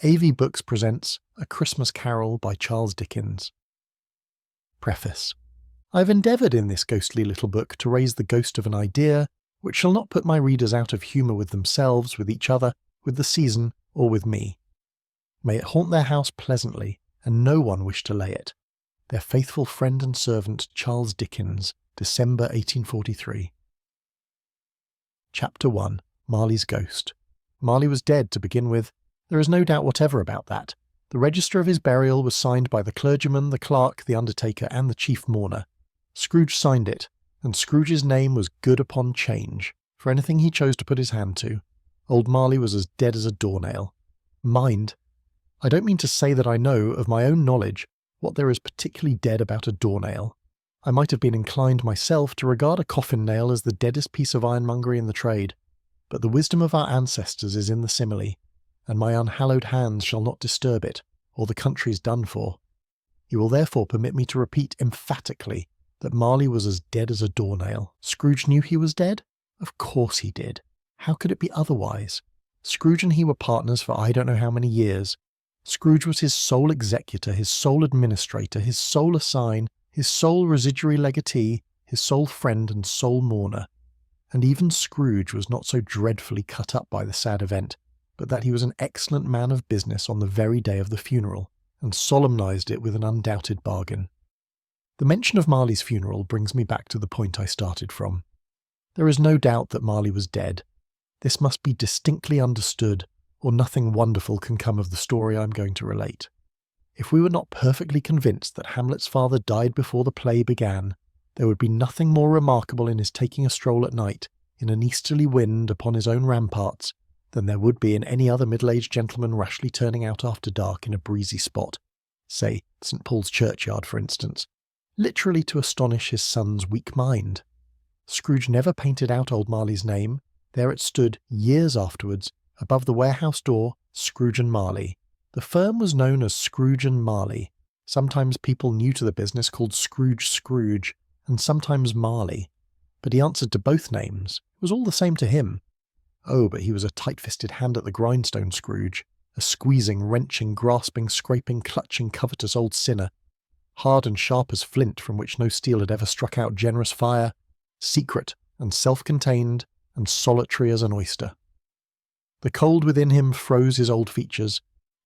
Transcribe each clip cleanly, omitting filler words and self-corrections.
AV Books presents A Christmas Carol by Charles Dickens. Preface. I have endeavoured in this ghostly little book to raise the ghost of an idea which shall not put my readers out of humour with themselves, with each other, with the season, or with me. May it haunt their house pleasantly, and no one wish to lay it. Their faithful friend and servant Charles Dickens, December 1843. Chapter 1. Marley's Ghost. Marley was dead to begin with. There is no doubt whatever about that. The register of his burial was signed by the clergyman, the clerk, the undertaker, and the chief mourner. Scrooge signed it, and Scrooge's name was good upon change, for anything he chose to put his hand to. Old Marley was as dead as a doornail. Mind, I don't mean to say that I know, of my own knowledge, what there is particularly dead about a doornail. I might have been inclined myself to regard a coffin nail as the deadest piece of ironmongery in the trade, but the wisdom of our ancestors is in the simile, and my unhallowed hands shall not disturb it, or the country's done for. You will therefore permit me to repeat emphatically that Marley was as dead as a doornail. Scrooge knew he was dead? Of course he did. How could it be otherwise? Scrooge and he were partners for I don't know how many years. Scrooge was his sole executor, his sole administrator, his sole assign, his sole residuary legatee, his sole friend and sole mourner. And even Scrooge was not so dreadfully cut up by the sad event, but that he was an excellent man of business on the very day of the funeral, and solemnized it with an undoubted bargain. The mention of Marley's funeral brings me back to the point I started from. There is no doubt that Marley was dead. This must be distinctly understood, or nothing wonderful can come of the story I am going to relate. If we were not perfectly convinced that Hamlet's father died before the play began, there would be nothing more remarkable in his taking a stroll at night, in an easterly wind, upon his own ramparts, than there would be in any other middle-aged gentleman rashly turning out after dark in a breezy spot, say St. Paul's churchyard for instance, literally to astonish his son's weak mind. Scrooge never painted out old Marley's name. There it stood, years afterwards, above the warehouse door, Scrooge and Marley. The firm was known as Scrooge and Marley. Sometimes people new to the business called Scrooge, and sometimes Marley. But he answered to both names. It was all the same to him. Oh, but he was a tight-fisted hand at the grindstone, Scrooge, a squeezing, wrenching, grasping, scraping, clutching, covetous old sinner, hard and sharp as flint from which no steel had ever struck out generous fire, secret and self-contained and solitary as an oyster. The cold within him froze his old features,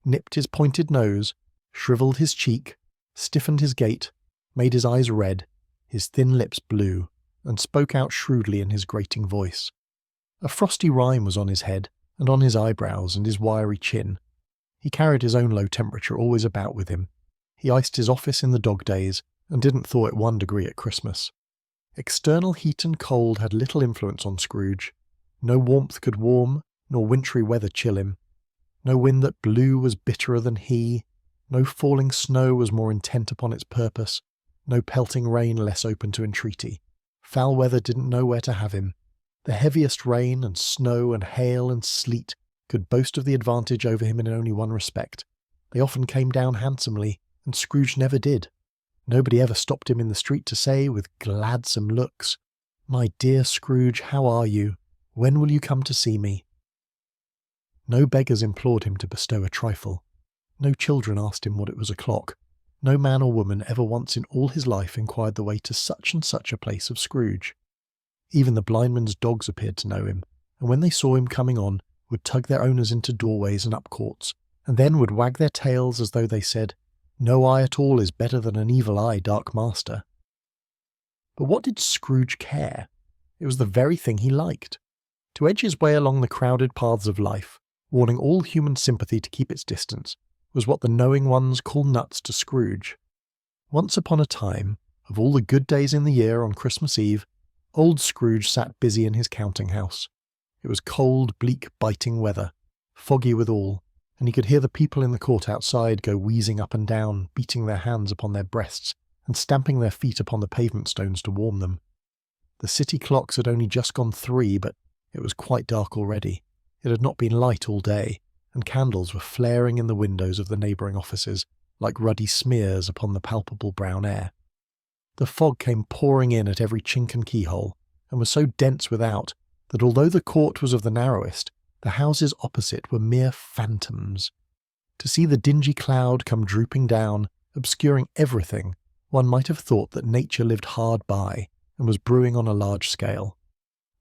nipped his pointed nose, shrivelled his cheek, stiffened his gait, made his eyes red, his thin lips blue, and spoke out shrewdly in his grating voice. A frosty rime was on his head, and on his eyebrows and his wiry chin. He carried his own low temperature always about with him. He iced his office in the dog days, and didn't thaw it 1 degree at Christmas. External heat and cold had little influence on Scrooge. No warmth could warm, nor wintry weather chill him. No wind that blew was bitterer than he. No falling snow was more intent upon its purpose. No pelting rain less open to entreaty. Foul weather didn't know where to have him. The heaviest rain and snow and hail and sleet could boast of the advantage over him in only one respect. They often came down handsomely, and Scrooge never did. Nobody ever stopped him in the street to say, with gladsome looks, "My dear Scrooge, how are you? When will you come to see me?" No beggars implored him to bestow a trifle. No children asked him what it was o'clock. No man or woman ever once in all his life inquired the way to such and such a place of Scrooge. Even the blindman's dogs appeared to know him, and when they saw him coming on, would tug their owners into doorways and up courts, and then would wag their tails as though they said, "No eye at all is better than an evil eye, dark master." But what did Scrooge care? It was the very thing he liked. To edge his way along the crowded paths of life, warning all human sympathy to keep its distance, was what the knowing ones call nuts to Scrooge. Once upon a time, of all the good days in the year on Christmas Eve, old Scrooge sat busy in his counting-house. It was cold, bleak, biting weather, foggy withal, and he could hear the people in the court outside go wheezing up and down, beating their hands upon their breasts, and stamping their feet upon the pavement stones to warm them. The city clocks had only just gone 3, but it was quite dark already. It had not been light all day, and candles were flaring in the windows of the neighbouring offices, like ruddy smears upon the palpable brown air. The fog came pouring in at every chink and keyhole, and was so dense without that although the court was of the narrowest, the houses opposite were mere phantoms. To see the dingy cloud come drooping down, obscuring everything, one might have thought that nature lived hard by and was brewing on a large scale.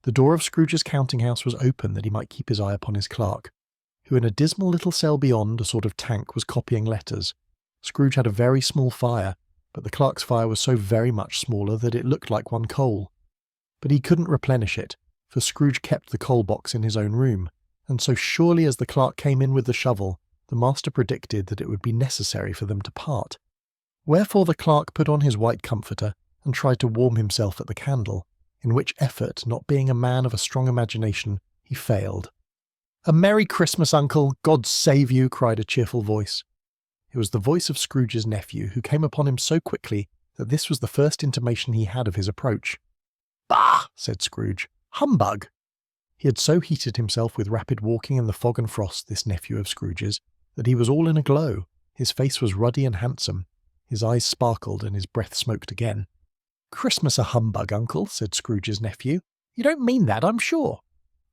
The door of Scrooge's counting-house was open that he might keep his eye upon his clerk, who in a dismal little cell beyond, a sort of tank, was copying letters. Scrooge had a very small fire, but the clerk's fire was so very much smaller that it looked like one coal. But he couldn't replenish it, for Scrooge kept the coal box in his own room, and so surely as the clerk came in with the shovel, the master predicted that it would be necessary for them to part. Wherefore the clerk put on his white comforter and tried to warm himself at the candle, in which effort, not being a man of a strong imagination, he failed. "A Merry Christmas, Uncle! God save you!" cried a cheerful voice. It was the voice of Scrooge's nephew, who came upon him so quickly that this was the first intimation he had of his approach. "Bah!" said Scrooge. "Humbug!" He had so heated himself with rapid walking in the fog and frost, this nephew of Scrooge's, that he was all in a glow. His face was ruddy and handsome. His eyes sparkled and his breath smoked again. "Christmas a humbug, Uncle," said Scrooge's nephew. "You don't mean that, I'm sure."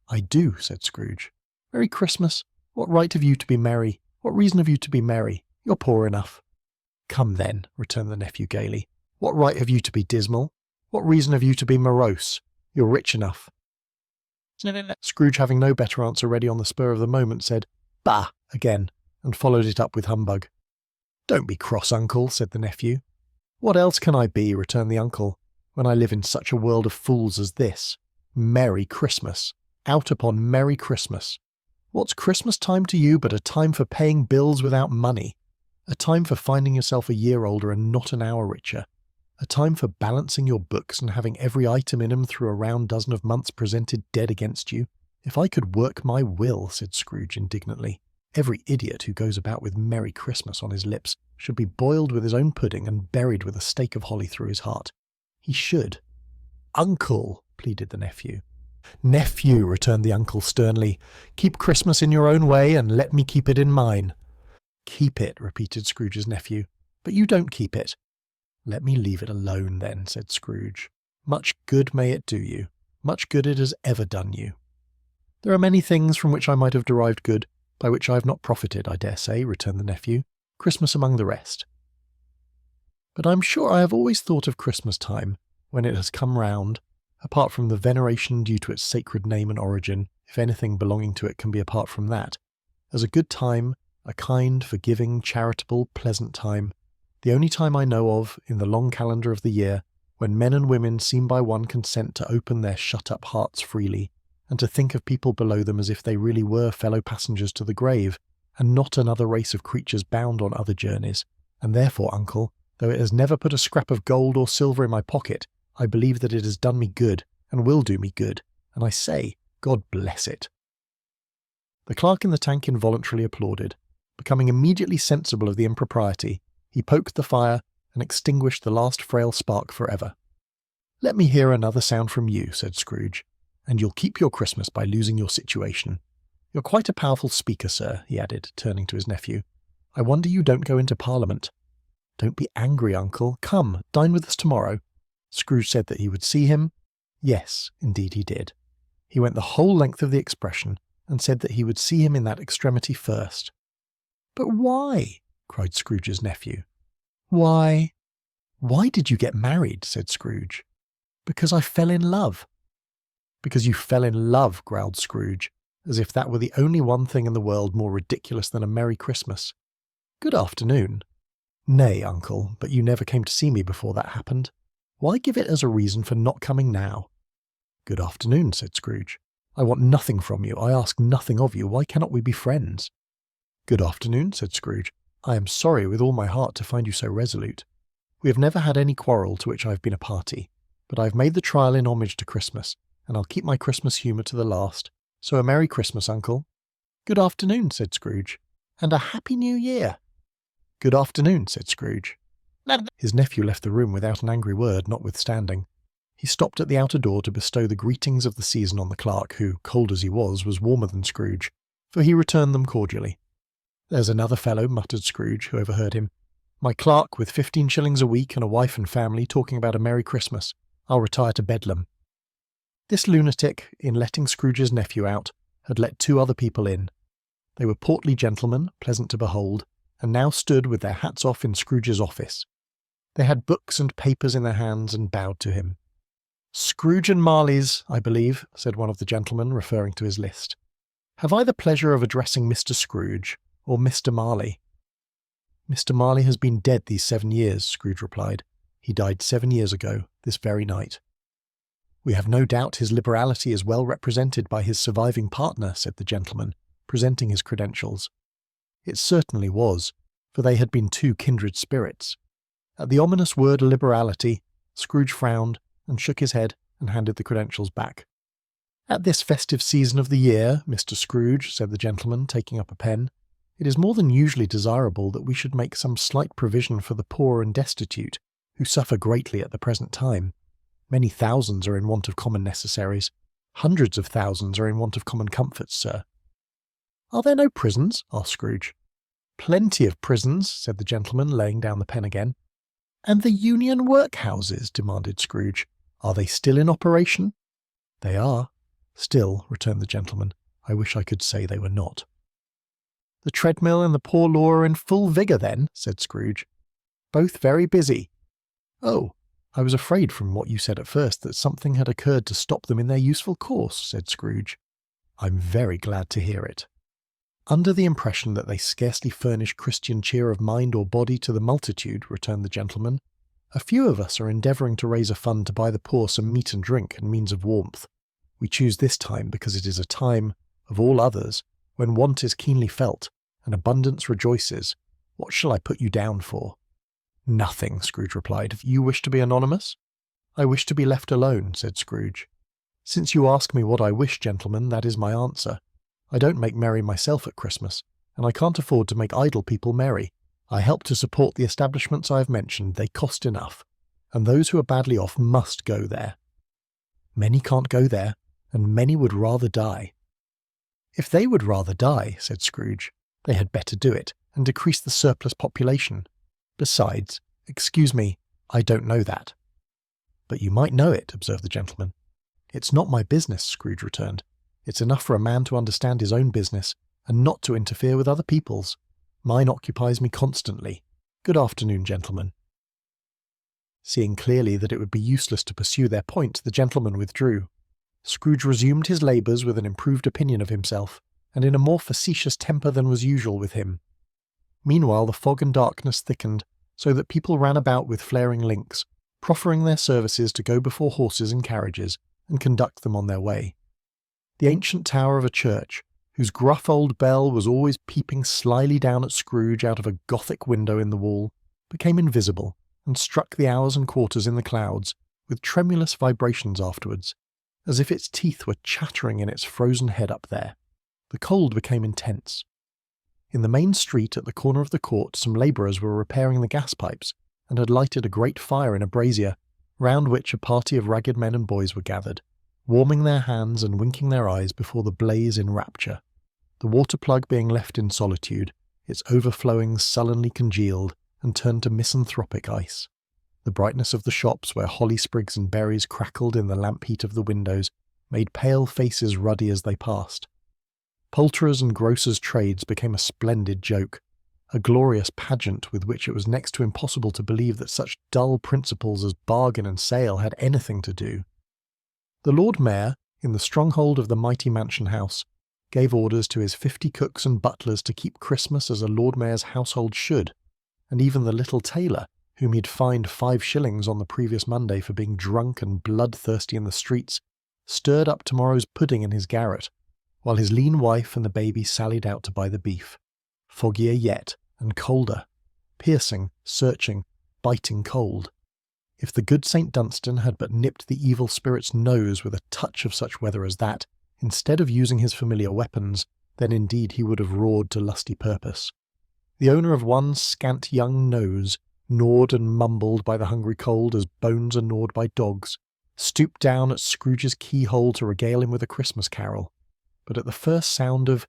"I do," said Scrooge. "Merry Christmas. What right have you to be merry? What reason have you to be merry? You're poor enough." "Come then," returned the nephew gaily. "What right have you to be dismal? What reason have you to be morose? You're rich enough." Scrooge, having no better answer ready on the spur of the moment, said, "Bah!" again, and followed it up with humbug. "Don't be cross, Uncle," said the nephew. "What else can I be," returned the uncle, "when I live in such a world of fools as this? Merry Christmas! Out upon Merry Christmas! What's Christmas time to you but a time for paying bills without money? A time for finding yourself a year older and not an hour richer? A time for balancing your books and having every item in 'em through a round dozen of months presented dead against you? If I could work my will," said Scrooge indignantly, "every idiot who goes about with Merry Christmas on his lips should be boiled with his own pudding and buried with a stake of holly through his heart. He should." "Uncle," pleaded the nephew. "Nephew," returned the uncle sternly, "keep Christmas in your own way and let me keep it in mine." "Keep it," repeated Scrooge's nephew, "but you don't keep it." "Let me leave it alone then," said Scrooge. "Much good may it do you. Much good it has ever done you." "There are many things from which I might have derived good, by which I have not profited, I dare say," returned the nephew, "Christmas among the rest. But I am sure I have always thought of Christmas time, when it has come round, apart from the veneration due to its sacred name and origin, if anything belonging to it can be apart from that, as a good time, a kind, forgiving, charitable, pleasant time, the only time I know of, in the long calendar of the year, when men and women seem by one consent to open their shut-up hearts freely, and to think of people below them as if they really were fellow passengers to the grave, and not another race of creatures bound on other journeys. And therefore, uncle, though it has never put a scrap of gold or silver in my pocket, I believe that it has done me good, and will do me good, and I say, God bless it." The clerk in the tank involuntarily applauded. Becoming immediately sensible of the impropriety, he poked the fire and extinguished the last frail spark for ever. "Let me hear another sound from you," said Scrooge, "and you'll keep your Christmas by losing your situation. You're quite a powerful speaker, sir," he added, turning to his nephew. "I wonder you don't go into Parliament." "Don't be angry, uncle. Come, dine with us tomorrow." Scrooge said that he would see him. Yes, indeed he did. He went the whole length of the expression, and said that he would see him in that extremity first. "But why?" cried Scrooge's nephew. "Why did you get married?" said Scrooge. "Because I fell in love." "Because you fell in love," growled Scrooge, as if that were the only one thing in the world more ridiculous than a Merry Christmas. "Good afternoon." "Nay, uncle, but you never came to see me before that happened. Why give it as a reason for not coming now?" "Good afternoon," said Scrooge. "I want nothing from you. I ask nothing of you. Why cannot we be friends?" "Good afternoon," said Scrooge. "I am sorry with all my heart to find you so resolute. We have never had any quarrel to which I have been a party, but I have made the trial in homage to Christmas, and I'll keep my Christmas humour to the last. So a Merry Christmas, uncle." "Good afternoon," said Scrooge. "And a Happy New Year." "Good afternoon," said Scrooge. His nephew left the room without an angry word, notwithstanding. He stopped at the outer door to bestow the greetings of the season on the clerk, who, cold as he was warmer than Scrooge, for he returned them cordially. "There's another fellow," muttered Scrooge, who overheard him. "My clerk, with 15 shillings a week and a wife and family, talking about a Merry Christmas. I'll retire to Bedlam." This lunatic, in letting Scrooge's nephew out, had let 2 other people in. They were portly gentlemen, pleasant to behold, and now stood with their hats off in Scrooge's office. They had books and papers in their hands and bowed to him. "Scrooge and Marley's, I believe," said one of the gentlemen, referring to his list. "Have I the pleasure of addressing Mr. Scrooge, or Mr. Marley?" "Mr. Marley has been dead these 7 years," Scrooge replied. "He died 7 years ago, this very night." "We have no doubt his liberality is well represented by his surviving partner," said the gentleman, presenting his credentials. It certainly was, for they had been two kindred spirits. At the ominous word liberality, Scrooge frowned and shook his head and handed the credentials back. "At this festive season of the year, Mr. Scrooge," said the gentleman, taking up a pen, "it is more than usually desirable that we should make some slight provision for the poor and destitute, who suffer greatly at the present time. Many thousands are in want of common necessaries. Hundreds of thousands are in want of common comforts, sir." "Are there no prisons?" asked Scrooge. "Plenty of prisons," said the gentleman, laying down the pen again. "And the union workhouses?" demanded Scrooge. "Are they still in operation?" "They are. Still," returned the gentleman, "I wish I could say they were not." "The treadmill and the poor law are in full vigour, then?" said Scrooge. "Both very busy." "Oh, I was afraid from what you said at first that something had occurred to stop them in their useful course," said Scrooge. "I'm very glad to hear it." "Under the impression that they scarcely furnish Christian cheer of mind or body to the multitude," returned the gentleman, "a few of us are endeavouring to raise a fund to buy the poor some meat and drink and means of warmth. We choose this time because it is a time, of all others, when want is keenly felt, and abundance rejoices. What shall I put you down for?" "Nothing," Scrooge replied. "If you wish to be anonymous?" "I wish to be left alone," said Scrooge. "Since you ask me what I wish, gentlemen, that is my answer. I don't make merry myself at Christmas, and I can't afford to make idle people merry. I help to support the establishments I have mentioned. They cost enough, and those who are badly off must go there. Many can't go there, and many would rather die." "If they would rather die," said Scrooge, "they had better do it, and decrease the surplus population. Besides, excuse me, I don't know that." "But you might know it," observed the gentleman. "It's not my business," Scrooge returned. "It's enough for a man to understand his own business, and not to interfere with other people's. Mine occupies me constantly. Good afternoon, gentlemen." Seeing clearly that it would be useless to pursue their point, the gentleman withdrew. Scrooge resumed his labours with an improved opinion of himself, and in a more facetious temper than was usual with him. Meanwhile the fog and darkness thickened, so that people ran about with flaring links, proffering their services to go before horses and carriages, and conduct them on their way. The ancient tower of a church, whose gruff old bell was always peeping slyly down at Scrooge out of a Gothic window in the wall, became invisible, and struck the hours and quarters in the clouds, with tremulous vibrations afterwards, as if its teeth were chattering in its frozen head up there. The cold became intense. In the main street at the corner of the court some labourers were repairing the gas pipes, and had lighted a great fire in a brazier, round which a party of ragged men and boys were gathered, warming their hands and winking their eyes before the blaze in rapture. The water-plug being left in solitude, its overflowings sullenly congealed and turned to misanthropic ice. The brightness of the shops, where holly sprigs and berries crackled in the lamp heat of the windows, made pale faces ruddy as they passed. Poulterers' and grocers' trades became a splendid joke, a glorious pageant with which it was next to impossible to believe that such dull principles as bargain and sale had anything to do. The Lord Mayor, in the stronghold of the mighty mansion house, gave orders to his 50 cooks and butlers to keep Christmas as a Lord Mayor's household should, and even the little tailor, whom he'd fined 5 shillings on the previous Monday for being drunk and bloodthirsty in the streets, stirred up tomorrow's pudding in his garret, while his lean wife and the baby sallied out to buy the beef, foggier yet and colder, piercing, searching, biting cold. If the good St. Dunstan had but nipped the evil spirit's nose with a touch of such weather as that, instead of using his familiar weapons, then indeed he would have roared to lusty purpose. The owner of one scant young nose, gnawed and mumbled by the hungry cold as bones are gnawed by dogs, stooped down at Scrooge's keyhole to regale him with a Christmas carol. But at the first sound of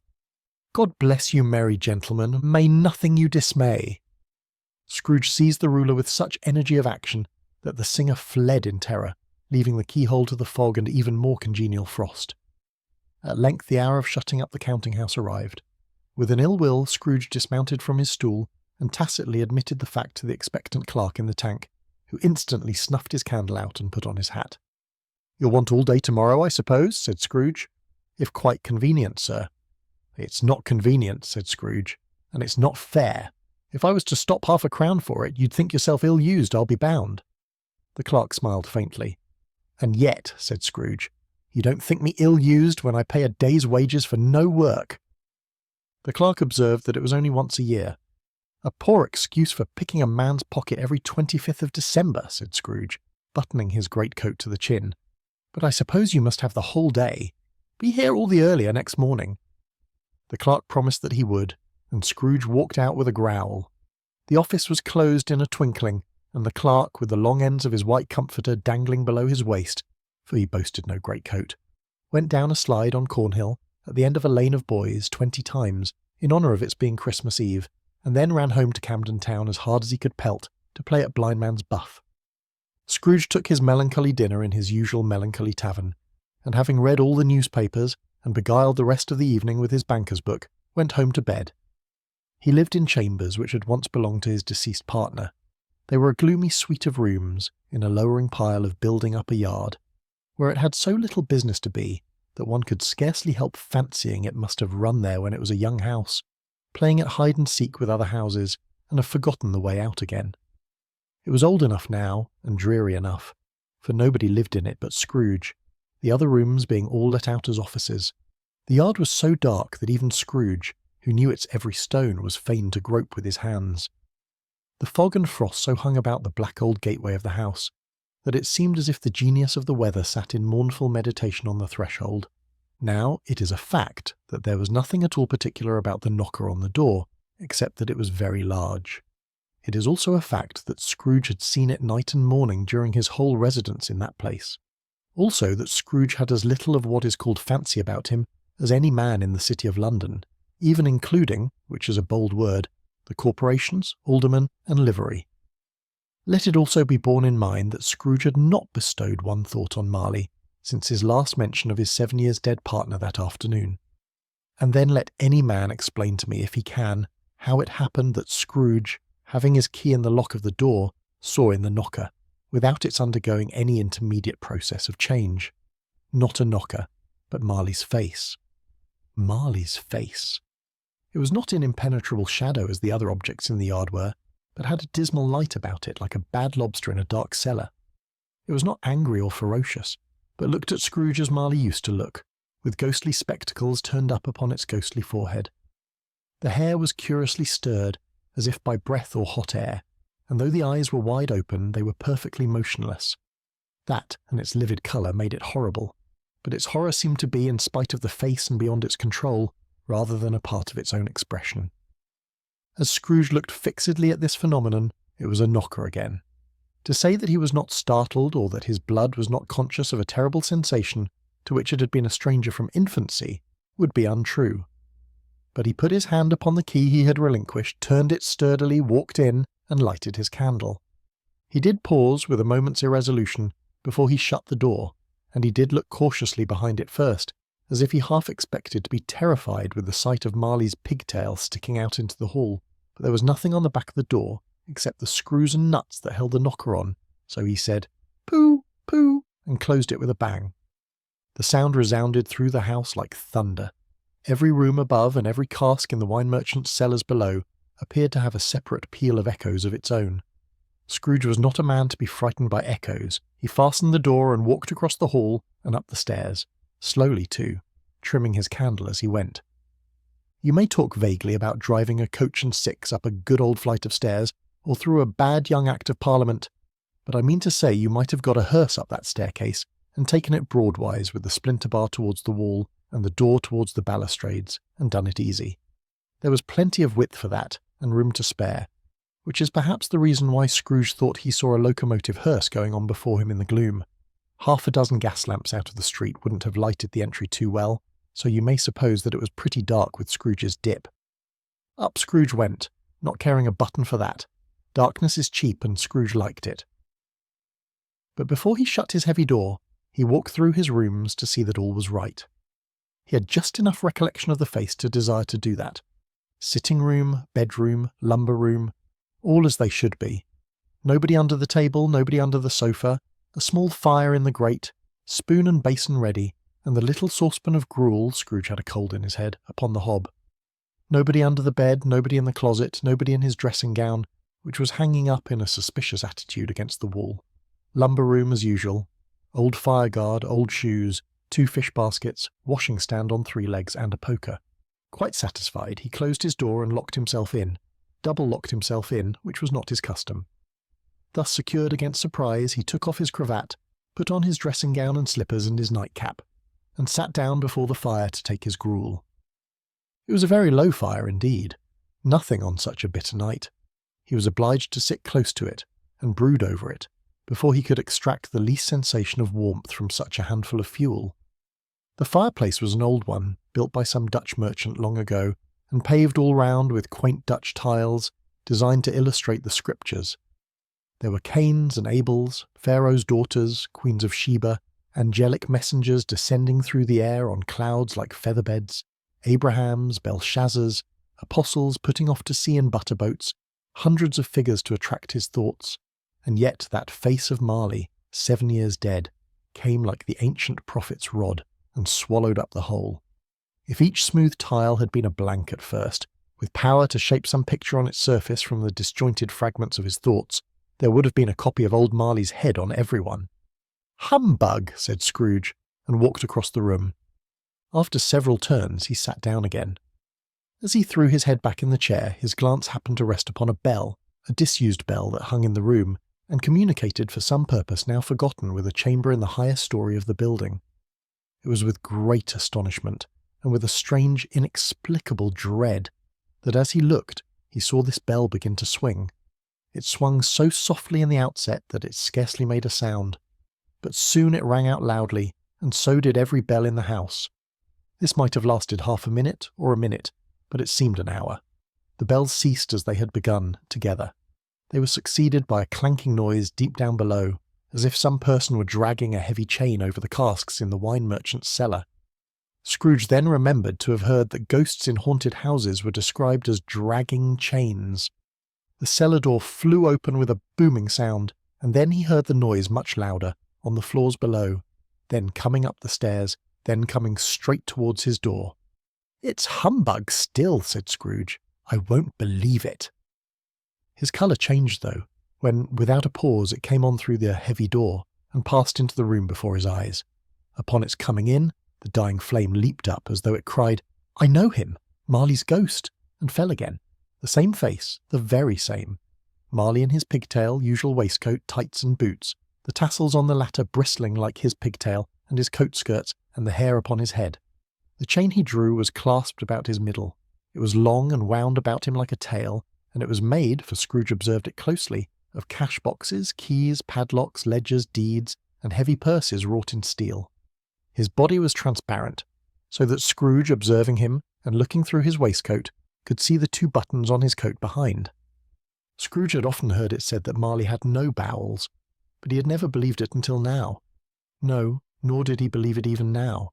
"God bless you, merry gentlemen, may nothing you dismay," Scrooge seized the ruler with such energy of action that the singer fled in terror, leaving the keyhole to the fog and even more congenial frost. At length the hour of shutting up the counting-house arrived. With an ill will, Scrooge dismounted from his stool and tacitly admitted the fact to the expectant clerk in the tank, who instantly snuffed his candle out and put on his hat. "You'll want all day tomorrow, I suppose?" said Scrooge. "If quite convenient, sir." "It's not convenient," said Scrooge, "and it's not fair. If I was to stop £0.5 for it, you'd think yourself ill-used, I'll be bound." The clerk smiled faintly. "And yet," said Scrooge, "you don't think me ill-used when I pay a day's wages for no work." The clerk observed that it was only once a year. "A poor excuse for picking a man's pocket every 25th of December," said Scrooge, buttoning his greatcoat to the chin. "But I suppose you must have the whole day. Be here all the earlier next morning." The clerk promised that he would, and Scrooge walked out with a growl. The office was closed in a twinkling, and the clerk, with the long ends of his white comforter dangling below his waist, for he boasted no greatcoat, went down a slide on Cornhill at the end of a lane of boys 20 times, in honour of its being Christmas Eve, and then ran home to Camden Town as hard as he could pelt to play at blindman's buff. Scrooge took his melancholy dinner in his usual melancholy tavern, and having read all the newspapers and beguiled the rest of the evening with his banker's book, went home to bed. He lived in chambers which had once belonged to his deceased partner. They were a gloomy suite of rooms in a lowering pile of building up a yard, where it had so little business to be that one could scarcely help fancying it must have run there when it was a young house, playing at hide-and-seek with other houses, and have forgotten the way out again. It was old enough now, and dreary enough, for nobody lived in it but Scrooge, the other rooms being all let out as offices. The yard was so dark that even Scrooge, who knew its every stone, was fain to grope with his hands. The fog and frost so hung about the black old gateway of the house that it seemed as if the genius of the weather sat in mournful meditation on the threshold. Now, it is a fact that there was nothing at all particular about the knocker on the door, except that it was very large. It is also a fact that Scrooge had seen it night and morning during his whole residence in that place. Also that Scrooge had as little of what is called fancy about him as any man in the City of London, even including, which is a bold word, the corporations, aldermen, and livery. Let it also be borne in mind that Scrooge had not bestowed one thought on Marley since his last mention of his 7 years dead partner that afternoon. And then let any man explain to me, if he can, how it happened that Scrooge, having his key in the lock of the door, saw in the knocker, without its undergoing any intermediate process of change, not a knocker, but Marley's face. Marley's face. It was not in impenetrable shadow as the other objects in the yard were, but had a dismal light about it like a bad lobster in a dark cellar. It was not angry or ferocious, but looked at Scrooge as Marley used to look, with ghostly spectacles turned up upon its ghostly forehead. The hair was curiously stirred, as if by breath or hot air, and though the eyes were wide open, they were perfectly motionless. That and its livid colour made it horrible, but its horror seemed to be in spite of the face and beyond its control, rather than a part of its own expression. As Scrooge looked fixedly at this phenomenon, it was a knocker again. To say that he was not startled, or that his blood was not conscious of a terrible sensation to which it had been a stranger from infancy, would be untrue. But he put his hand upon the key he had relinquished, turned it sturdily, walked in, and lighted his candle. He did pause with a moment's irresolution before he shut the door, and he did look cautiously behind it first, as if he half expected to be terrified with the sight of Marley's pigtail sticking out into the hall, but there was nothing on the back of the door except the screws and nuts that held the knocker on, so he said, "Pooh, pooh," and closed it with a bang. The sound resounded through the house like thunder. Every room above and every cask in the wine merchant's cellars below appeared to have a separate peal of echoes of its own. Scrooge was not a man to be frightened by echoes. He fastened the door and walked across the hall and up the stairs, slowly too, trimming his candle as he went. You may talk vaguely about driving a coach and six up a good old flight of stairs, or through a bad young Act of Parliament, but I mean to say you might have got a hearse up that staircase and taken it broadwise with the splinter bar towards the wall and the door towards the balustrades, and done it easy. There was plenty of width for that, and room to spare, which is perhaps the reason why Scrooge thought he saw a locomotive hearse going on before him in the gloom. 6 gas lamps out of the street wouldn't have lighted the entry too well, so you may suppose that it was pretty dark with Scrooge's dip. Up Scrooge went, not caring a button for that. Darkness is cheap, and Scrooge liked it. But before he shut his heavy door, he walked through his rooms to see that all was right. He had just enough recollection of the face to desire to do that, Sitting room, bedroom, lumber room, all as they should be. Nobody under the table, nobody under the sofa, a small fire in the grate, spoon and basin ready, and the little saucepan of gruel, Scrooge had a cold in his head, upon the hob. Nobody under the bed, nobody in the closet, nobody in his dressing gown, which was hanging up in a suspicious attitude against the wall. Lumber room as usual. Old fire guard, old shoes, 2 fish baskets, washing stand on 3 legs, and a poker. Quite satisfied, he closed his door and locked himself in. Double-locked himself in, which was not his custom. Thus secured against surprise, he took off his cravat, put on his dressing gown and slippers and his nightcap, and sat down before the fire to take his gruel. It was a very low fire indeed. Nothing on such a bitter night. He was obliged to sit close to it, and brood over it, before he could extract the least sensation of warmth from such a handful of fuel. The fireplace was an old one, built by some Dutch merchant long ago, and paved all round with quaint Dutch tiles, designed to illustrate the scriptures. There were Cains and Abels, Pharaoh's daughters, queens of Sheba, angelic messengers descending through the air on clouds like feather-beds, Abrahams, Belshazzars, apostles putting off to sea in butter-boats, hundreds of figures to attract his thoughts, and yet that face of Marley, 7 years dead, came like the ancient prophet's rod, and swallowed up the whole. If each smooth tile had been a blank at first, with power to shape some picture on its surface from the disjointed fragments of his thoughts, there would have been a copy of old Marley's head on every one. "Humbug!" said Scrooge, and walked across the room. After several turns, he sat down again. As he threw his head back in the chair, his glance happened to rest upon a bell, a disused bell that hung in the room, and communicated for some purpose now forgotten with a chamber in the highest story of the building. It was with great astonishment, and with a strange, inexplicable dread, that as he looked, he saw this bell begin to swing. It swung so softly in the outset that it scarcely made a sound, but soon it rang out loudly, and so did every bell in the house. This might have lasted half a minute or a minute, but it seemed an hour. The bells ceased as they had begun, together. They were succeeded by a clanking noise deep down below, as if some person were dragging a heavy chain over the casks in the wine merchant's cellar. Scrooge then remembered to have heard that ghosts in haunted houses were described as dragging chains. The cellar door flew open with a booming sound, and then he heard the noise much louder, on the floors below, then coming up the stairs, then coming straight towards his door. "It's humbug still," said Scrooge. "I won't believe it." His colour changed, though, when, without a pause, it came on through the heavy door, and passed into the room before his eyes. Upon its coming in, the dying flame leaped up as though it cried, "I know him, Marley's ghost," and fell again. The same face, the very same. Marley in his pigtail, usual waistcoat, tights and boots, the tassels on the latter bristling like his pigtail and his coat skirts and the hair upon his head. The chain he drew was clasped about his middle. It was long and wound about him like a tail, and it was made, for Scrooge observed it closely, of cash boxes, keys, padlocks, ledgers, deeds, and heavy purses wrought in steel. His body was transparent, so that Scrooge, observing him and looking through his waistcoat, could see the 2 buttons on his coat behind. Scrooge had often heard it said that Marley had no bowels, but he had never believed it until now. No, nor did he believe it even now,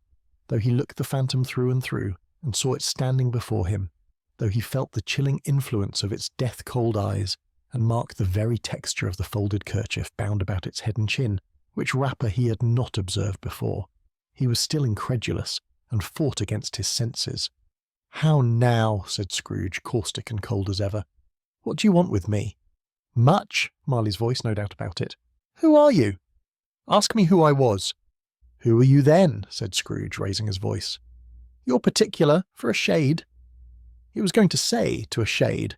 though he looked the phantom through and through, and saw it standing before him, though he felt the chilling influence of its death-cold eyes, and marked the very texture of the folded kerchief bound about its head and chin, which wrapper he had not observed before. He was still incredulous, and fought against his senses. "How now?" said Scrooge, caustic and cold as ever. "What do you want with me?" "Much," Marley's voice, no doubt about it. "Who are you?" "Ask me who I was." "Who are you then?" said Scrooge, raising his voice. "You're particular, for a shade." He was going to say, to a shade,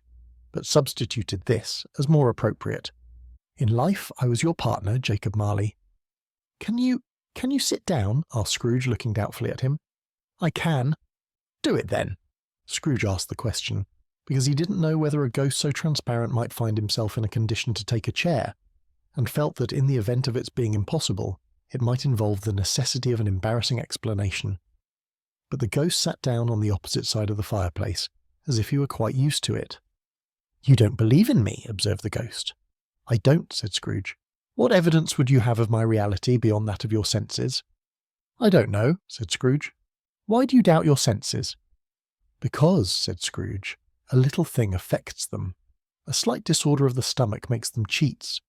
but substituted this as more appropriate. "In life I was your partner, Jacob Marley." Can you sit down?" asked Scrooge, looking doubtfully at him. "I can." "Do it then." Scrooge asked the question, because he didn't know whether a ghost so transparent might find himself in a condition to take a chair, and felt that in the event of its being impossible, it might involve the necessity of an embarrassing explanation. But the ghost sat down on the opposite side of the fireplace, as if he were quite used to it. "You don't believe in me," observed the ghost. "I don't," said Scrooge. "What evidence would you have of my reality beyond that of your senses?" "I don't know," said Scrooge. "Why do you doubt your senses?" "Because," said Scrooge, A little thing affects them. A slight disorder of the stomach makes them cheats.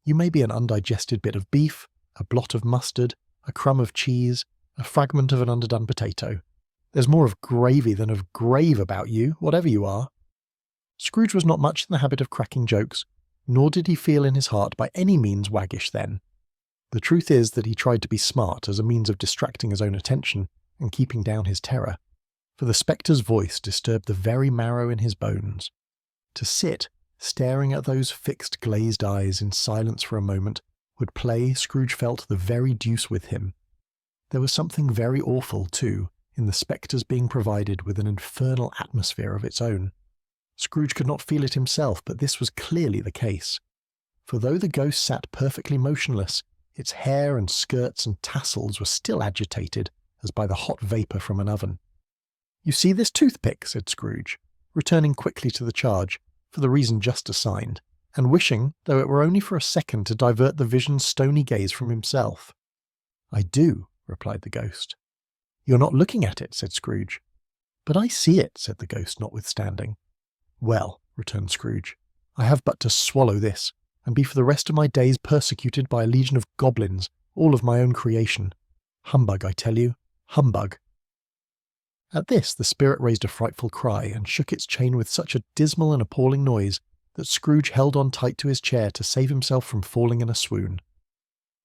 You may be an undigested bit of beef, a blot of mustard, a crumb of cheese, a fragment of an underdone potato. There's more of gravy than of grave about you, whatever you are. Scrooge was not much in the habit of cracking jokes, nor did he feel in his heart by any means waggish then. The truth is that he tried to be smart as a means of distracting his own attention and keeping down his terror, for the spectre's voice disturbed the very marrow in his bones. To sit, staring at those fixed glazed eyes in silence for a moment, would play, Scrooge felt, the very deuce with him. There was something very awful, too, in the spectre's being provided with an infernal atmosphere of its own. Scrooge could not feel it himself, but this was clearly the case. For though the ghost sat perfectly motionless, its hair and skirts and tassels were still agitated, as by the hot vapour from an oven. "You see this toothpick," said Scrooge, returning quickly to the charge, for the reason just assigned, and wishing, though it were only for a second, to divert the vision's stony gaze from himself. "I do," replied the ghost. "You're not looking at it," said Scrooge. "But I see it," said the ghost, notwithstanding. "Well," returned Scrooge, "I have but to swallow this, and be for the rest of my days persecuted by a legion of goblins, all of my own creation. Humbug, I tell you, humbug." At this the spirit raised a frightful cry, and shook its chain with such a dismal and appalling noise that Scrooge held on tight to his chair to save himself from falling in a swoon.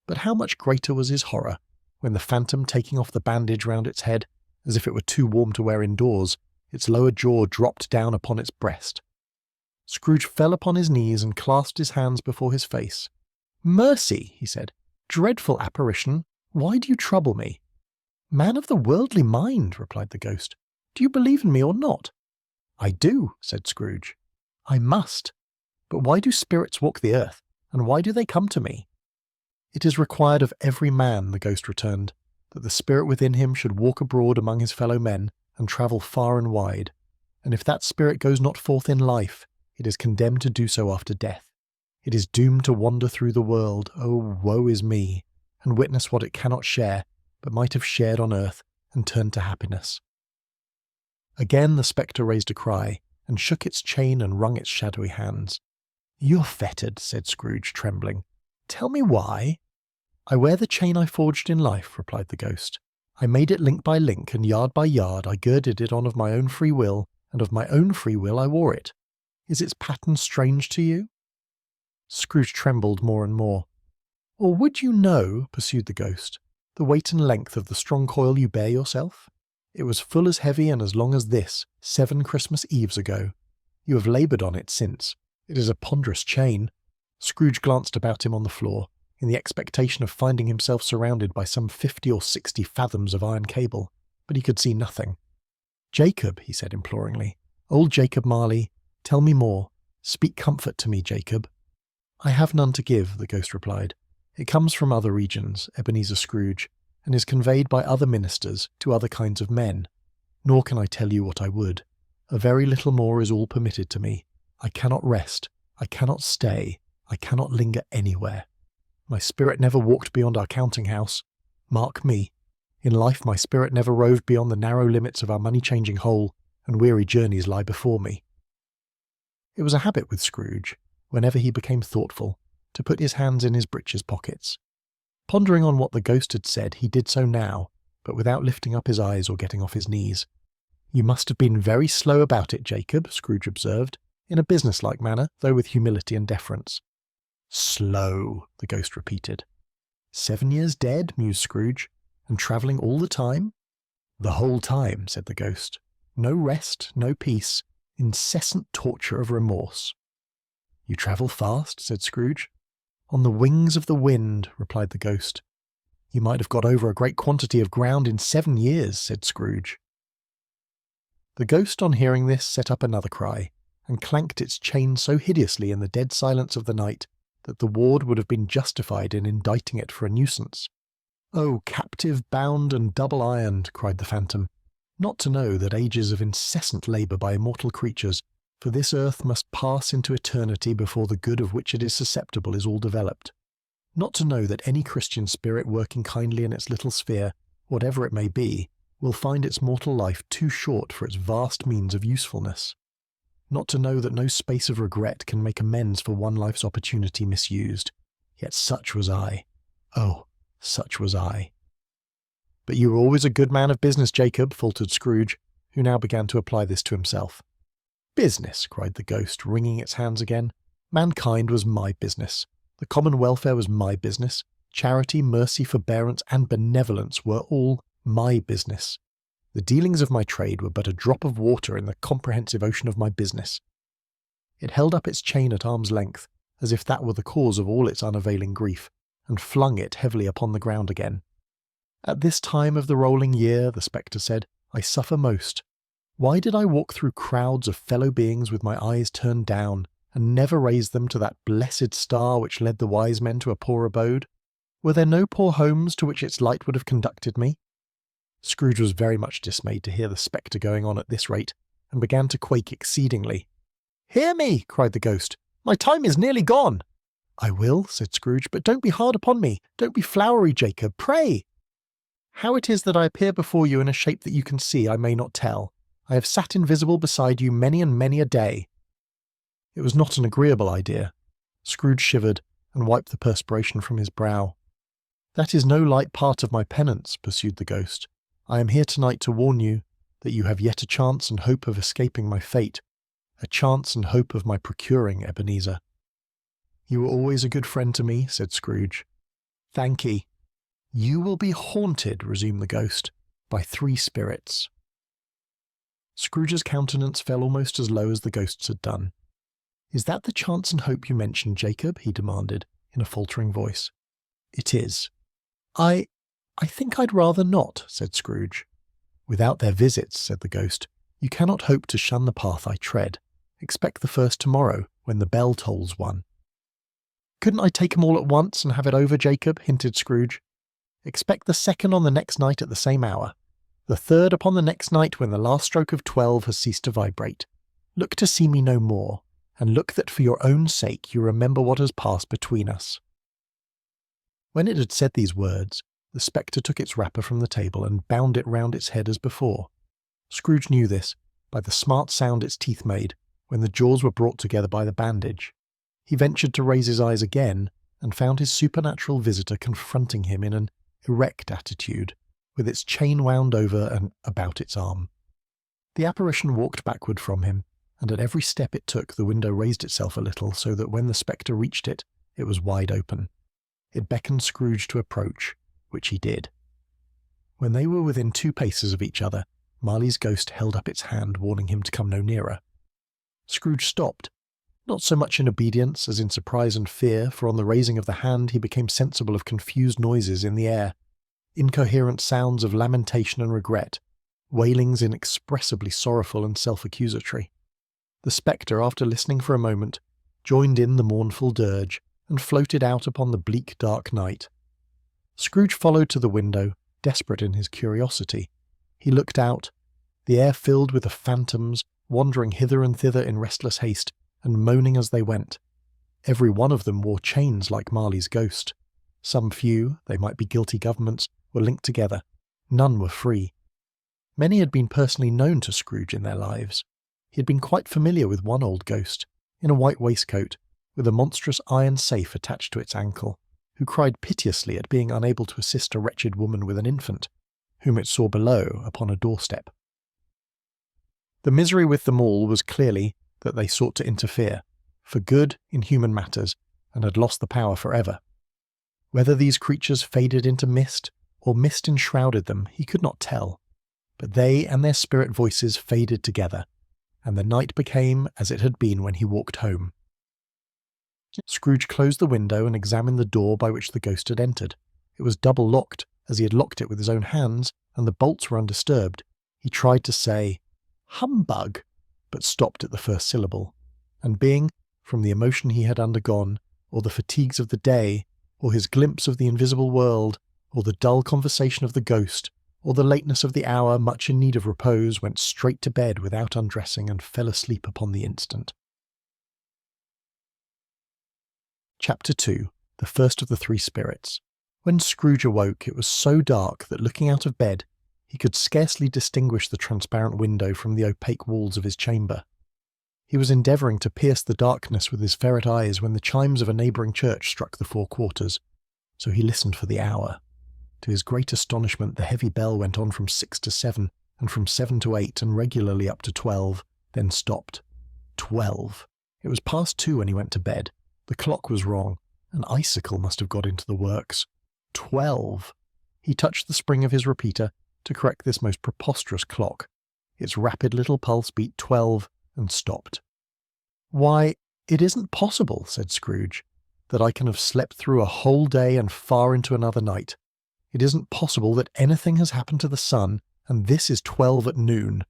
But how much greater was his horror, when the phantom, taking off the bandage round its head, as if it were too warm to wear indoors, its lower jaw dropped down upon its breast. Scrooge fell upon his knees and clasped his hands before his face. "Mercy," he said. "Dreadful apparition, why do you trouble me?" "Man of the worldly mind," replied the ghost, "do you believe in me or not?" "I do," said Scrooge. "I must. But why do spirits walk the earth, and why do they come to me?" "It is required of every man," the ghost returned, "that the spirit within him should walk abroad among his fellow men, and travel far and wide. And if that spirit goes not forth in life, it is condemned to do so after death. It is doomed to wander through the world, oh woe is me, and witness what it cannot share, but might have shared on earth, and turned to happiness." Again the spectre raised a cry, and shook its chain and wrung its shadowy hands. "You're fettered," said Scrooge, trembling. "Tell me why?" "I wear the chain I forged in life," replied the ghost. "I made it link by link, and yard by yard I girded it on of my own free will, and of my own free will I wore it. Is its pattern strange to you?" Scrooge trembled more and more. "Or would you know," pursued the ghost, "the weight and length of the strong coil you bear yourself? It was full as heavy and as long as this, 7 Christmas Eves ago. You have laboured on it since. It is a ponderous chain." Scrooge glanced about him on the floor, in the expectation of finding himself surrounded by some 50 or 60 fathoms of iron cable, but he could see nothing. "Jacob," he said imploringly, "old Jacob Marley, tell me more. Speak comfort to me, Jacob." "I have none to give," the ghost replied. "It comes from other regions, Ebenezer Scrooge, and is conveyed by other ministers to other kinds of men. Nor can I tell you what I would. A very little more is all permitted to me. I cannot rest, I cannot stay, I cannot linger anywhere. My spirit never walked beyond our counting-house. Mark me. In life my spirit never roved beyond the narrow limits of our money-changing hole, and weary journeys lie before me." It was a habit with Scrooge, whenever he became thoughtful, to put his hands in his breeches pockets. Pondering on what the ghost had said, he did so now, but without lifting up his eyes or getting off his knees. "You must have been very slow about it, Jacob," Scrooge observed, in a business-like manner, though with humility and deference. "Slow," the ghost repeated. 7 years dead, mused Scrooge, "and travelling all the time?" "The whole time," said the ghost. "No rest, no peace, incessant torture of remorse." "You travel fast?" said Scrooge. "On the wings of the wind," replied the ghost. "You might have got over a great quantity of ground in 7 years," said Scrooge. The ghost, on hearing this, set up another cry, and clanked its chain so hideously in the dead silence of the night that the ward would have been justified in indicting it for a nuisance. "Oh, captive, bound, and double-ironed," cried the phantom, "not to know that ages of incessant labour by immortal creatures, for this earth must pass into eternity before the good of which it is susceptible is all developed. Not to know that any Christian spirit working kindly in its little sphere, whatever it may be, will find its mortal life too short for its vast means of usefulness. not to know that no space of regret can make amends for one life's opportunity misused. Yet such was I. Oh, such was I. "But you were always a good man of business, Jacob," faltered Scrooge, who now began to apply this to himself. "Business!" cried the ghost, wringing its hands again. "Mankind was my business. The common welfare was my business. Charity, mercy, forbearance, and benevolence were all my business. The dealings of my trade were but a drop of water in the comprehensive ocean of my business." It held up its chain at arm's length, as if that were the cause of all its unavailing grief, and flung it heavily upon the ground again. "At this time of the rolling year," the spectre said, "I suffer most. Why did I walk through crowds of fellow beings with my eyes turned down, and never raise them to that blessed star which led the wise men to a poor abode? Were there no poor homes to which its light would have conducted me?" Scrooge was very much dismayed to hear the spectre going on at this rate, and began to quake exceedingly. "Hear me!" cried the ghost. "My time is nearly gone." "I will," said Scrooge, "but don't be hard upon me. Don't be flowery, Jacob, pray." "How it is that I appear before you in a shape that you can see, I may not tell. I have sat invisible beside you many and many a day." It was not an agreeable idea. Scrooge shivered, and wiped the perspiration from his brow. "That is no light part of my penance," pursued the ghost. "I am here tonight to warn you that you have yet a chance and hope of escaping my fate, a chance and hope of my procuring Ebenezer." "You were always a good friend to me," said Scrooge. "Thank'ee." "You will be haunted," resumed the ghost, "by 3 spirits." Scrooge's countenance fell almost as low as the ghost's had done. "Is that the chance and hope you mentioned, Jacob?" he demanded, in a faltering voice. "It is." I think I'd rather not," said Scrooge. "Without their visits," said the ghost, "you cannot hope to shun the path I tread. Expect the first tomorrow, when the bell tolls 1. "Couldn't I take 'em all at once and have it over, Jacob?" hinted Scrooge. "Expect the second on the next night at the same hour. The third upon the next night when the last stroke of 12 has ceased to vibrate. Look to see me no more, and look that for your own sake you remember what has passed between us." When it had said these words, the spectre took its wrapper from the table and bound it round its head as before. Scrooge knew this by the smart sound its teeth made when the jaws were brought together by the bandage. He ventured to raise his eyes again, and found his supernatural visitor confronting him in an erect attitude, with its chain wound over and about its arm. The apparition walked backward from him, and at every step it took the window raised itself a little, so that when the spectre reached it, it was wide open. It beckoned Scrooge to approach, which he did. When they were within 2 paces of each other, Marley's ghost held up its hand, warning him to come no nearer. Scrooge stopped, not so much in obedience as in surprise and fear, for on the raising of the hand he became sensible of confused noises in the air, incoherent sounds of lamentation and regret, wailings inexpressibly sorrowful and self-accusatory. The spectre, after listening for a moment, joined in the mournful dirge, and floated out upon the bleak dark night. Scrooge followed to the window, desperate in his curiosity. He looked out, the air filled with the phantoms, wandering hither and thither in restless haste, and moaning as they went. Every one of them wore chains like Marley's ghost. Some few, they might be guilty governments, were linked together. None were free. Many had been personally known to Scrooge in their lives. He had been quite familiar with one old ghost, in a white waistcoat, with a monstrous iron safe attached to its ankle, who cried piteously at being unable to assist a wretched woman with an infant, whom it saw below upon a doorstep. The misery with them all was clearly that they sought to interfere, for good in human matters, and had lost the power forever. Whether these creatures faded into mist, or mist enshrouded them, he could not tell, but they and their spirit voices faded together, and the night became as it had been when he walked home. Scrooge closed the window and examined the door by which the ghost had entered. It was double locked, as he had locked it with his own hands, and the bolts were undisturbed. He tried to say, "Humbug," but stopped at the first syllable, and being, from the emotion he had undergone, or the fatigues of the day, or his glimpse of the invisible world, or the dull conversation of the ghost, or the lateness of the hour, much in need of repose, went straight to bed without undressing and fell asleep upon the instant. Chapter 2. The First of the 3 Spirits. When Scrooge awoke, it was so dark that looking out of bed, he could scarcely distinguish the transparent window from the opaque walls of his chamber. He was endeavouring to pierce the darkness with his ferret eyes when the chimes of a neighbouring church struck the 4 quarters, so he listened for the hour. To his great astonishment, the heavy bell went on from 6 to 7, and from 7 to 8, and regularly up to 12, then stopped. 12. It was past 2 when he went to bed. The clock was wrong. An icicle must have got into the works. 12. He touched the spring of his repeater to correct this most preposterous clock. Its rapid little pulse beat 12 and stopped. "Why, it isn't possible," said Scrooge, "that I can have slept through a whole day and far into another night. It isn't possible that anything has happened to the sun, and this is 12 at noon."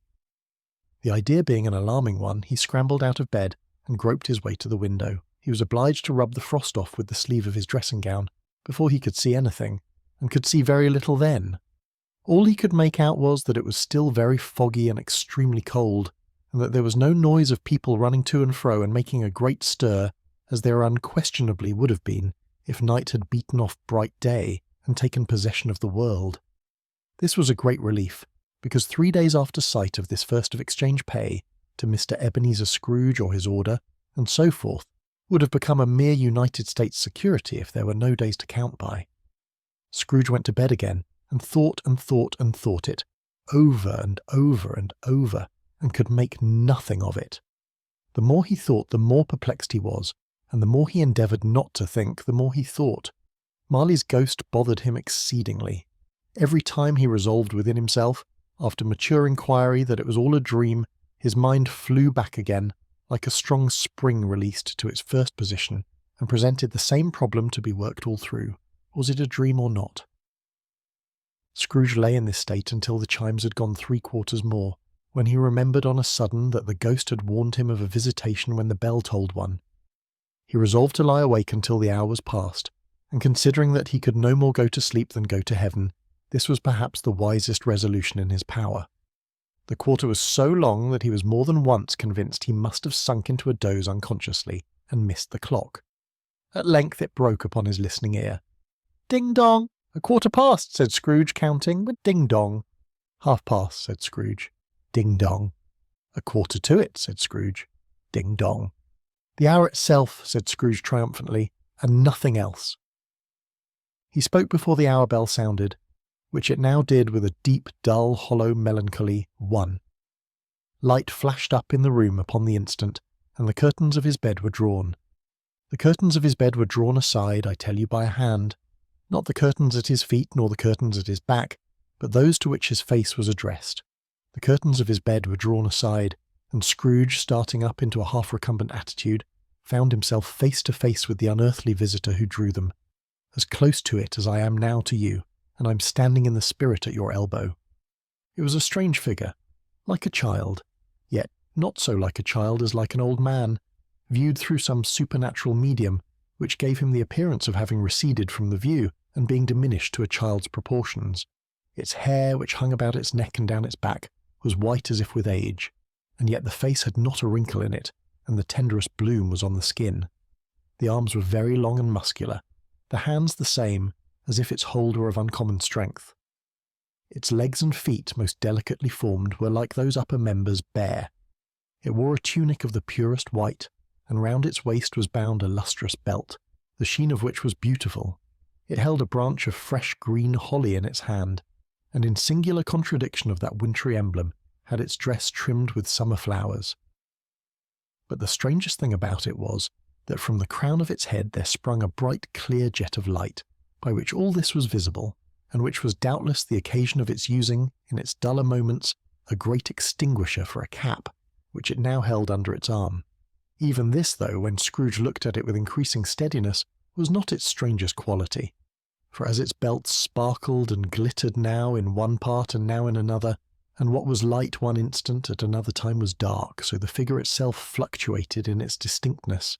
The idea being an alarming one, he scrambled out of bed and groped his way to the window. He was obliged to rub the frost off with the sleeve of his dressing gown before he could see anything, and could see very little then. All he could make out was that it was still very foggy and extremely cold, and that there was no noise of people running to and fro and making a great stir, as there unquestionably would have been if night had beaten off bright day and taken possession of the world. This was a great relief, because 3 days after sight of this first of exchange pay, to Mr. Ebenezer Scrooge or his order, and so forth, would have become a mere United States security if there were no days to count by. Scrooge went to bed again, and thought and thought and thought it, over and over and over, and could make nothing of it. The more he thought, the more perplexed he was, and the more he endeavoured not to think, the more he thought. Marley's ghost bothered him exceedingly. Every time he resolved within himself, after mature inquiry, that it was all a dream, his mind flew back again, like a strong spring released to its first position, and presented the same problem to be worked all through. Was it a dream or not? Scrooge lay in this state until the chimes had gone 3 quarters more, when he remembered on a sudden that the ghost had warned him of a visitation when the bell tolled 1. He resolved to lie awake until the hour was past, and considering that he could no more go to sleep than go to heaven, this was perhaps the wisest resolution in his power. The quarter was so long that he was more than once convinced he must have sunk into a doze unconsciously, and missed the clock. At length it broke upon his listening ear. "Ding-dong! 1/4 past," said Scrooge, counting, but ding-dong. "Half-past," said Scrooge. Ding-dong. 1/4 to it, said Scrooge. Ding-dong. "The hour itself," said Scrooge triumphantly, "and nothing else." He spoke before the hour bell sounded, which it now did with a deep, dull, hollow melancholy 1. Light flashed up in the room upon the instant, and the curtains of his bed were drawn. The curtains of his bed were drawn aside, I tell you, by a hand, not the curtains at his feet nor the curtains at his back, but those to which his face was addressed. The curtains of his bed were drawn aside, and Scrooge, starting up into a half-recumbent attitude, found himself face to face with the unearthly visitor who drew them, as close to it as I am now to you, and I'm standing in the spirit at your elbow. It was a strange figure, like a child, yet not so like a child as like an old man, viewed through some supernatural medium, which gave him the appearance of having receded from the view and being diminished to a child's proportions. Its hair, which hung about its neck and down its back, was white as if with age, and yet the face had not a wrinkle in it, and the tenderest bloom was on the skin. The arms were very long and muscular, the hands the same, as if its hold were of uncommon strength. Its legs and feet, most delicately formed, were like those upper members bare. It wore a tunic of the purest white, and round its waist was bound a lustrous belt, the sheen of which was beautiful. It held a branch of fresh green holly in its hand, and in singular contradiction of that wintry emblem, had its dress trimmed with summer flowers. But the strangest thing about it was, that from the crown of its head there sprung a bright clear jet of light, by which all this was visible, and which was doubtless the occasion of its using, in its duller moments, a great extinguisher for a cap, which it now held under its arm. Even this, though, when Scrooge looked at it with increasing steadiness, was not its strangest quality, for as its belt sparkled and glittered now in one part and now in another, and what was light one instant at another time was dark, so the figure itself fluctuated in its distinctness,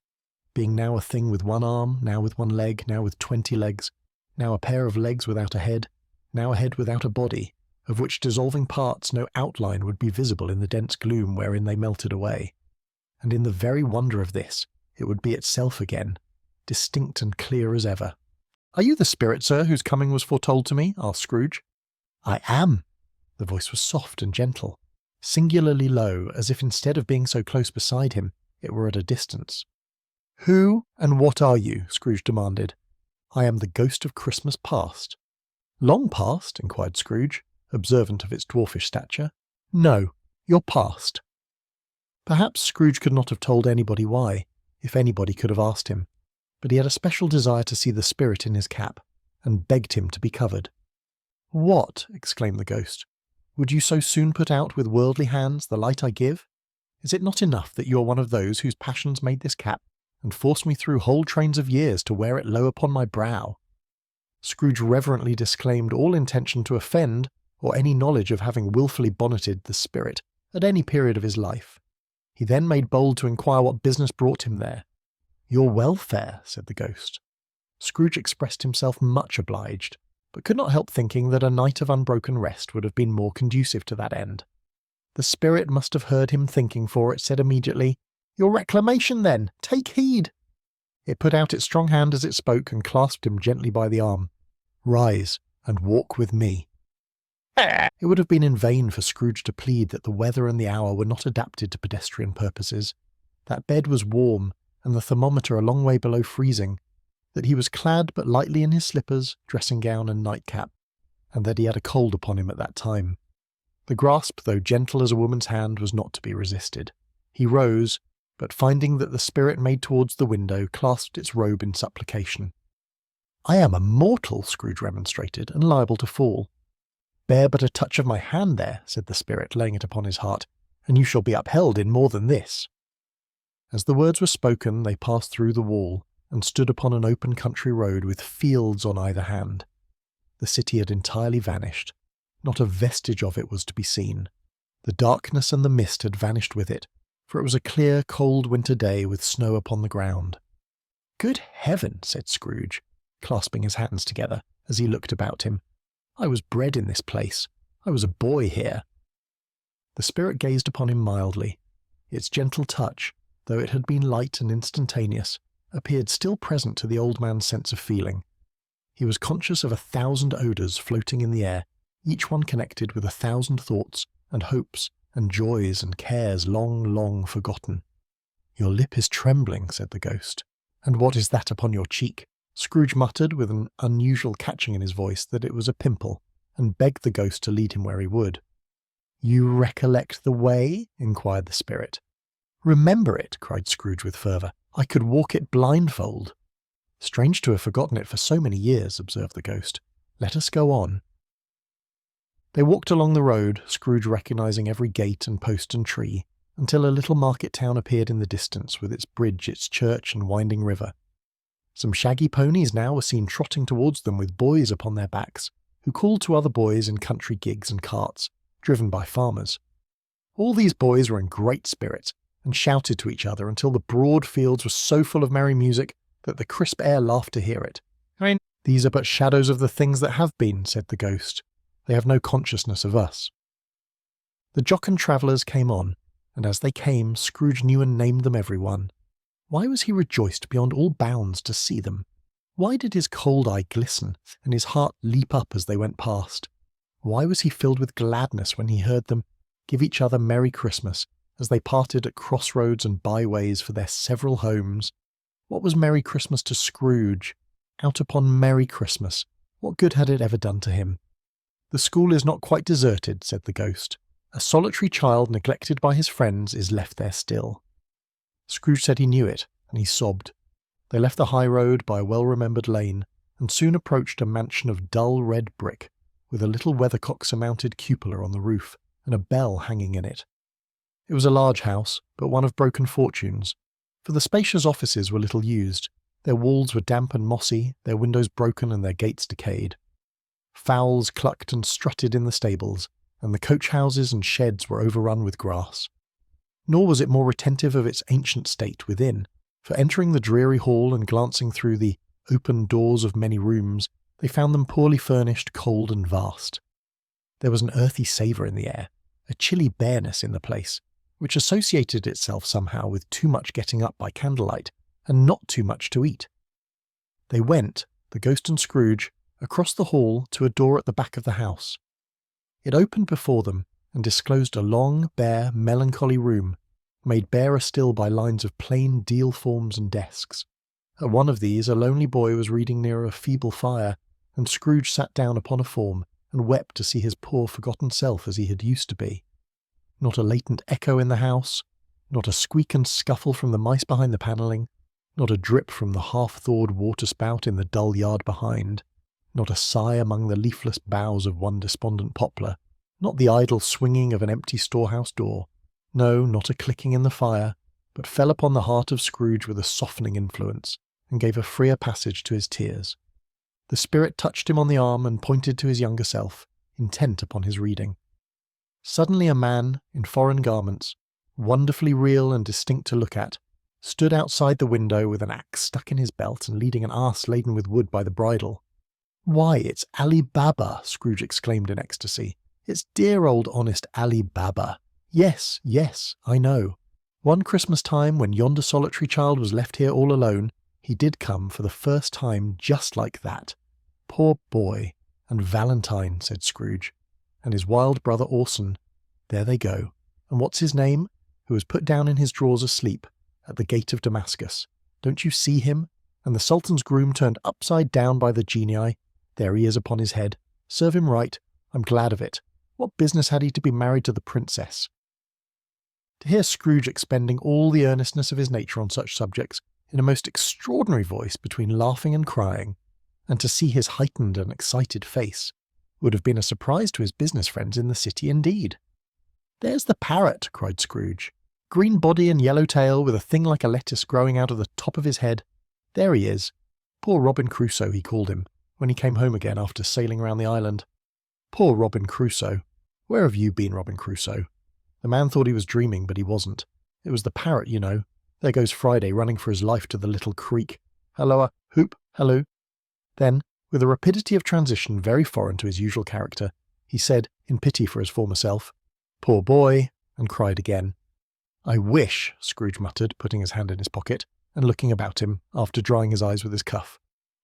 being now a thing with one arm, now with one leg, now with 20 legs, now a pair of legs without a head, now a head without a body, of which dissolving parts no outline would be visible in the dense gloom wherein they melted away. And in the very wonder of this, it would be itself again, distinct and clear as ever. "Are you the spirit, sir, whose coming was foretold to me?" asked Scrooge. "I am." The voice was soft and gentle. singularly low, as if instead of being so close beside him, it were at a distance. "Who and what are you?" Scrooge demanded. "I am the ghost of Christmas past." "Long past?" inquired Scrooge, observant of its dwarfish stature. "No, your past." Perhaps Scrooge could not have told anybody why, if anybody could have asked him, but he had a special desire to see the spirit in his cap, and begged him to be covered. "What?" exclaimed the ghost. "Would you so soon put out with worldly hands the light I give? Is it not enough that you are one of those whose passions made this cap, and forced me through whole trains of years to wear it low upon my brow?" Scrooge reverently disclaimed all intention to offend, or any knowledge of having wilfully bonneted the spirit at any period of his life. He then made bold to inquire what business brought him there. "Your welfare," said the ghost. Scrooge expressed himself much obliged, but could not help thinking that a night of unbroken rest would have been more conducive to that end. The spirit must have heard him thinking, for it said immediately, "Your reclamation, then! Take heed!" It put out its strong hand as it spoke, and clasped him gently by the arm. "Rise, and walk with me." It would have been in vain for Scrooge to plead that the weather and the hour were not adapted to pedestrian purposes, that bed was warm, and the thermometer a long way below freezing, that he was clad but lightly in his slippers, dressing-gown, and nightcap, and that he had a cold upon him at that time. The grasp, though gentle as a woman's hand, was not to be resisted. He rose, but finding that the spirit made towards the window, clasped its robe in supplication. "I am a mortal," Scrooge remonstrated, "and liable to fall." "Bear but a touch of my hand there," said the spirit, laying it upon his heart, "and you shall be upheld in more than this." As the words were spoken, they passed through the wall, and stood upon an open country road with fields on either hand. The city had entirely vanished. Not a vestige of it was to be seen. The darkness and the mist had vanished with it, for it was a clear, cold winter day with snow upon the ground. "Good heaven!" said Scrooge, clasping his hands together as he looked about him. "I was bred in this place. I was a boy here." The spirit gazed upon him mildly. Its gentle touch, though it had been light and instantaneous, appeared still present to the old man's sense of feeling. He was conscious of 1,000 odours floating in the air, each one connected with 1,000 thoughts and hopes and joys and cares long, long forgotten. "Your lip is trembling," said the ghost. "And what is that upon your cheek?" Scrooge muttered with an unusual catching in his voice that it was a pimple, and begged the ghost to lead him where he would. "You recollect the way?" inquired the spirit. "Remember it!" cried Scrooge with fervour. "I could walk it blindfold." "Strange to have forgotten it for so many years," observed the ghost. "Let us go on." They walked along the road, Scrooge recognising every gate and post and tree, until a little market town appeared in the distance, with its bridge, its church, and winding river. Some shaggy ponies now were seen trotting towards them with boys upon their backs, who called to other boys in country gigs and carts, driven by farmers. All these boys were in great spirits, and shouted to each other until the broad fields were so full of merry music that the crisp air laughed to hear it. "These are but shadows of the things that have been," said the ghost. "They have no consciousness of us." The jocund travellers came on, and as they came, Scrooge knew and named them every one. Why was he rejoiced beyond all bounds to see them? Why did his cold eye glisten, and his heart leap up as they went past? Why was he filled with gladness when he heard them give each other Merry Christmas, as they parted at crossroads and byways for their several homes? What was Merry Christmas to Scrooge? Out upon Merry Christmas, what good had it ever done to him? "The school is not quite deserted," said the ghost. "A solitary child neglected by his friends is left there still." Scrooge said he knew it, and he sobbed. They left the high road by a well-remembered lane, and soon approached a mansion of dull red brick, with a little weathercock-surmounted cupola on the roof, and a bell hanging in it. It was a large house, but one of broken fortunes, for the spacious offices were little used. Their walls were damp and mossy, their windows broken and their gates decayed. Fowls clucked and strutted in the stables, and the coach-houses and sheds were overrun with grass. Nor was it more retentive of its ancient state within, for entering the dreary hall and glancing through the open doors of many rooms, they found them poorly furnished, cold and vast. There was an earthy savour in the air, a chilly bareness in the place, which associated itself somehow with too much getting up by candlelight, and not too much to eat. They went, the ghost and Scrooge, across the hall to a door at the back of the house. It opened before them, and disclosed a long, bare, melancholy room, made barer still by lines of plain deal forms and desks. At one of these a lonely boy was reading near a feeble fire, and Scrooge sat down upon a form and wept to see his poor forgotten self as he had used to be. Not a latent echo in the house, not a squeak and scuffle from the mice behind the panelling, not a drip from the half-thawed water-spout in the dull yard behind, not a sigh among the leafless boughs of one despondent poplar, not the idle swinging of an empty storehouse door, no, not a clicking in the fire, but fell upon the heart of Scrooge with a softening influence, and gave a freer passage to his tears. The spirit touched him on the arm and pointed to his younger self, intent upon his reading. Suddenly a man, in foreign garments, wonderfully real and distinct to look at, stood outside the window with an axe stuck in his belt and leading an ass laden with wood by the bridle. "Why, it's Ali Baba!" Scrooge exclaimed in ecstasy. "It's dear old honest Ali Baba. Yes, yes, I know. One Christmas time, when yonder solitary child was left here all alone, he did come for the first time just like that. Poor boy. And Valentine," said Scrooge. "And his wild brother Orson. There they go. And what's his name? Who was put down in his drawers asleep, at the gate of Damascus. Don't you see him? And the Sultan's groom turned upside down by the genii. There he is upon his head. Serve him right. I'm glad of it. What business had he to be married to the princess?" To hear Scrooge expending all the earnestness of his nature on such subjects, in a most extraordinary voice between laughing and crying, and to see his heightened and excited face, would have been a surprise to his business friends in the city indeed. "There's the parrot," cried Scrooge. "Green body and yellow tail, with a thing like a lettuce growing out of the top of his head. There he is. Poor Robin Crusoe, he called him, when he came home again after sailing round the island. Poor Robin Crusoe. Where have you been, Robin Crusoe?" The man thought he was dreaming, but he wasn't. It was the parrot, you know. There goes Friday, running for his life to the little creek. Halloa, hoop, halloo. Then, with a rapidity of transition very foreign to his usual character, he said, in pity for his former self, "Poor boy," and cried again. "I wish," Scrooge muttered, putting his hand in his pocket, and looking about him, after drying his eyes with his cuff.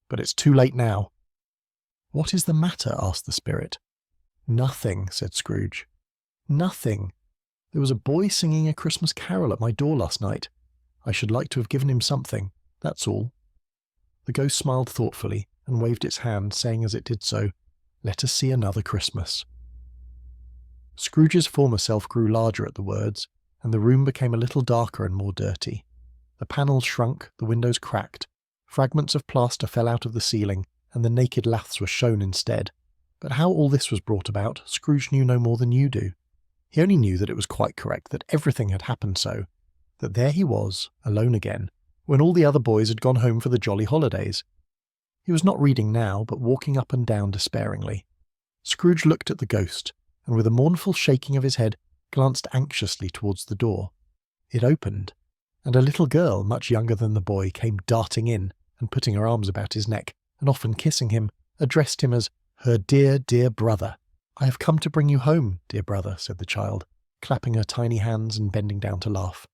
"But it's too late now." "What is the matter?" asked the spirit. "Nothing," said Scrooge. "Nothing. There was a boy singing a Christmas carol at my door last night. I should like to have given him something, that's all." The ghost smiled thoughtfully, and waved its hand, saying as it did so, "Let us see another Christmas." Scrooge's former self grew larger at the words, and the room became a little darker and more dirty. The panels shrunk, the windows cracked, fragments of plaster fell out of the ceiling, and the naked laths were shown instead. But how all this was brought about, Scrooge knew no more than you do. He only knew that it was quite correct, that everything had happened so, that there he was, alone again, when all the other boys had gone home for the jolly holidays. He was not reading now, but walking up and down despairingly. Scrooge looked at the ghost, and with a mournful shaking of his head, glanced anxiously towards the door. It opened, and a little girl, much younger than the boy, came darting in, and putting her arms about his neck, and often kissing him, addressed him as her dear, dear brother. "I have come to bring you home, dear brother," said the child, clapping her tiny hands and bending down to laugh.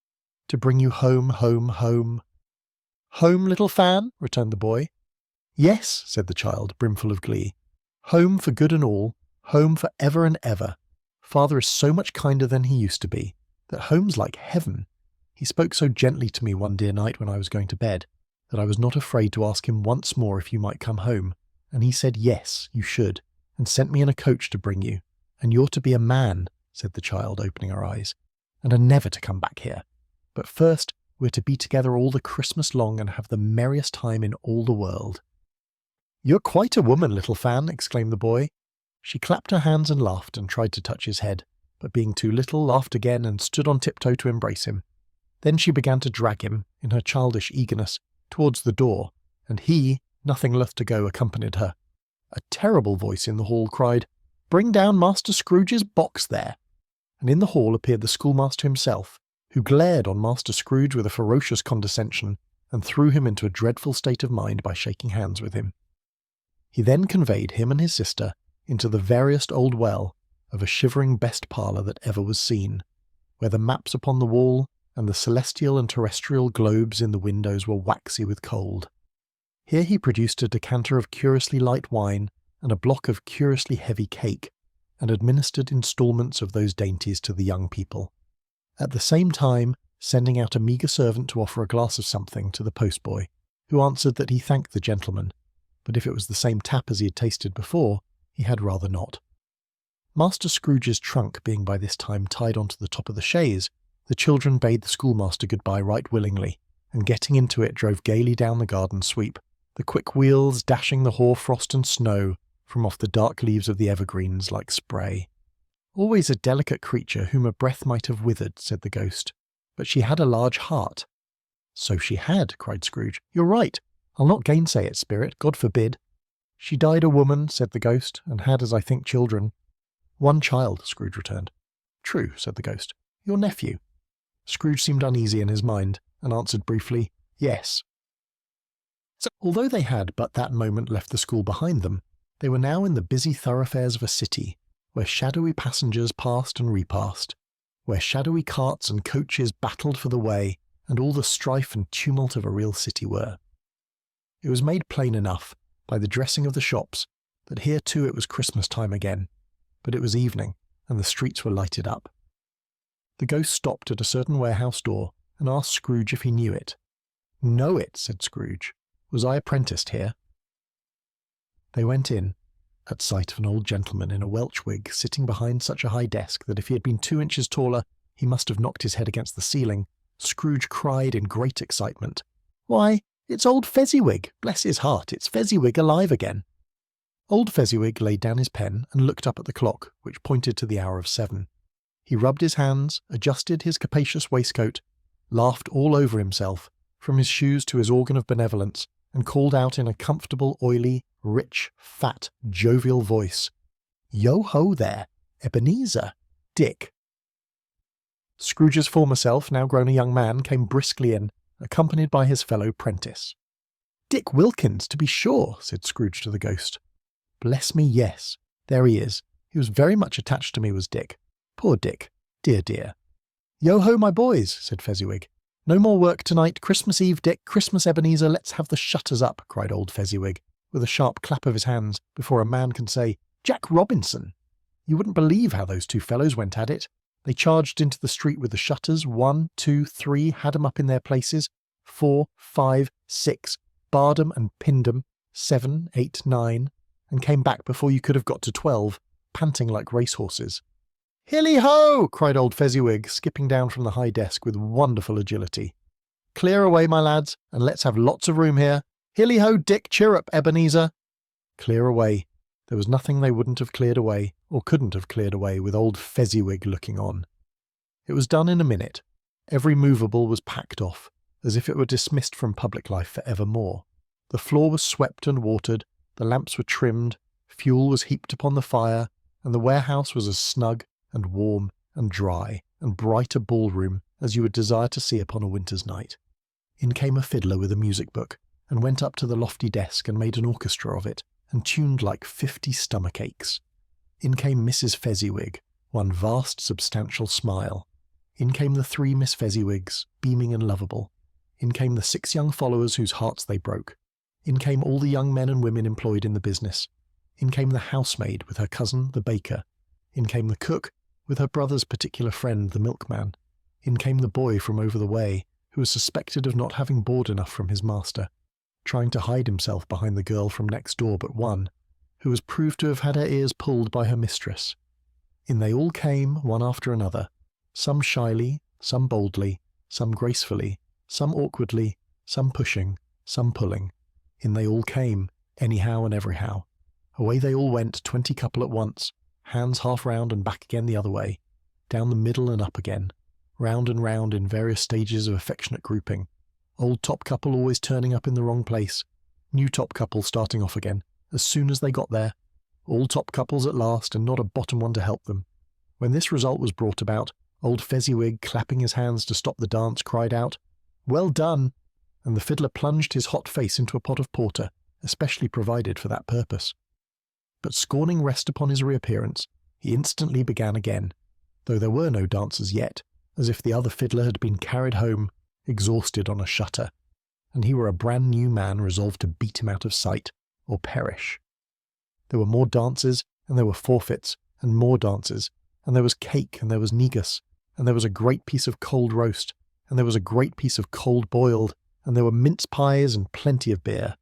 "To bring you home, home, home." "Home, little Fan?" returned the boy. "Yes," said the child, brimful of glee. "Home for good and all, home for ever and ever. Father is so much kinder than he used to be, that home's like heaven. He spoke so gently to me one dear night when I was going to bed, that I was not afraid to ask him once more if you might come home, and he said yes, you should, and sent me in a coach to bring you, and you're to be a man," said the child, opening her eyes, "and are never to come back here. But first we're to be together all the Christmas long and have the merriest time in all the world." "You're quite a woman, little Fan," exclaimed the boy. She clapped her hands and laughed and tried to touch his head, but being too little, laughed again and stood on tiptoe to embrace him. Then she began to drag him, in her childish eagerness, towards the door, and he, nothing loth to go, accompanied her. A terrible voice in the hall cried, "Bring down Master Scrooge's box there!" And in the hall appeared the schoolmaster himself, who glared on Master Scrooge with a ferocious condescension, and threw him into a dreadful state of mind by shaking hands with him. He then conveyed him and his sister into the veriest old well of a shivering best parlour that ever was seen, where the maps upon the wall and the celestial and terrestrial globes in the windows were waxy with cold. Here he produced a decanter of curiously light wine and a block of curiously heavy cake, and administered instalments of those dainties to the young people, at the same time sending out a meagre servant to offer a glass of something to the postboy, who answered that he thanked the gentleman, but if it was the same tap as he had tasted before, he had rather not. Master Scrooge's trunk being by this time tied onto the top of the chaise, the children bade the schoolmaster goodbye right willingly, and getting into it drove gaily down the garden sweep, the quick wheels dashing the hoar frost and snow from off the dark leaves of the evergreens like spray. "Always a delicate creature whom a breath might have withered," said the ghost, "but she had a large heart." "So she had," cried Scrooge. "You're right. I'll not gainsay it, spirit, God forbid." "She died a woman," said the ghost, "and had, as I think, children." "One child," Scrooge returned. "True," said the ghost. "Your nephew?" Scrooge seemed uneasy in his mind, and answered briefly, "Yes." So, although they had but that moment left the school behind them, they were now in the busy thoroughfares of a city, where shadowy passengers passed and repassed, where shadowy carts and coaches battled for the way, and all the strife and tumult of a real city were. It was made plain enough, by the dressing of the shops, that here too it was Christmas time again, but it was evening, and the streets were lighted up. The ghost stopped at a certain warehouse door, and asked Scrooge if he knew it. "Know it," said Scrooge. "Was I apprenticed here?" They went in, at sight of an old gentleman in a Welsh wig sitting behind such a high desk that if he had been 2 inches taller, he must have knocked his head against the ceiling. Scrooge cried in great excitement, "Why, it's old Fezziwig! Bless his heart, it's Fezziwig alive again!" Old Fezziwig laid down his pen and looked up at the clock, which pointed to the hour of 7. He rubbed his hands, adjusted his capacious waistcoat, laughed all over himself, from his shoes to his organ of benevolence, and called out in a comfortable, oily, rich, fat, jovial voice, "Yo-ho there, Ebenezer, Dick." Scrooge's former self, now grown a young man, came briskly in, accompanied by his fellow prentice. "Dick Wilkins, to be sure," said Scrooge to the ghost. "Bless me, yes. There he is. He was very much attached to me, was Dick. Poor Dick. Dear, dear." "Yo-ho, my boys," said Fezziwig. "No more work tonight. Christmas Eve, Dick. Christmas, Ebenezer. Let's have the shutters up," cried old Fezziwig, with a sharp clap of his hands, before a man can say, "Jack Robinson." You wouldn't believe how those two fellows went at it. They charged into the street with the shutters, 1, 2, 3, had 'em up in their places, 4, 5, 6, barred 'em and pinned 'em, 7, 8, 9, and came back before you could have got to 12, panting like racehorses. "Hilly-ho!" cried old Fezziwig, skipping down from the high desk with wonderful agility. "Clear away, my lads, and let's have lots of room here. Hilly-ho, Dick, cheer up, Ebenezer." Clear away. There was nothing they wouldn't have cleared away, or couldn't have cleared away, with old Fezziwig looking on. It was done in a minute. Every movable was packed off, as if it were dismissed from public life for evermore. The floor was swept and watered, the lamps were trimmed, fuel was heaped upon the fire, and the warehouse was as snug and warm and dry and bright a ballroom as you would desire to see upon a winter's night. In came a fiddler with a music book, and went up to the lofty desk and made an orchestra of it, and tuned like 50 stomach aches. In came Mrs. Fezziwig, one vast substantial smile. In came the 3 Miss Fezziwigs, beaming and lovable. In came the 6 young followers whose hearts they broke. In came all the young men and women employed in the business. In came the housemaid with her cousin, the baker. In came the cook, with her brother's particular friend, the milkman. In came the boy from over the way, who was suspected of not having board enough from his master, trying to hide himself behind the girl from next door but one, who was proved to have had her ears pulled by her mistress. In they all came, one after another, some shyly, some boldly, some gracefully, some awkwardly, some pushing, some pulling. In they all came, anyhow and everyhow. Away they all went, 20 couple at once, hands half round and back again the other way, down the middle and up again, round and round in various stages of affectionate grouping, old top couple always turning up in the wrong place, new top couple starting off again, as soon as they got there, all top couples at last and not a bottom one to help them. When this result was brought about, old Fezziwig, clapping his hands to stop the dance, cried out, "Well done!" and the fiddler plunged his hot face into a pot of porter, especially provided for that purpose. But scorning rest upon his reappearance, he instantly began again, though there were no dancers yet, as if the other fiddler had been carried home, exhausted on a shutter, and he were a brand new man resolved to beat him out of sight, or perish. There were more dances, and there were forfeits, and more dances, and there was cake, and there was negus, and there was a great piece of cold roast, and there was a great piece of cold boiled, and there were mince pies and plenty of beer.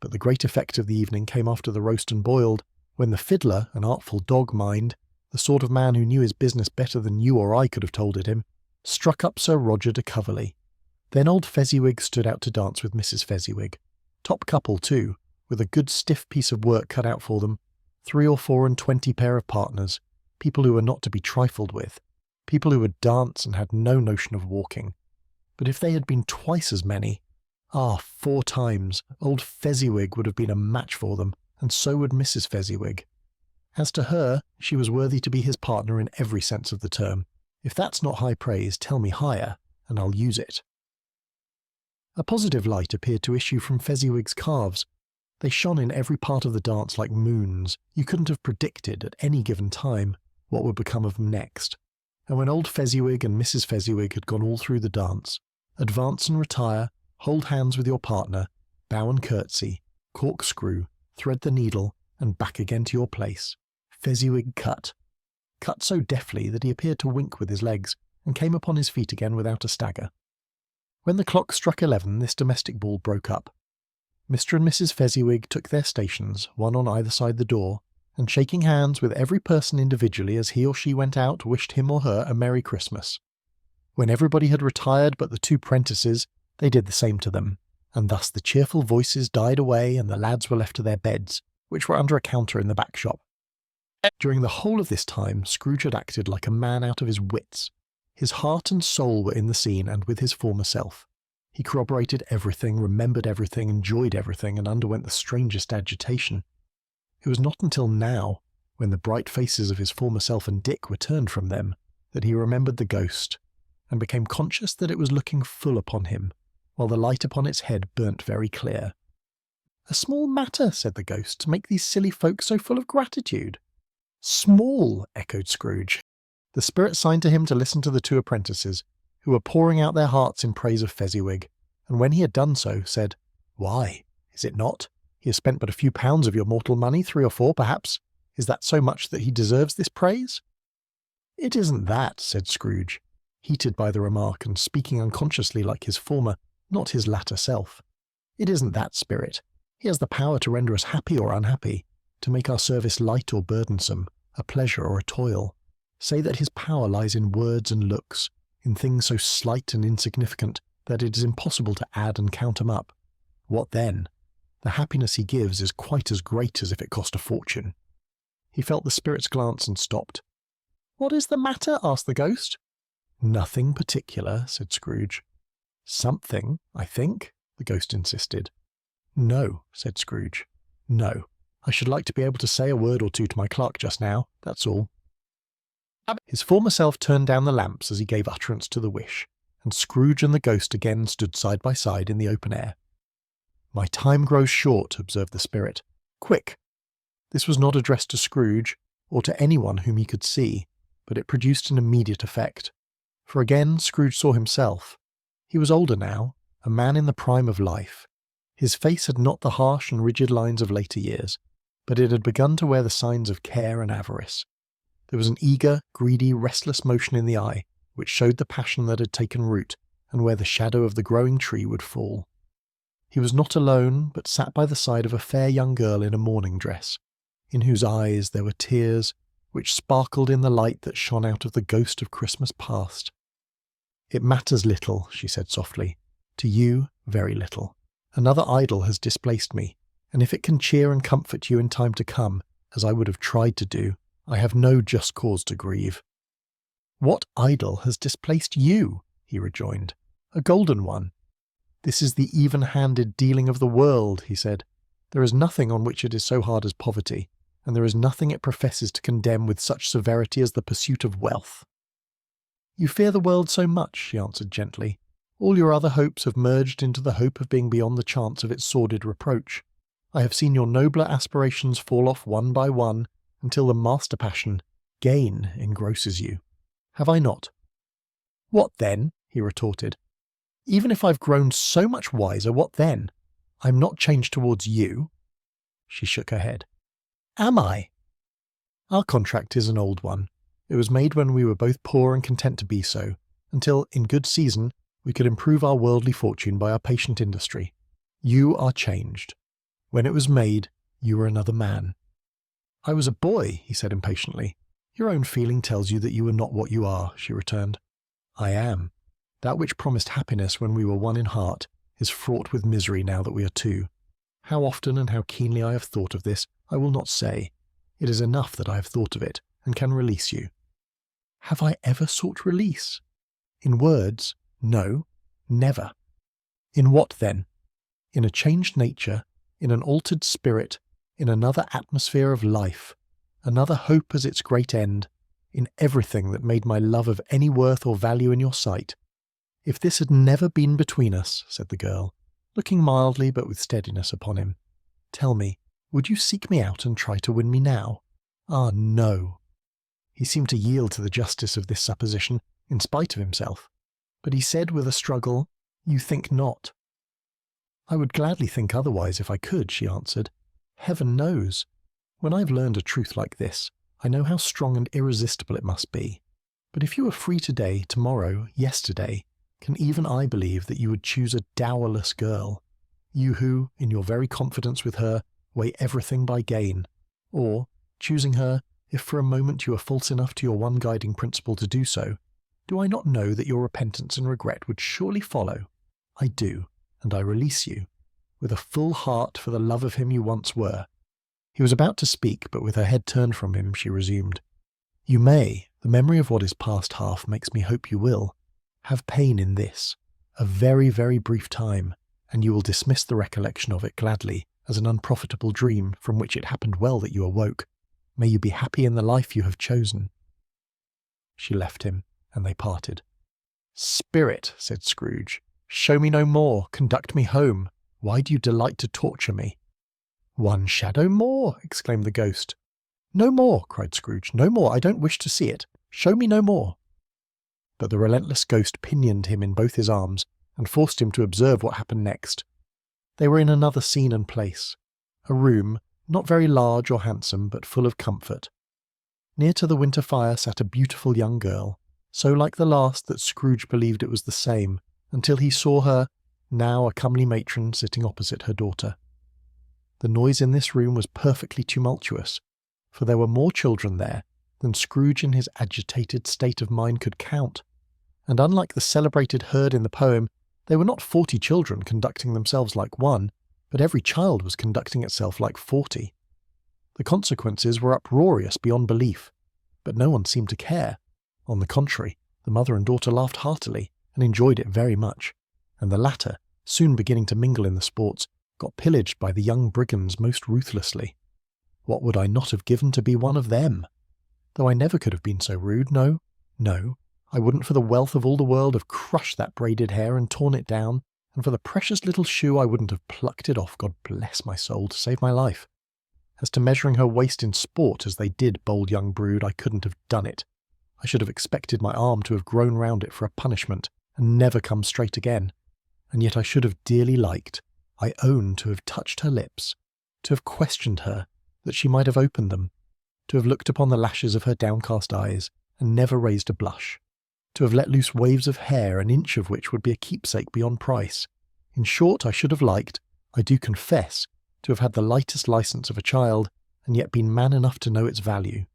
But the great effect of the evening came after the roast and boiled, when the fiddler, an artful dog mind, the sort of man who knew his business better than you or I could have told it him, struck up Sir Roger de Coverley. Then old Fezziwig stood out to dance with Mrs. Fezziwig. Top couple too, with a good stiff piece of work cut out for them, 3 or 4 and 20 pair of partners, people who were not to be trifled with, people who would dance and had no notion of walking. But if they had been twice as many, 4 times, old Fezziwig would have been a match for them, and so would Mrs. Fezziwig. As to her, she was worthy to be his partner in every sense of the term. If that's not high praise, tell me higher, and I'll use it. A positive light appeared to issue from Fezziwig's calves. They shone in every part of the dance like moons. You couldn't have predicted, at any given time, what would become of them next. And when old Fezziwig and Mrs. Fezziwig had gone all through the dance, advance and retire, hold hands with your partner, bow and curtsy, corkscrew, thread the needle, and back again to your place. Fezziwig cut so deftly that he appeared to wink with his legs, and came upon his feet again without a stagger. When the clock struck 11, this domestic ball broke up. Mr. and Mrs. Fezziwig took their stations, one on either side the door, and shaking hands with every person individually as he or she went out, wished him or her a Merry Christmas. When everybody had retired but the 2 prentices, they did the same to them, and thus the cheerful voices died away and the lads were left to their beds, which were under a counter in the back shop. During the whole of this time, Scrooge had acted like a man out of his wits. His heart and soul were in the scene and with his former self. He corroborated everything, remembered everything, enjoyed everything, and underwent the strangest agitation. It was not until now, when the bright faces of his former self and Dick were turned from them, that he remembered the ghost, and became conscious that it was looking full upon him, while the light upon its head burnt very clear. "A small matter," said the ghost, "to make these silly folk so full of gratitude." "Small," echoed Scrooge. The spirit signed to him to listen to the 2 apprentices, who were pouring out their hearts in praise of Fezziwig, and when he had done so, said, "Why, is it not? He has spent but a few pounds of your mortal money, 3 or 4 perhaps. Is that so much that he deserves this praise?" "It isn't that," said Scrooge, heated by the remark, and speaking unconsciously like his former, not his latter self. "It isn't that, spirit. He has the power to render us happy or unhappy, to make our service light or burdensome, a pleasure or a toil. Say that his power lies in words and looks, in things so slight and insignificant that it is impossible to add and count them up. What then? The happiness he gives is quite as great as if it cost a fortune." He felt the spirit's glance and stopped. "What is the matter?" asked the ghost. "Nothing particular," said Scrooge. "Something, I think," the ghost insisted. "No," said Scrooge. "No. I should like to be able to say a word or 2 to my clerk just now, that's all." His former self turned down the lamps as he gave utterance to the wish, and Scrooge and the ghost again stood side by side in the open air. "My time grows short," observed the spirit. "Quick!" This was not addressed to Scrooge, or to anyone whom he could see, but it produced an immediate effect. For again Scrooge saw himself. He was older now, a man in the prime of life. His face had not the harsh and rigid lines of later years, but it had begun to wear the signs of care and avarice. There was an eager, greedy, restless motion in the eye, which showed the passion that had taken root, and where the shadow of the growing tree would fall. He was not alone, but sat by the side of a fair young girl in a mourning dress, in whose eyes there were tears, which sparkled in the light that shone out of the ghost of Christmas past. "It matters little," she said softly. "To you, very little. Another idol has displaced me, and if it can cheer and comfort you in time to come, as I would have tried to do, I have no just cause to grieve." "What idol has displaced you?" he rejoined. "A golden one." "This is the even-handed dealing of the world," he said. "There is nothing on which it is so hard as poverty, and there is nothing it professes to condemn with such severity as the pursuit of wealth." "You fear the world so much," she answered gently. "All your other hopes have merged into the hope of being beyond the chance of its sordid reproach. I have seen your nobler aspirations fall off one by one, until the master passion, gain, engrosses you. Have I not?" "What then?" he retorted. "Even if I've grown so much wiser, what then? I'm not changed towards you." She shook her head. "Am I?" Our contract is an old one. It was made when we were both poor and content to be so, until, in good season, we could improve our worldly fortune by our patient industry. You are changed. When it was made, you were another man." "I was a boy," he said impatiently. "Your own feeling tells you that you are not what you are," she returned. "I am. That which promised happiness when we were one in heart is fraught with misery now that we are two. How often and how keenly I have thought of this, I will not say. It is enough that I have thought of it, and can release you." "Have I ever sought release?" "In words, no, never." "In what then?" "In a changed nature, in an altered spirit, in another atmosphere of life, another hope as its great end, in everything that made my love of any worth or value in your sight. If this had never been between us," said the girl, looking mildly but with steadiness upon him, "tell me, would you seek me out and try to win me now?" "Ah, no." He seemed to yield to the justice of this supposition, in spite of himself, but he said with a struggle, "You think not." "I would gladly think otherwise if I could," she answered. "Heaven knows. When I have learned a truth like this, I know how strong and irresistible it must be. But if you were free today, tomorrow, yesterday, can even I believe that you would choose a dowerless girl, you who, in your very confidence with her, weigh everything by gain, or, choosing her, if for a moment you are false enough to your one guiding principle to do so, do I not know that your repentance and regret would surely follow? I do, and I release you, with a full heart for the love of him you once were." He was about to speak, but with her head turned from him, she resumed, "You may, the memory of what is past half makes me hope you will, have pain in this, a very, very brief time, and you will dismiss the recollection of it gladly as an unprofitable dream from which it happened well that you awoke. May you be happy in the life you have chosen." She left him, and they parted. "Spirit," said Scrooge, "show me no more, conduct me home. Why do you delight to torture me?" "One shadow more!" exclaimed the ghost. "No more!" cried Scrooge. "No more! I don't wish to see it. Show me no more!" But the relentless ghost pinioned him in both his arms, and forced him to observe what happened next. They were in another scene and place. A room, not very large or handsome, but full of comfort. Near to the winter fire sat a beautiful young girl, so like the last that Scrooge believed it was the same, until he saw her, now a comely matron, sitting opposite her daughter. The noise in this room was perfectly tumultuous, for there were more children there than Scrooge in his agitated state of mind could count, and unlike the celebrated herd in the poem, they were not 40 children conducting themselves like one, but every child was conducting itself like 40. The consequences were uproarious beyond belief, but no one seemed to care. On the contrary, the mother and daughter laughed heartily, and enjoyed it very much, and the latter, soon beginning to mingle in the sports, got pillaged by the young brigands most ruthlessly. What would I not have given to be one of them? Though I never could have been so rude, no, I wouldn't for the wealth of all the world have crushed that braided hair and torn it down, and for the precious little shoe I wouldn't have plucked it off, God bless my soul, to save my life. As to measuring her waist in sport as they did, bold young brood, I couldn't have done it. I should have expected my arm to have grown round it for a punishment, and never come straight again, and yet I should have dearly liked, I own, to have touched her lips, to have questioned her, that she might have opened them, to have looked upon the lashes of her downcast eyes, and never raised a blush, to have let loose waves of hair, an inch of which would be a keepsake beyond price. In short, I should have liked, I do confess, to have had the lightest licence of a child, and yet been man enough to know its value.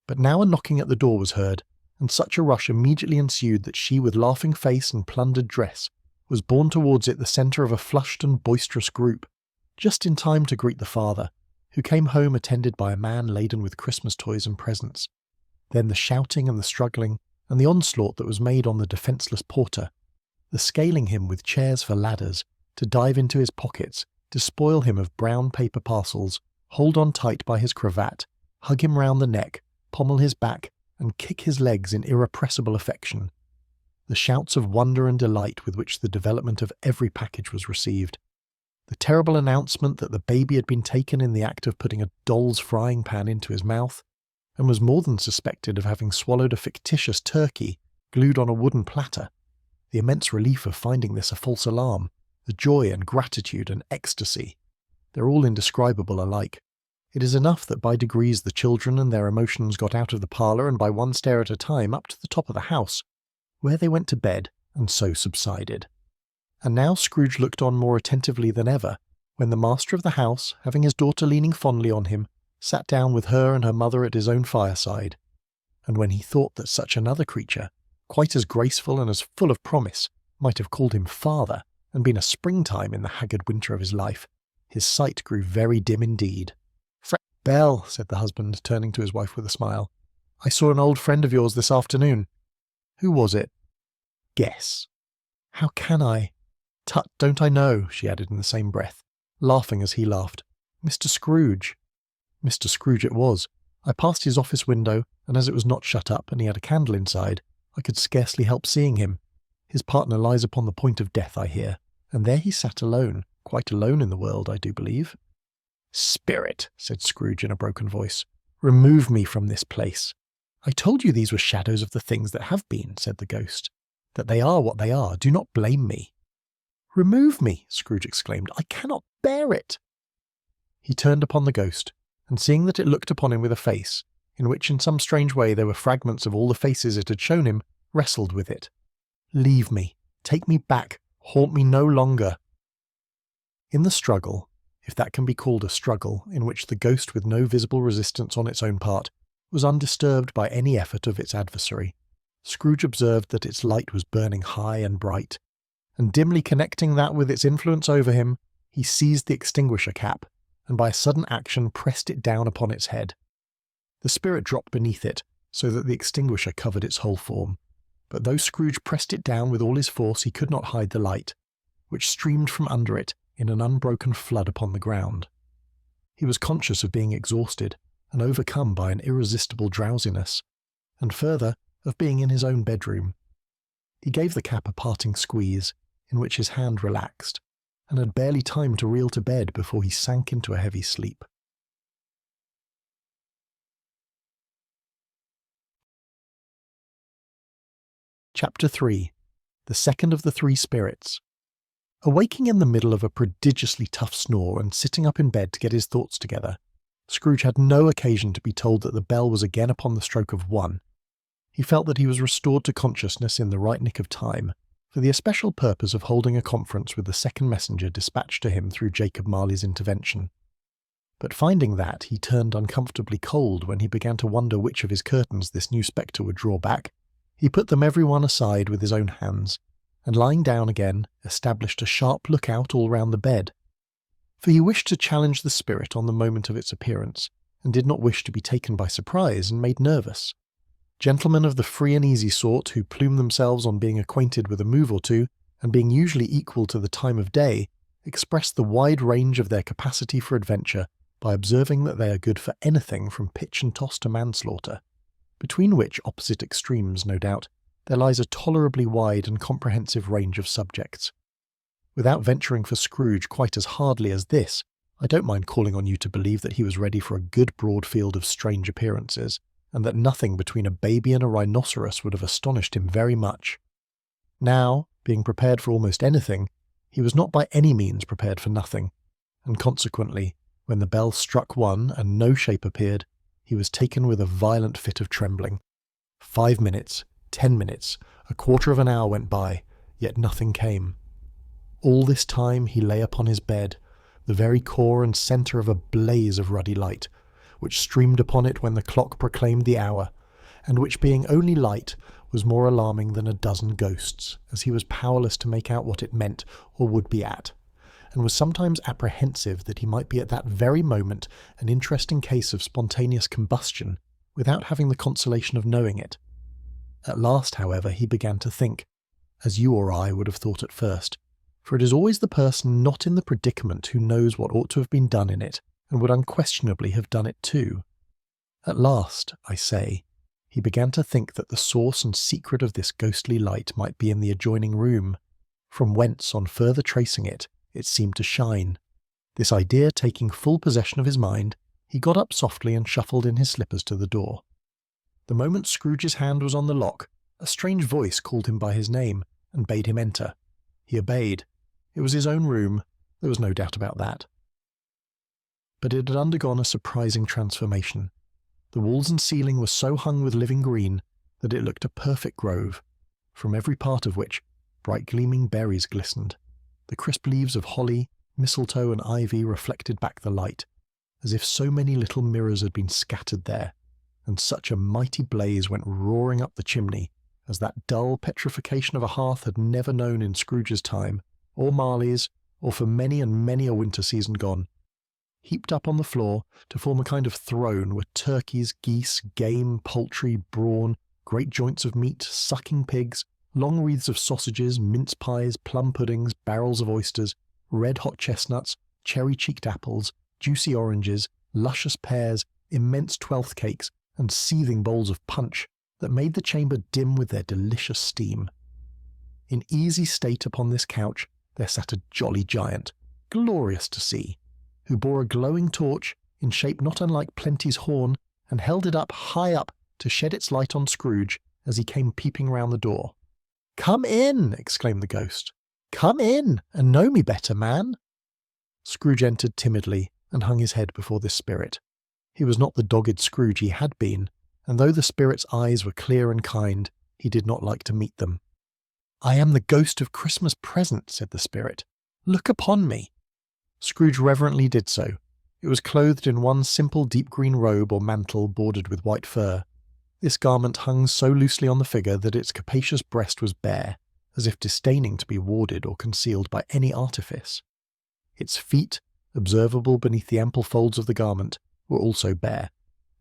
But now a knocking at the door was heard, and such a rush immediately ensued that she, with laughing face and plundered dress, was borne towards it the centre of a flushed and boisterous group, just in time to greet the father, who came home attended by a man laden with Christmas toys and presents. Then the shouting and the struggling, and the onslaught that was made on the defenceless porter, the scaling him with chairs for ladders, to dive into his pockets, despoil him of brown paper parcels, hold on tight by his cravat, hug him round the neck, pommel his back, and kick his legs in irrepressible affection. The shouts of wonder and delight with which the development of every package was received. The terrible announcement that the baby had been taken in the act of putting a doll's frying pan into his mouth, and was more than suspected of having swallowed a fictitious turkey glued on a wooden platter. The immense relief of finding this a false alarm, the joy and gratitude and ecstasy. They're all indescribable alike. It is enough that by degrees the children and their emotions got out of the parlour and by one stair at a time up to the top of the house, where they went to bed and so subsided. And now Scrooge looked on more attentively than ever, when the master of the house, having his daughter leaning fondly on him, sat down with her and her mother at his own fireside, and when he thought that such another creature, quite as graceful and as full of promise, might have called him father and been a springtime in the haggard winter of his life, his sight grew very dim indeed. "Belle," said the husband, turning to his wife with a smile, "I saw an old friend of yours this afternoon." "Who was it?" "Guess." "How can I?" "Tut, don't I know," she added in the same breath, laughing as he laughed. "Mr. Scrooge." Mr. Scrooge it was. I passed his office window, and as it was not shut up and he had a candle inside, I could scarcely help seeing him. His partner lies upon the point of death, I hear, and there he sat alone, quite alone in the world, I do believe. "Spirit," said Scrooge in a broken voice, "remove me from this place." "I told you these were shadows of the things that have been," said the ghost. "That they are what they are. Do not blame me." "Remove me," Scrooge exclaimed. "I cannot bear it." He turned upon the ghost, and seeing that it looked upon him with a face, in which in some strange way there were fragments of all the faces it had shown him, wrestled with it. "Leave me. Take me back. Haunt me no longer." In the struggle, if that can be called a struggle, in which the ghost with no visible resistance on its own part was undisturbed by any effort of its adversary, Scrooge observed that its light was burning high and bright, and dimly connecting that with its influence over him, he seized the extinguisher cap, and by a sudden action pressed it down upon its head. The spirit dropped beneath it, so that the extinguisher covered its whole form, but though Scrooge pressed it down with all his force, he could not hide the light, which streamed from under it in an unbroken flood upon the ground. He was conscious of being exhausted and overcome by an irresistible drowsiness, and further, of being in his own bedroom. He gave the cap a parting squeeze, in which his hand relaxed, and had barely time to reel to bed before he sank into a heavy sleep. Chapter 3. The Second of the Three Spirits. Awaking in the middle of a prodigiously tough snore and sitting up in bed to get his thoughts together, Scrooge had no occasion to be told that the bell was again upon the stroke of 1. He felt that he was restored to consciousness in the right nick of time, for the especial purpose of holding a conference with the second messenger dispatched to him through Jacob Marley's intervention. But finding that, he turned uncomfortably cold when he began to wonder which of his curtains this new spectre would draw back. He put them every one aside with his own hands, and lying down again, established a sharp lookout all round the bed. For he wished to challenge the spirit on the moment of its appearance, and did not wish to be taken by surprise and made nervous. Gentlemen of the free and easy sort, who plume themselves on being acquainted with a move or two, and being usually equal to the time of day, express the wide range of their capacity for adventure by observing that they are good for anything from pitch and toss to manslaughter, between which opposite extremes, no doubt, there lies a tolerably wide and comprehensive range of subjects. Without venturing for Scrooge quite as hardly as this, I don't mind calling on you to believe that he was ready for a good broad field of strange appearances, and that nothing between a baby and a rhinoceros would have astonished him very much. Now, being prepared for almost anything, he was not by any means prepared for nothing, and consequently, when the bell struck 1 and no shape appeared, he was taken with a violent fit of trembling. 5 minutes, 10 minutes, a quarter of an hour went by, yet nothing came. All this time he lay upon his bed, the very core and centre of a blaze of ruddy light, which streamed upon it when the clock proclaimed the hour, and which being only light was more alarming than a dozen ghosts, as he was powerless to make out what it meant or would be at, and was sometimes apprehensive that he might be at that very moment an interesting case of spontaneous combustion, without having the consolation of knowing it. At last, however, he began to think, as you or I would have thought at first, for it is always the person not in the predicament who knows what ought to have been done in it, and would unquestionably have done it too. At last, I say, he began to think that the source and secret of this ghostly light might be in the adjoining room, from whence, on further tracing it, it seemed to shine. This idea taking full possession of his mind, he got up softly and shuffled in his slippers to the door. The moment Scrooge's hand was on the lock, a strange voice called him by his name, and bade him enter. He obeyed. It was his own room, there was no doubt about that. but it had undergone a surprising transformation. The walls and ceiling were so hung with living green that it looked a perfect grove, from every part of which bright gleaming berries glistened. The crisp leaves of holly, mistletoe and ivy reflected back the light, as if so many little mirrors had been scattered there, and such a mighty blaze went roaring up the chimney as that dull petrification of a hearth had never known in Scrooge's time, or Marley's, or for many and many a winter season gone. Heaped up on the floor to form a kind of throne were turkeys, geese, game, poultry, brawn, great joints of meat, sucking pigs, long wreaths of sausages, mince pies, plum puddings, barrels of oysters, red-hot chestnuts, cherry-cheeked apples, juicy oranges, luscious pears, immense 12th cakes, and seething bowls of punch that made the chamber dim with their delicious steam. In easy state upon this couch there sat a jolly giant, glorious to see, who bore a glowing torch in shape not unlike Plenty's horn, and held it up high up to shed its light on Scrooge as he came peeping round the door. "Come in!" exclaimed the ghost. "Come in, and know me better, man." Scrooge entered timidly and hung his head before this spirit. He was not the dogged Scrooge he had been, and though the spirit's eyes were clear and kind, he did not like to meet them. "I am the ghost of Christmas present," said the spirit. "Look upon me." Scrooge reverently did so. It was clothed in one simple deep green robe or mantle bordered with white fur. This garment hung so loosely on the figure that its capacious breast was bare, as if disdaining to be warded or concealed by any artifice. Its feet, observable beneath the ample folds of the garment, were also bare,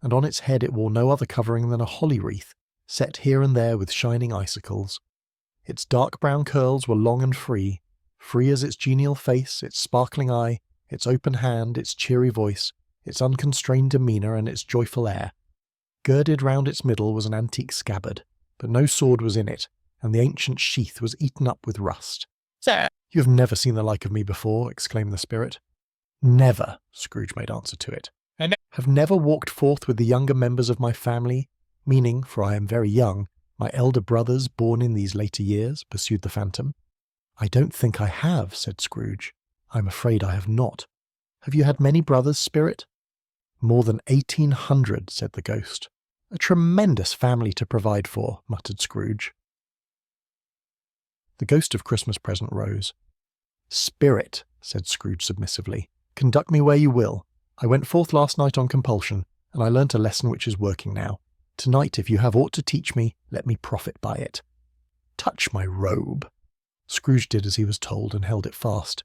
and on its head it wore no other covering than a holly wreath, set here and there with shining icicles. Its dark brown curls were long and free as its genial face, its sparkling eye, its open hand, its cheery voice, its unconstrained demeanour and its joyful air. Girded round its middle was an antique scabbard, but no sword was in it, and the ancient sheath was eaten up with rust. "Sir, "You have never seen the like of me before," exclaimed the spirit. "Never," Scrooge made answer to it. And "Have never walked forth with the younger members of my family, meaning, for I am very young, my elder brothers born in these later years," pursued the phantom. "I don't think I have," said Scrooge. "I'm afraid I have not. Have you had many brothers, spirit?" "More than 1,800, said the ghost. "A tremendous family to provide for," muttered Scrooge. The ghost of Christmas present rose. "Spirit," said Scrooge submissively, "conduct me where you will. I went forth last night on compulsion, and I learnt a lesson which is working now. Tonight, if you have aught to teach me, let me profit by it." "Touch my robe." Scrooge did as he was told and held it fast.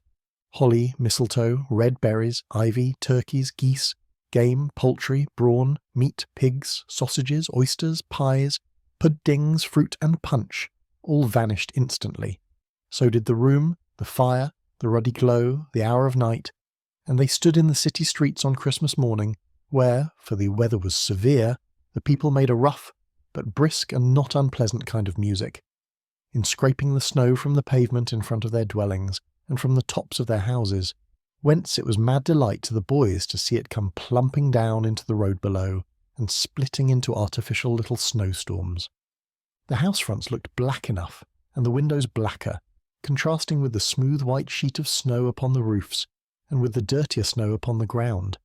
Holly, mistletoe, red berries, ivy, turkeys, geese, game, poultry, brawn, meat, pigs, sausages, oysters, pies, puddings, fruit and punch, all vanished instantly. So did the room, the fire, the ruddy glow, the hour of night, and they stood in the city streets on Christmas morning, where, for the weather was severe, the people made a rough, but brisk and not unpleasant kind of music, in scraping the snow from the pavement in front of their dwellings and from the tops of their houses, whence it was mad delight to the boys to see it come plumping down into the road below and splitting into artificial little snowstorms. The house fronts looked black enough, and the windows blacker, contrasting with the smooth white sheet of snow upon the roofs and with the dirtier snow upon the ground,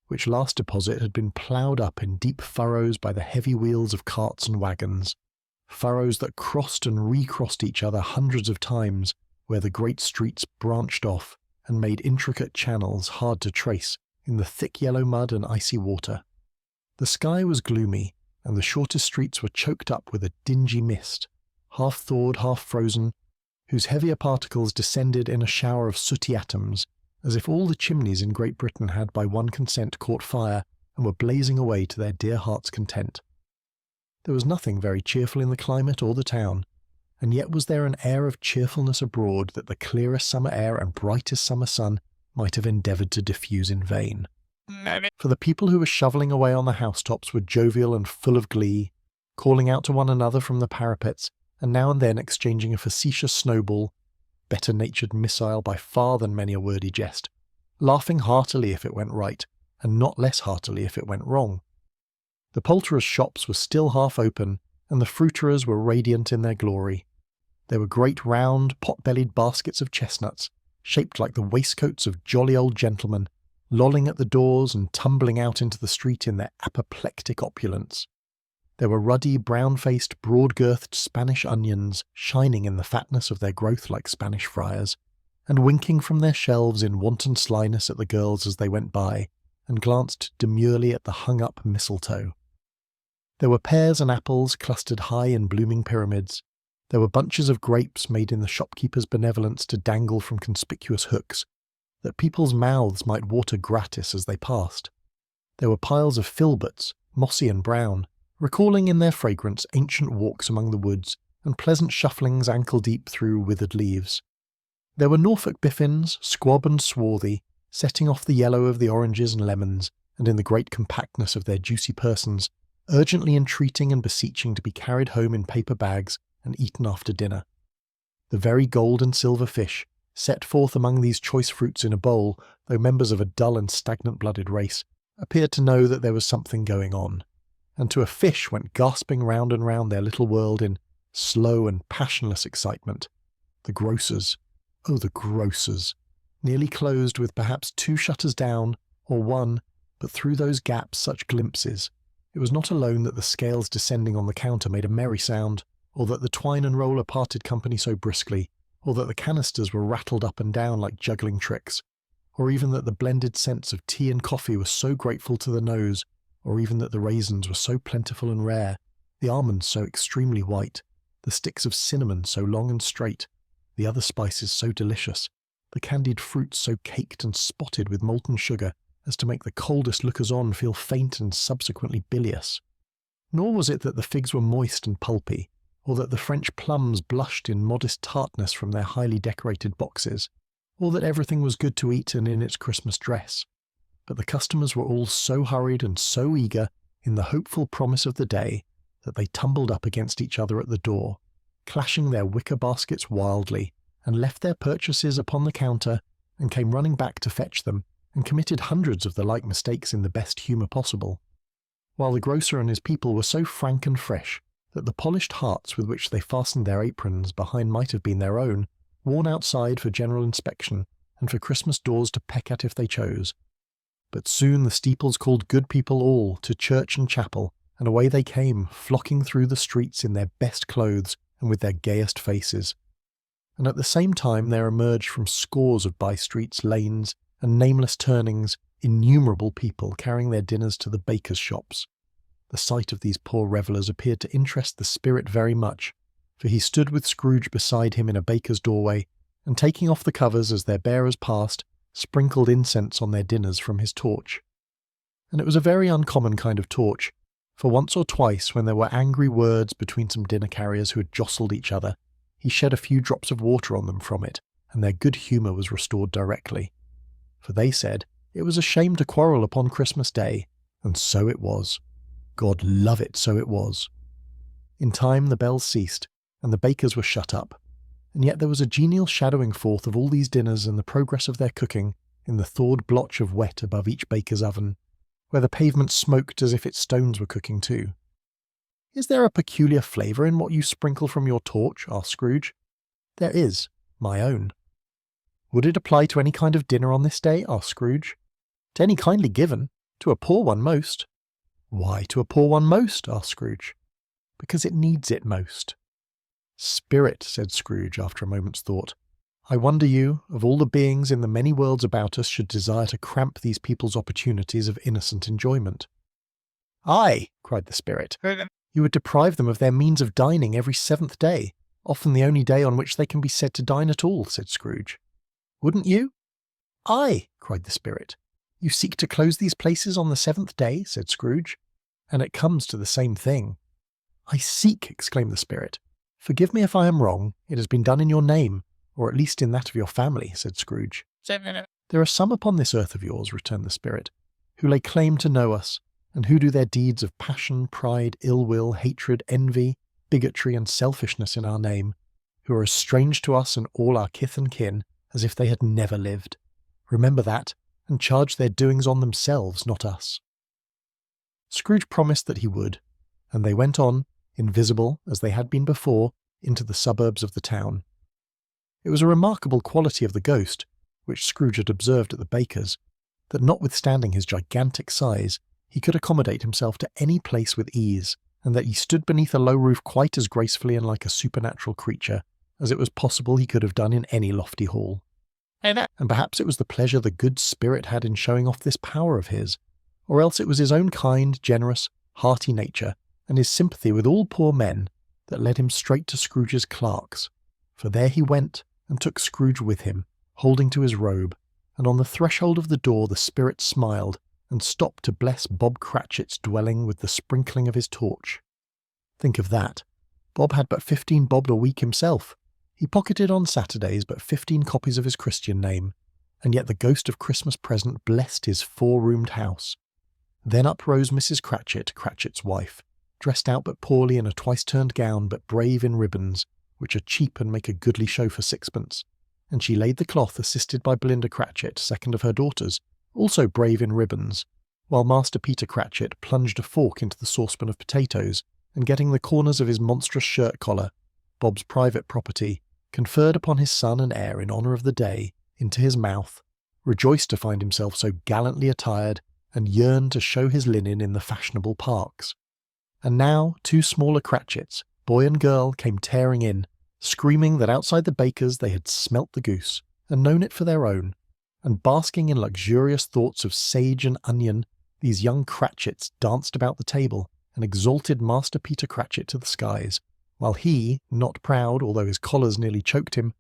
which last deposit had been ploughed up in deep furrows by the heavy wheels of carts and wagons, furrows that crossed and recrossed each other hundreds of times, where the great streets branched off and made intricate channels hard to trace in the thick yellow mud and icy water. The sky was gloomy, and the shortest streets were choked up with a dingy mist, half thawed, half frozen, whose heavier particles descended in a shower of sooty atoms, as if all the chimneys in Great Britain had by one consent caught fire and were blazing away to their dear heart's content. There was nothing very cheerful in the climate or the town, and yet was there an air of cheerfulness abroad that the clearest summer air and brightest summer sun might have endeavoured to diffuse in vain. For the people who were shovelling away on the housetops were jovial and full of glee, calling out to one another from the parapets, and now and then exchanging a facetious snowball, better-natured missile by far than many a wordy jest, laughing heartily if it went right, and not less heartily if it went wrong. The poulterers' shops were still half open, and the fruiterers were radiant in their glory. There were great round, pot-bellied baskets of chestnuts, shaped like the waistcoats of jolly old gentlemen, lolling at the doors and tumbling out into the street in their apoplectic opulence. There were ruddy, brown-faced, broad-girthed Spanish onions shining in the fatness of their growth like Spanish friars, and winking from their shelves in wanton slyness at the girls as they went by, and glanced demurely at the hung-up mistletoe. There were pears and apples clustered high in blooming pyramids. There were bunches of grapes made in the shopkeeper's benevolence to dangle from conspicuous hooks, that people's mouths might water gratis as they passed. There were piles of filberts, mossy and brown, recalling in their fragrance ancient walks among the woods and pleasant shufflings ankle-deep through withered leaves. There were Norfolk biffins, squab and swarthy, setting off the yellow of the oranges and lemons, and in the great compactness of their juicy persons, urgently entreating and beseeching to be carried home in paper bags and eaten after dinner. The very gold and silver fish, set forth among these choice fruits in a bowl, though members of a dull and stagnant-blooded race, appeared to know that there was something going on, and to a fish went gasping round and round their little world in slow and passionless excitement. The grocers, oh the grocers, nearly closed with perhaps 2 shutters down, or 1, but through those gaps such glimpses. It was not alone that the scales descending on the counter made a merry sound, or that the twine and roller parted company so briskly, or that the canisters were rattled up and down like juggling tricks, or even that the blended scents of tea and coffee were so grateful to the nose, or even that the raisins were so plentiful and rare, the almonds so extremely white, the sticks of cinnamon so long and straight, the other spices so delicious, the candied fruits so caked and spotted with molten sugar as to make the coldest lookers-on feel faint and subsequently bilious. Nor was it that the figs were moist and pulpy, or that the French plums blushed in modest tartness from their highly decorated boxes, or that everything was good to eat and in its Christmas dress. But the customers were all so hurried and so eager in the hopeful promise of the day that they tumbled up against each other at the door, clashing their wicker baskets wildly, and left their purchases upon the counter and came running back to fetch them, and committed hundreds of the like mistakes in the best humour possible, while the grocer and his people were so frank and fresh that the polished hearts with which they fastened their aprons behind might have been their own, worn outside for general inspection and for Christmas doors to peck at if they chose. But soon the steeples called good people all to church and chapel, and away they came, flocking through the streets in their best clothes and with their gayest faces. And at the same time there emerged from scores of by-streets, lanes, and nameless turnings innumerable people carrying their dinners to the bakers' shops. The sight of these poor revellers appeared to interest the spirit very much, for he stood with Scrooge beside him in a baker's doorway, and taking off the covers as their bearers passed, sprinkled incense on their dinners from his torch. And it was a very uncommon kind of torch, for once or twice when there were angry words between some dinner carriers who had jostled each other, he shed a few drops of water on them from it, and their good humour was restored directly. For they said it was a shame to quarrel upon Christmas Day, and so it was. God love it, so it was. In time the bells ceased, and the bakers were shut up, and yet there was a genial shadowing forth of all these dinners and the progress of their cooking in the thawed blotch of wet above each baker's oven, where the pavement smoked as if its stones were cooking too. "Is there a peculiar flavour in what you sprinkle from your torch?" asked Scrooge. "There is, my own." "Would it apply to any kind of dinner on this day?" asked Scrooge. "To any kindly given, to a poor one most." "Why to a poor one most?" asked Scrooge. "Because it needs it most." "Spirit," said Scrooge after a moment's thought, "I wonder you, of all the beings in the many worlds about us, should desire to cramp these people's opportunities of innocent enjoyment." "Aye," cried the Spirit, "you would deprive them of their means of dining every 7th day, often the only day on which they can be said to dine at all," said Scrooge. "Wouldn't you?" "Aye," cried the Spirit. "You seek to close these places on the 7th day," said Scrooge, "and it comes to the same thing." "I seek," exclaimed the Spirit. "Forgive me if I am wrong. It has been done in your name, or at least in that of your family," said Scrooge. "There are some upon this earth of yours," returned the Spirit, "who lay claim to know us, and who do their deeds of passion, pride, ill will, hatred, envy, bigotry, and selfishness in our name, who are as strange to us and all our kith and kin as if they had never lived. Remember that, and charge their doings on themselves, not us." Scrooge promised that he would, and they went on, invisible as they had been before, into the suburbs of the town. It was a remarkable quality of the ghost, which Scrooge had observed at the baker's, that notwithstanding his gigantic size, he could accommodate himself to any place with ease, and that he stood beneath a low roof quite as gracefully and like a supernatural creature as it was possible he could have done in any lofty hall. And perhaps it was the pleasure the good spirit had in showing off this power of his, or else it was his own kind, generous, hearty nature, and his sympathy with all poor men, that led him straight to Scrooge's clerk's, for there he went, and took Scrooge with him, holding to his robe, and on the threshold of the door the spirit smiled, and stopped to bless Bob Cratchit's dwelling with the sprinkling of his torch. Think of that. Bob had but 15 bob a week himself. He pocketed on Saturdays but 15 copies of his Christian name, and yet the ghost of Christmas present blessed his 4-roomed house. Then up rose Mrs. Cratchit, Cratchit's wife, dressed out but poorly in a twice-turned gown but brave in ribbons, which are cheap and make a goodly show for 6pence, and she laid the cloth assisted by Belinda Cratchit, second of her daughters, also brave in ribbons, while Master Peter Cratchit plunged a fork into the saucepan of potatoes, and getting the corners of his monstrous shirt collar, Bob's private property, conferred upon his son and heir in honour of the day, into his mouth, rejoiced to find himself so gallantly attired, and yearned to show his linen in the fashionable parks. And now 2 smaller Cratchits, boy and girl, came tearing in, screaming that outside the baker's they had smelt the goose, and known it for their own, and basking in luxurious thoughts of sage and onion, these young Cratchits danced about the table, and exalted Master Peter Cratchit to the skies, while he, not proud although his collars nearly choked him,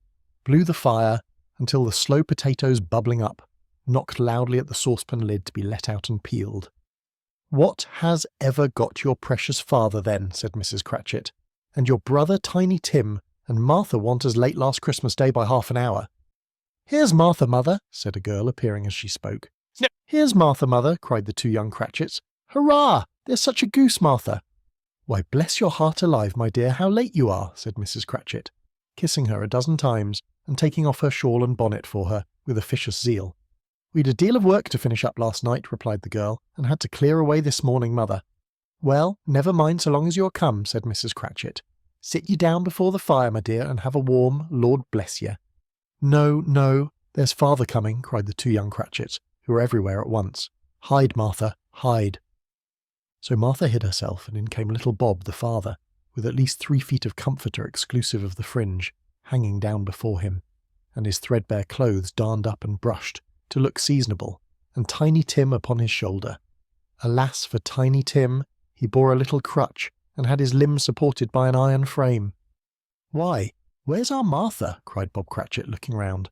blew the fire until the slow potatoes bubbling up, knocked loudly at the saucepan lid to be let out and peeled. "What has ever got your precious father, then?" said Mrs. Cratchit. "And your brother Tiny Tim and Martha want as late last Christmas Day by half an hour." "Here's Martha, mother," said a girl, appearing as she spoke. "No, here's Martha, mother," cried the 2 young Cratchits. "Hurrah! There's such a goose, Martha." "Why, bless your heart alive, my dear, how late you are," said Mrs. Cratchit, kissing her a dozen times and taking off her shawl and bonnet for her with officious zeal. "We'd a deal of work to finish up last night," replied the girl, "and had to clear away this morning, mother." "Well, never mind so long as you're come," said Mrs. Cratchit. "Sit ye down before the fire, my dear, and have a warm, Lord bless ye." "No, no, there's father coming," cried the 2 young Cratchits, who were everywhere at once. "Hide, Martha, hide." So Martha hid herself, and in came little Bob, the father, with at least 3 feet of comforter exclusive of the fringe, hanging down before him, and his threadbare clothes darned up and brushed, to look seasonable, and Tiny Tim upon his shoulder. Alas for Tiny Tim, he bore a little crutch, and had his limbs supported by an iron frame. "Why, where's our Martha?" cried Bob Cratchit, looking round.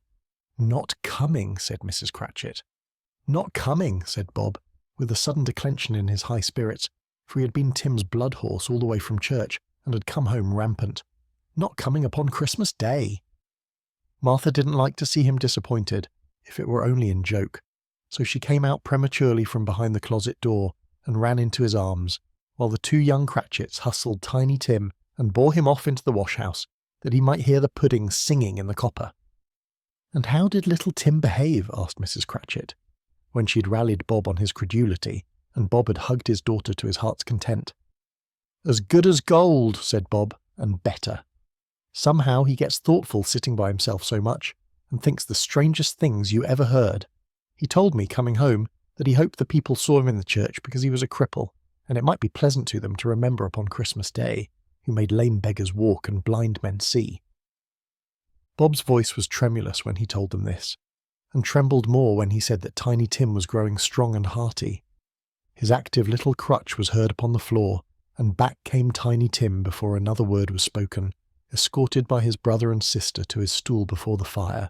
"Not coming," said Mrs. Cratchit. "Not coming," said Bob, with a sudden declension in his high spirits, for he had been Tim's blood horse all the way from church, and had come home rampant. "Not coming upon Christmas Day." Martha didn't like to see him disappointed, if it were only in joke, so she came out prematurely from behind the closet door, and ran into his arms, while the 2 young Cratchits hustled Tiny Tim and bore him off into the wash-house, that he might hear the pudding singing in the copper. "And how did little Tim behave?" asked Mrs. Cratchit, when she had rallied Bob on his credulity, and Bob had hugged his daughter to his heart's content. "As good as gold," said Bob, "and better. Somehow he gets thoughtful sitting by himself so much, and thinks the strangest things you ever heard. He told me, coming home, that he hoped the people saw him in the church because he was a cripple, and it might be pleasant to them to remember upon Christmas Day, who made lame beggars walk and blind men see." Bob's voice was tremulous when he told them this, and trembled more when he said that Tiny Tim was growing strong and hearty. His active little crutch was heard upon the floor, and back came Tiny Tim before another word was spoken, escorted by his brother and sister to his stool before the fire,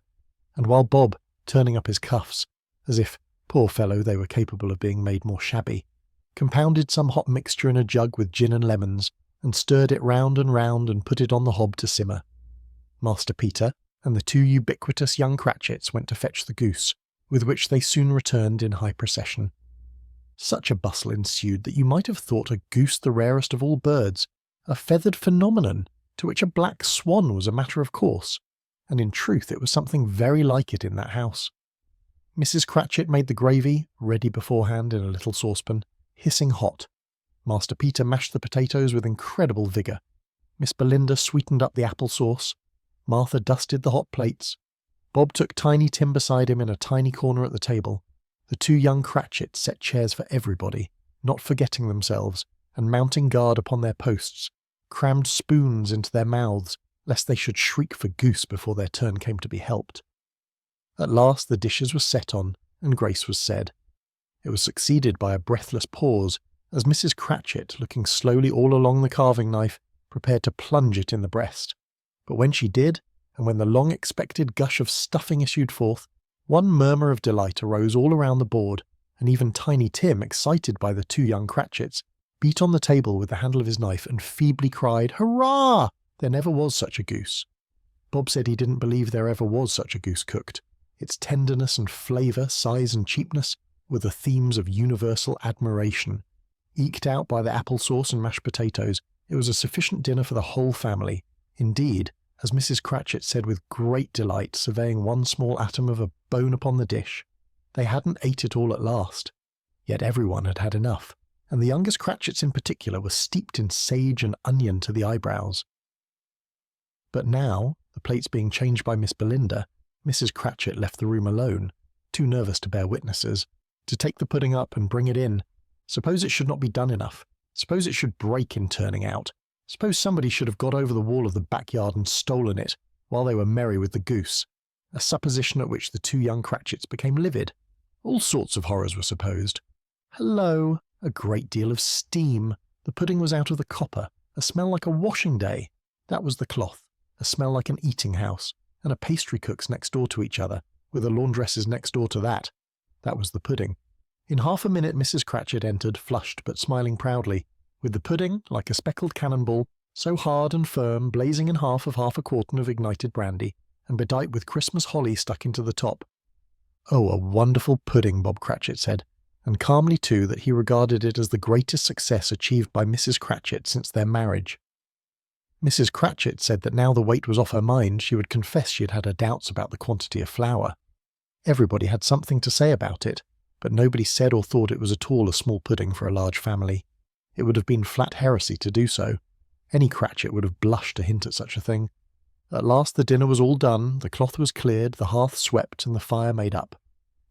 and while Bob, turning up his cuffs, as if, poor fellow, they were capable of being made more shabby, compounded some hot mixture in a jug with gin and lemons, and stirred it round and put it on the hob to simmer. Master Peter and the 2 ubiquitous young Cratchits went to fetch the goose, with which they soon returned in high procession. Such a bustle ensued that you might have thought a goose the rarest of all birds, a feathered phenomenon, to which a black swan was a matter of course, and in truth it was something very like it in that house. Mrs. Cratchit made the gravy, ready beforehand in a little saucepan, hissing hot. Master Peter mashed the potatoes with incredible vigour. Miss Belinda sweetened up the apple sauce. Martha dusted the hot plates. Bob took Tiny Tim beside him in a tiny corner at the table, The two young Cratchits set chairs for everybody, not forgetting themselves, and mounting guard upon their posts, crammed spoons into their mouths, lest they should shriek for goose before their turn came to be helped. At last the dishes were set on, and grace was said. It was succeeded by a breathless pause, as Mrs. Cratchit, looking slowly all along the carving knife, prepared to plunge it in the breast. But when she did, and when the long-expected gush of stuffing issued forth, one murmur of delight arose all around the board, and even Tiny Tim, excited by the two young Cratchits, beat on the table with the handle of his knife and feebly cried, "Hurrah! There never was such a goose." Bob said he didn't believe there ever was such a goose cooked. Its tenderness and flavour, size and cheapness were the themes of universal admiration. Eked out by the applesauce and mashed potatoes, it was a sufficient dinner for the whole family. Indeed, as Mrs. Cratchit said with great delight, surveying one small atom of a bone upon the dish, they hadn't ate it all at last. Yet everyone had had enough, and the youngest Cratchits in particular were steeped in sage and onion to the eyebrows. But now, the plates being changed by Miss Belinda, Mrs. Cratchit left the room alone, too nervous to bear witnesses, to take the pudding up and bring it in. Suppose it should not be done enough. Suppose it should break in turning out. Suppose somebody should have got over the wall of the backyard and stolen it, while they were merry with the goose. A supposition at which the two young Cratchits became livid. All sorts of horrors were supposed. Hello! A great deal of steam. The pudding was out of the copper. A smell like a washing day. That was the cloth. A smell like an eating house. And a pastry cook's next door to each other, with a laundress's next door to that. That was the pudding. In half a minute Mrs. Cratchit entered, flushed but smiling proudly, with the pudding, like a speckled cannonball, so hard and firm, blazing in half a quartern of ignited brandy, and bedight with Christmas holly stuck into the top. Oh, a wonderful pudding, Bob Cratchit said, and calmly too that he regarded it as the greatest success achieved by Mrs. Cratchit since their marriage. Mrs. Cratchit said that now the weight was off her mind, she would confess she had had her doubts about the quantity of flour. Everybody had something to say about it, but nobody said or thought it was at all a small pudding for a large family. It would have been flat heresy to do so. Any Cratchit would have blushed to hint at such a thing. At last the dinner was all done, the cloth was cleared, the hearth swept, and the fire made up.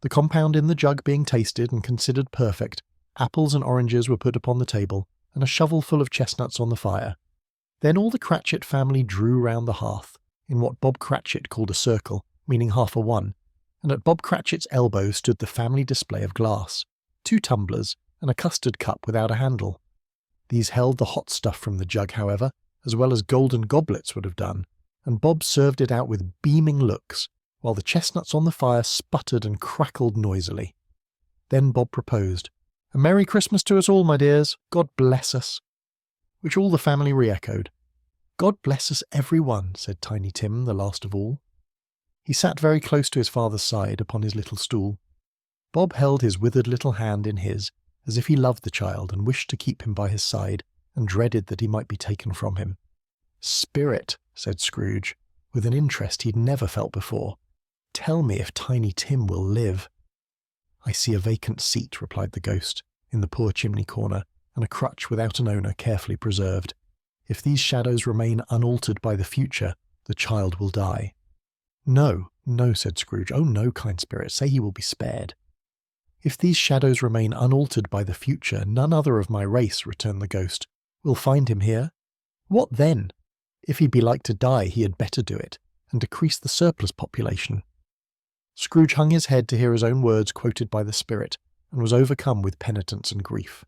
The compound in the jug being tasted and considered perfect, apples and oranges were put upon the table, and a shovelful of chestnuts on the fire. Then all the Cratchit family drew round the hearth, in what Bob Cratchit called a circle, meaning half a one, and at Bob Cratchit's elbow stood the family display of glass, 2 tumblers, and a custard cup without a handle. These held the hot stuff from the jug, however, as well as golden goblets would have done, and Bob served it out with beaming looks, while the chestnuts on the fire sputtered and crackled noisily. Then Bob proposed, "A Merry Christmas to us all, my dears. God bless us," which all the family re-echoed. "God bless us every one," said Tiny Tim, the last of all. He sat very close to his father's side upon his little stool. Bob held his withered little hand in his, as if he loved the child and wished to keep him by his side, and dreaded that he might be taken from him. "Spirit," said Scrooge, with an interest he'd never felt before, "tell me if Tiny Tim will live." "I see a vacant seat," replied the ghost, "in the poor chimney corner, and a crutch without an owner carefully preserved. If these shadows remain unaltered by the future, the child will die." "No, no," said Scrooge. "Oh no, kind spirit, say he will be spared." "If these shadows remain unaltered by the future, none other of my race," returned the ghost, "will find him here. What then? If he be like to die, he had better do it, and decrease the surplus population." Scrooge hung his head to hear his own words quoted by the spirit, and was overcome with penitence and grief.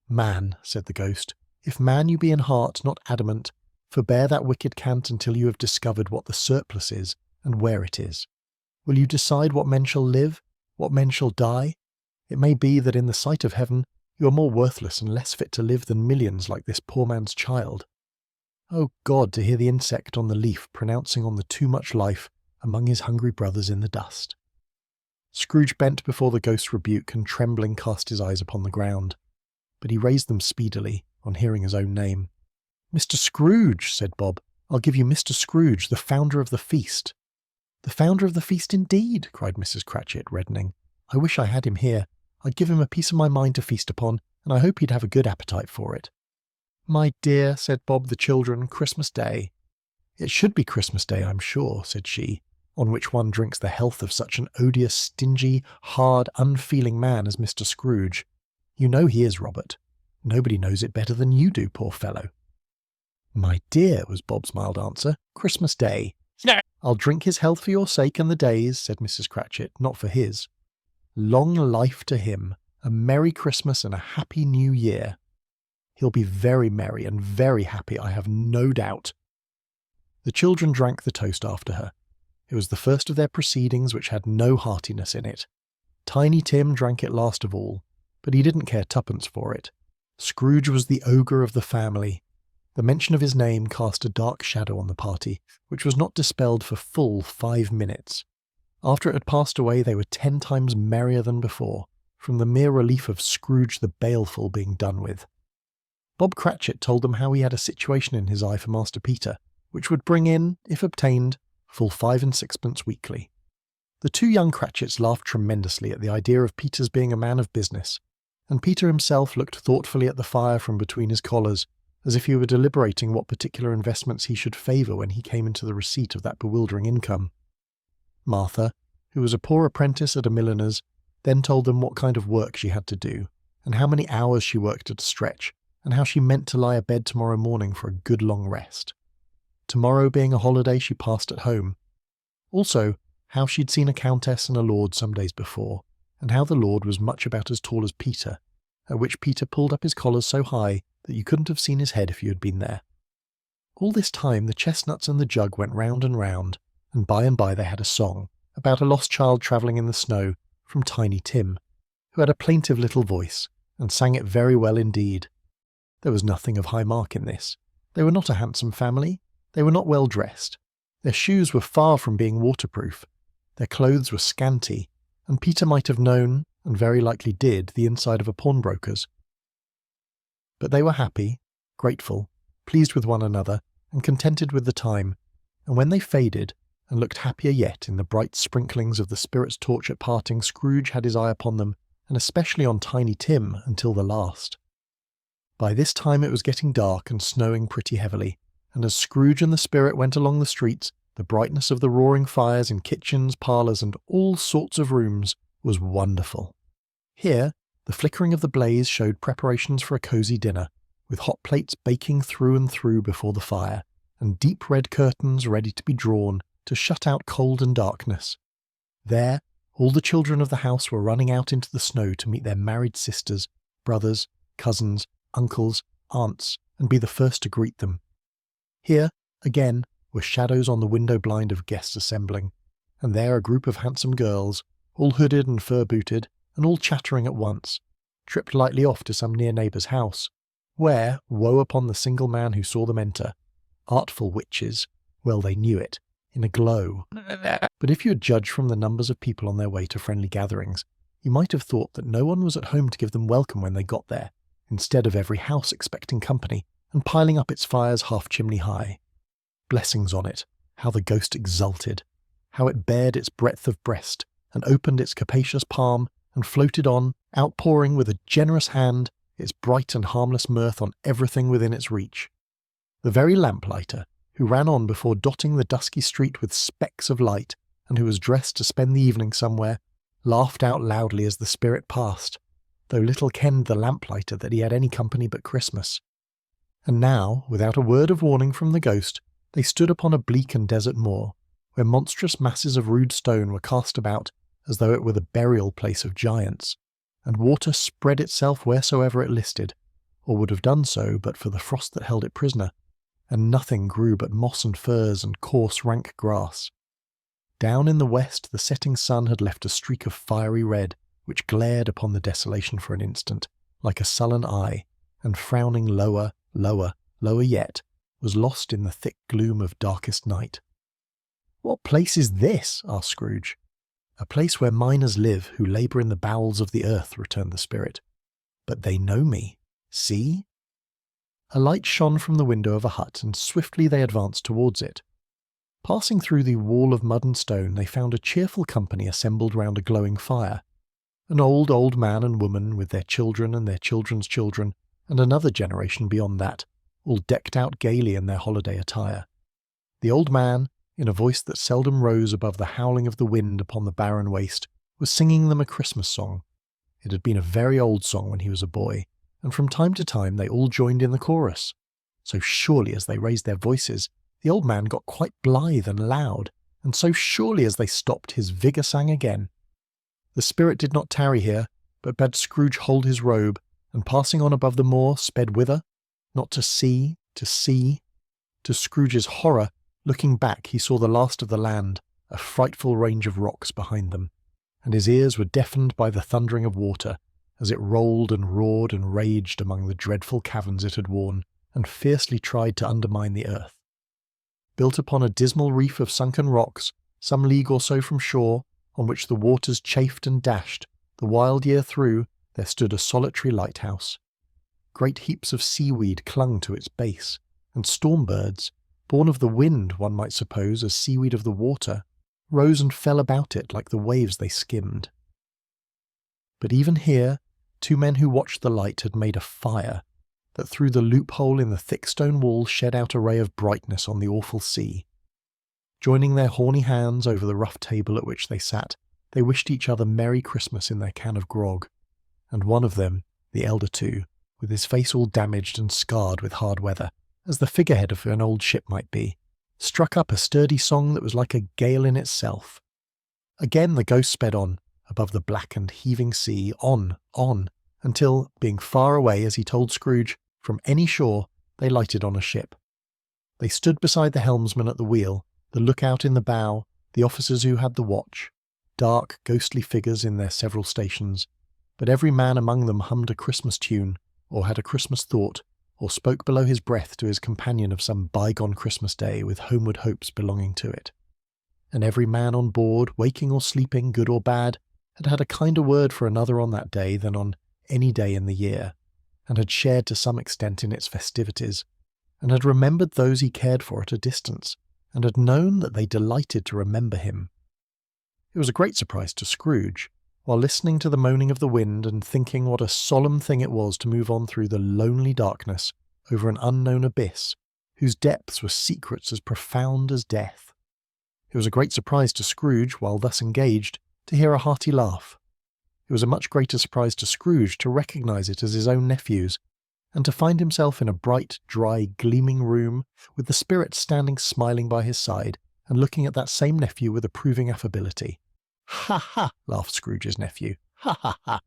"Man," said the ghost, "if man you be in heart, not adamant, forbear that wicked cant until you have discovered what the surplus is, and where it is. Will you decide what men shall live, what men shall die? It may be that in the sight of heaven you are more worthless and less fit to live than millions like this poor man's child. Oh God, to hear the insect on the leaf pronouncing on the too much life among his hungry brothers in the dust." Scrooge bent before the ghost's rebuke and trembling cast his eyes upon the ground. But he raised them speedily, on hearing his own name. "Mr. Scrooge," said Bob, "I'll give you Mr. Scrooge, the founder of the feast." "The founder of the feast indeed," cried Mrs. Cratchit, reddening. "I wish I had him here. I'd give him a piece of my mind to feast upon, and I hope he'd have a good appetite for it." "My dear," said Bob the children, "Christmas Day." "It should be Christmas Day, I'm sure," said she. on which one drinks the health of such an odious, stingy, hard, unfeeling man as Mr. Scrooge. You know he is, Robert. Nobody knows it better than you do, poor fellow. My dear, was Bob's mild answer, Christmas Day. No. I'll drink his health for your sake and the day's, said Mrs. Cratchit, not for his. Long life to him, a Merry Christmas and a Happy New Year. He'll be very merry and very happy, I have no doubt. The children drank the toast after her. It was the first of their proceedings which had no heartiness in it. Tiny Tim drank it last of all, but he didn't care twopence for it. Scrooge was the ogre of the family. The mention of his name cast a dark shadow on the party, which was not dispelled for full 5 minutes. After it had passed away, they were 10 times merrier than before, from the mere relief of Scrooge the Baleful being done with. Bob Cratchit told them how he had a situation in his eye for Master Peter, which would bring in, if obtained, full 5 and 6pence weekly. The 2 young Cratchits laughed tremendously at the idea of Peter's being a man of business, and Peter himself looked thoughtfully at the fire from between his collars, as if he were deliberating what particular investments he should favour when he came into the receipt of that bewildering income. Martha, who was a poor apprentice at a milliner's, then told them what kind of work she had to do, and how many hours she worked at a stretch, and how she meant to lie abed tomorrow morning for a good long rest. Tomorrow being a holiday she passed at home. Also, how she'd seen a countess and a lord some days before, and how the lord was much about as tall as Peter, at which Peter pulled up his collars so high that you couldn't have seen his head if you had been there. All this time the chestnuts and the jug went round, and by they had a song, about a lost child travelling in the snow, from Tiny Tim, who had a plaintive little voice, and sang it very well indeed. There was nothing of high mark in this. They were not a handsome family. They were not well dressed. Their shoes were far from being waterproof. Their clothes were scanty, and Peter might have known, and very likely did, the inside of a pawnbroker's. But they were happy, grateful, pleased with one another, and contented with the time, and when they faded, and looked happier yet in the bright sprinklings of the spirit's torch at parting, Scrooge had his eye upon them, and especially on Tiny Tim, until the last. By this time it was getting dark and snowing pretty heavily, and as Scrooge and the spirit went along the streets, the brightness of the roaring fires in kitchens, parlours, and all sorts of rooms was wonderful. Here, the flickering of the blaze showed preparations for a cosy dinner, with hot plates baking through and through before the fire, and deep red curtains ready to be drawn to shut out cold and darkness. There, all the children of the house were running out into the snow to meet their married sisters, brothers, cousins, uncles, aunts, and be the first to greet them. Here, again, were shadows on the window blind of guests assembling, and there a group of handsome girls, all hooded and fur-booted, and all chattering at once, tripped lightly off to some near neighbour's house, where, woe upon the single man who saw them enter. Artful witches, well they knew it, in a glow. But if you had judged from the numbers of people on their way to friendly gatherings, you might have thought that no one was at home to give them welcome when they got there, instead of every house expecting company, and piling up its fires half-chimney high. Blessings on it, how the ghost exulted, how it bared its breadth of breast, and opened its capacious palm, and floated on, outpouring with a generous hand its bright and harmless mirth on everything within its reach. The very lamplighter, who ran on before dotting the dusky street with specks of light, and who was dressed to spend the evening somewhere, laughed out loudly as the spirit passed, though little kenned the lamplighter that he had any company but Christmas. And now, without a word of warning from the ghost, they stood upon a bleak and desert moor, where monstrous masses of rude stone were cast about as though it were the burial place of giants, and water spread itself wheresoever it listed, or would have done so but for the frost that held it prisoner, and nothing grew but moss and furze and coarse rank grass. Down in the west the setting sun had left a streak of fiery red, which glared upon the desolation for an instant, like a sullen eye, and frowning lower, lower, lower yet, was lost in the thick gloom of darkest night. "What place is this?" asked Scrooge. "A place where miners live who labour in the bowels of the earth," returned the spirit. "But they know me. See?" A light shone from the window of a hut, and swiftly they advanced towards it. Passing through the wall of mud and stone, they found a cheerful company assembled round a glowing fire. An old man and woman, with their children and their children's children, and another generation beyond that, all decked out gaily in their holiday attire. The old man, in a voice that seldom rose above the howling of the wind upon the barren waste, was singing them a Christmas song. It had been a very old song when he was a boy, and from time to time they all joined in the chorus. So surely as they raised their voices, the old man got quite blithe and loud, and so surely as they stopped, his vigour sang again. The spirit did not tarry here, but bade Scrooge hold his robe, and passing on above the moor, sped whither? Not to see, to see. To Scrooge's horror, looking back, he saw the last of the land, a frightful range of rocks behind them, and his ears were deafened by the thundering of water, as it rolled and roared and raged among the dreadful caverns it had worn, and fiercely tried to undermine the earth. Built upon a dismal reef of sunken rocks, some league or so from shore, on which the waters chafed and dashed, the wild year through, there stood a solitary lighthouse. Great heaps of seaweed clung to its base, and storm birds, born of the wind, one might suppose, as seaweed of the water, rose and fell about it like the waves they skimmed. But even here, two men who watched the light had made a fire, that through the loophole in the thick stone wall shed out a ray of brightness on the awful sea. Joining their horny hands over the rough table at which they sat, they wished each other Merry Christmas in their can of grog, and one of them, the elder two, with his face all damaged and scarred with hard weather, as the figurehead of an old ship might be, struck up a sturdy song that was like a gale in itself. Again the ghost sped on, above the black and heaving sea, on, until, being far away, as he told Scrooge, from any shore, they lighted on a ship. They stood beside the helmsman at the wheel, the lookout in the bow, the officers who had the watch, dark, ghostly figures in their several stations, but every man among them hummed a Christmas tune, or had a Christmas thought, or spoke below his breath to his companion of some bygone Christmas day with homeward hopes belonging to it. And every man on board, waking or sleeping, good or bad, had had a kinder word for another on that day than on any day in the year, and had shared to some extent in its festivities, and had remembered those he cared for at a distance, and had known that they delighted to remember him. It was a great surprise to Scrooge, while listening to the moaning of the wind and thinking what a solemn thing it was to move on through the lonely darkness over an unknown abyss, whose depths were secrets as profound as death. It was a great surprise to Scrooge, while thus engaged, to hear a hearty laugh. It was a much greater surprise to Scrooge to recognise it as his own nephew's, and to find himself in a bright, dry, gleaming room, with the spirit standing smiling by his side, and looking at that same nephew with approving affability. "Ha ha!" laughed Scrooge's nephew. "Ha ha ha!"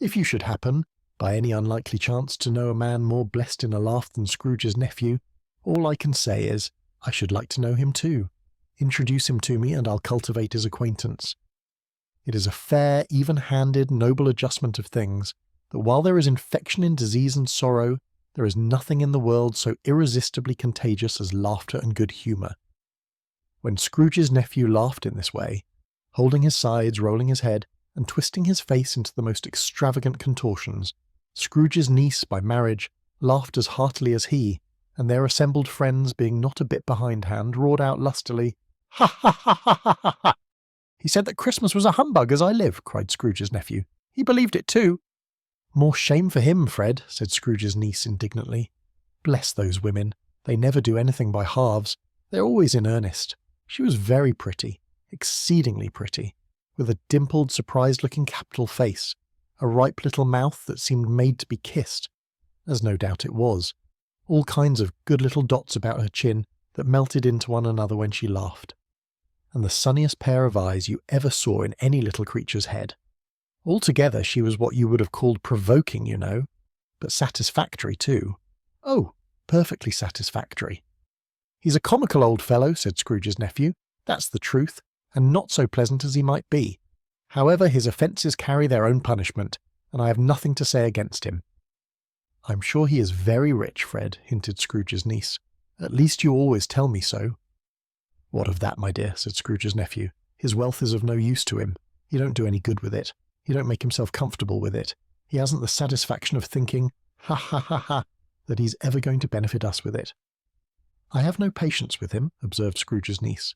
If you should happen, by any unlikely chance, to know a man more blessed in a laugh than Scrooge's nephew, all I can say is, I should like to know him too. Introduce him to me, and I'll cultivate his acquaintance. It is a fair, even-handed, noble adjustment of things, that while there is infection in disease and sorrow, there is nothing in the world so irresistibly contagious as laughter and good humour. When Scrooge's nephew laughed in this way, holding his sides, rolling his head, and twisting his face into the most extravagant contortions, Scrooge's niece, by marriage, laughed as heartily as he, and their assembled friends, being not a bit behindhand, roared out lustily, "Ha ha ha ha ha ha ha! He said that Christmas was a humbug, as I live," cried Scrooge's nephew. "He believed it too." "More shame for him, Fred," said Scrooge's niece indignantly. "Bless those women. They never do anything by halves. They're always in earnest. She was very pretty, exceedingly pretty, with a dimpled, surprised-looking capital face, a ripe little mouth that seemed made to be kissed, as no doubt it was, all kinds of good little dots about her chin that melted into one another when she laughed, and the sunniest pair of eyes you ever saw in any little creature's head. Altogether she was what you would have called provoking, you know, but satisfactory too. Oh, perfectly satisfactory." "He's a comical old fellow," said Scrooge's nephew. "That's the truth, and not so pleasant as he might be. However, his offences carry their own punishment, and I have nothing to say against him." "I'm sure he is very rich, Fred," hinted Scrooge's niece. "At least you always tell me so." "What of that, my dear?" said Scrooge's nephew. "His wealth is of no use to him. He don't do any good with it. He don't make himself comfortable with it. He hasn't the satisfaction of thinking, ha ha ha ha, that he's ever going to benefit us with it." "I have no patience with him," observed Scrooge's niece.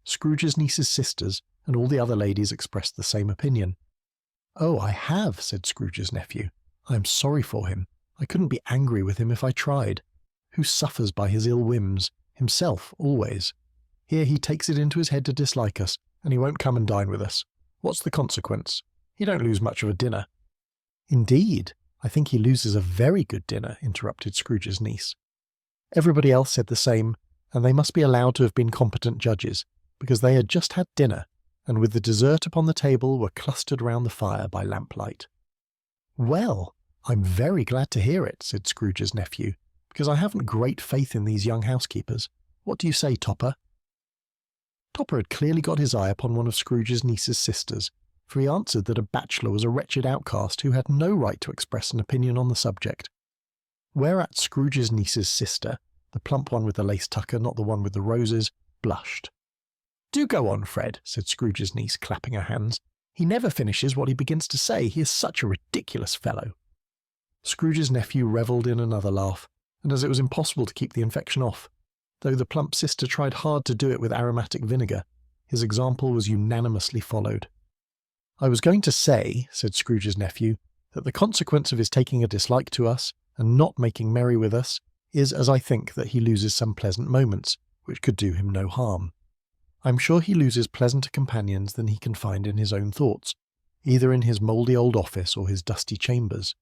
Scrooge's niece's sisters and all the other ladies expressed the same opinion. "Oh, I have," said Scrooge's nephew. "I am sorry for him. I couldn't be angry with him if I tried. Who suffers by his ill whims, Himself, always. Here he takes it into his head to dislike us, and he won't come and dine with us. What's the consequence? He don't lose much of a dinner." "Indeed, I think he loses a very good dinner," interrupted Scrooge's niece. Everybody else said the same, and they must be allowed to have been competent judges, because they had just had dinner, and with the dessert upon the table were clustered round the fire by lamplight. "Well, I'm very glad to hear it," said Scrooge's nephew, "because I haven't great faith in these young housekeepers. What do you say, Topper?" Topper had clearly got his eye upon one of Scrooge's niece's sisters, for he answered that a bachelor was a wretched outcast who had no right to express an opinion on the subject. Whereat Scrooge's niece's sister, the plump one with the lace tucker, not the one with the roses, blushed. "Do go on, Fred," said Scrooge's niece, clapping her hands. "He never finishes what he begins to say. He is such a ridiculous fellow." Scrooge's nephew revelled in another laugh, and as it was impossible to keep the infection off, though the plump sister tried hard to do it with aromatic vinegar, his example was unanimously followed. "I was going to say," said Scrooge's nephew, "that the consequence of his taking a dislike to us, and not making merry with us, is, as I think, that he loses some pleasant moments, which could do him no harm. I'm sure he loses pleasanter companions than he can find in his own thoughts, either in his mouldy old office or his dusty chambers.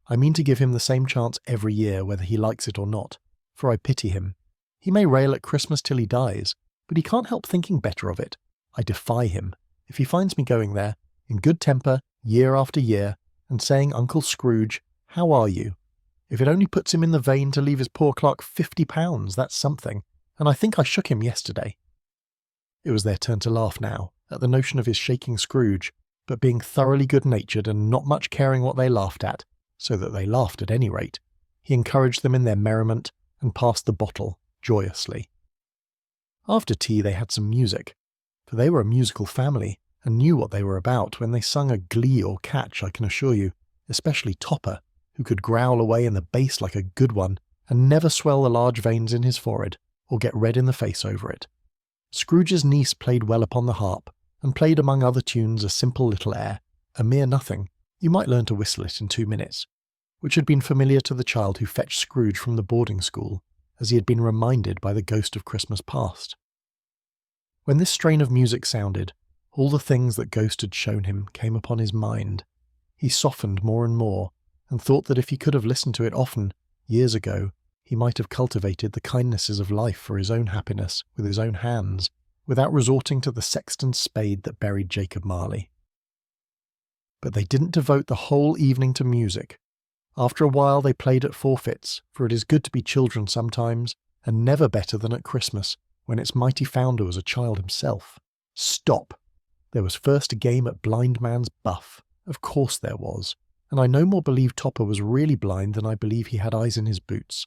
I mean to give him the same chance every year, whether he likes it or not, for I pity him. He may rail at Christmas till he dies, but he can't help thinking better of it. I defy him, if he finds me going there, in good temper, year after year, and saying, 'Uncle Scrooge, how are you?' If it only puts him in the vein to leave his poor clerk £50, that's something, and I think I shook him yesterday." It was their turn to laugh now, at the notion of his shaking Scrooge, but being thoroughly good-natured and not much caring what they laughed at, so that they laughed at any rate, he encouraged them in their merriment and passed the bottle joyously. After tea they had some music, for they were a musical family, and knew what they were about when they sung a glee or catch, I can assure you, especially Topper, who could growl away in the bass like a good one, and never swell the large veins in his forehead, or get red in the face over it. Scrooge's niece played well upon the harp, and played among other tunes a simple little air, a mere nothing, you might learn to whistle it in 2 minutes, which had been familiar to the child who fetched Scrooge from the boarding school, as he had been reminded by the ghost of Christmas past. When this strain of music sounded, all the things that Ghost had shown him came upon his mind. He softened more and more, and thought that if he could have listened to it often, years ago, he might have cultivated the kindnesses of life for his own happiness with his own hands, without resorting to the sexton's spade that buried Jacob Marley. But they didn't devote the whole evening to music. After a while they played at forfeits, for it is good to be children sometimes, and never better than at Christmas, when its mighty founder was a child himself. Stop! There was first a game at blind man's buff. Of course there was, and I no more believe Topper was really blind than I believe he had eyes in his boots.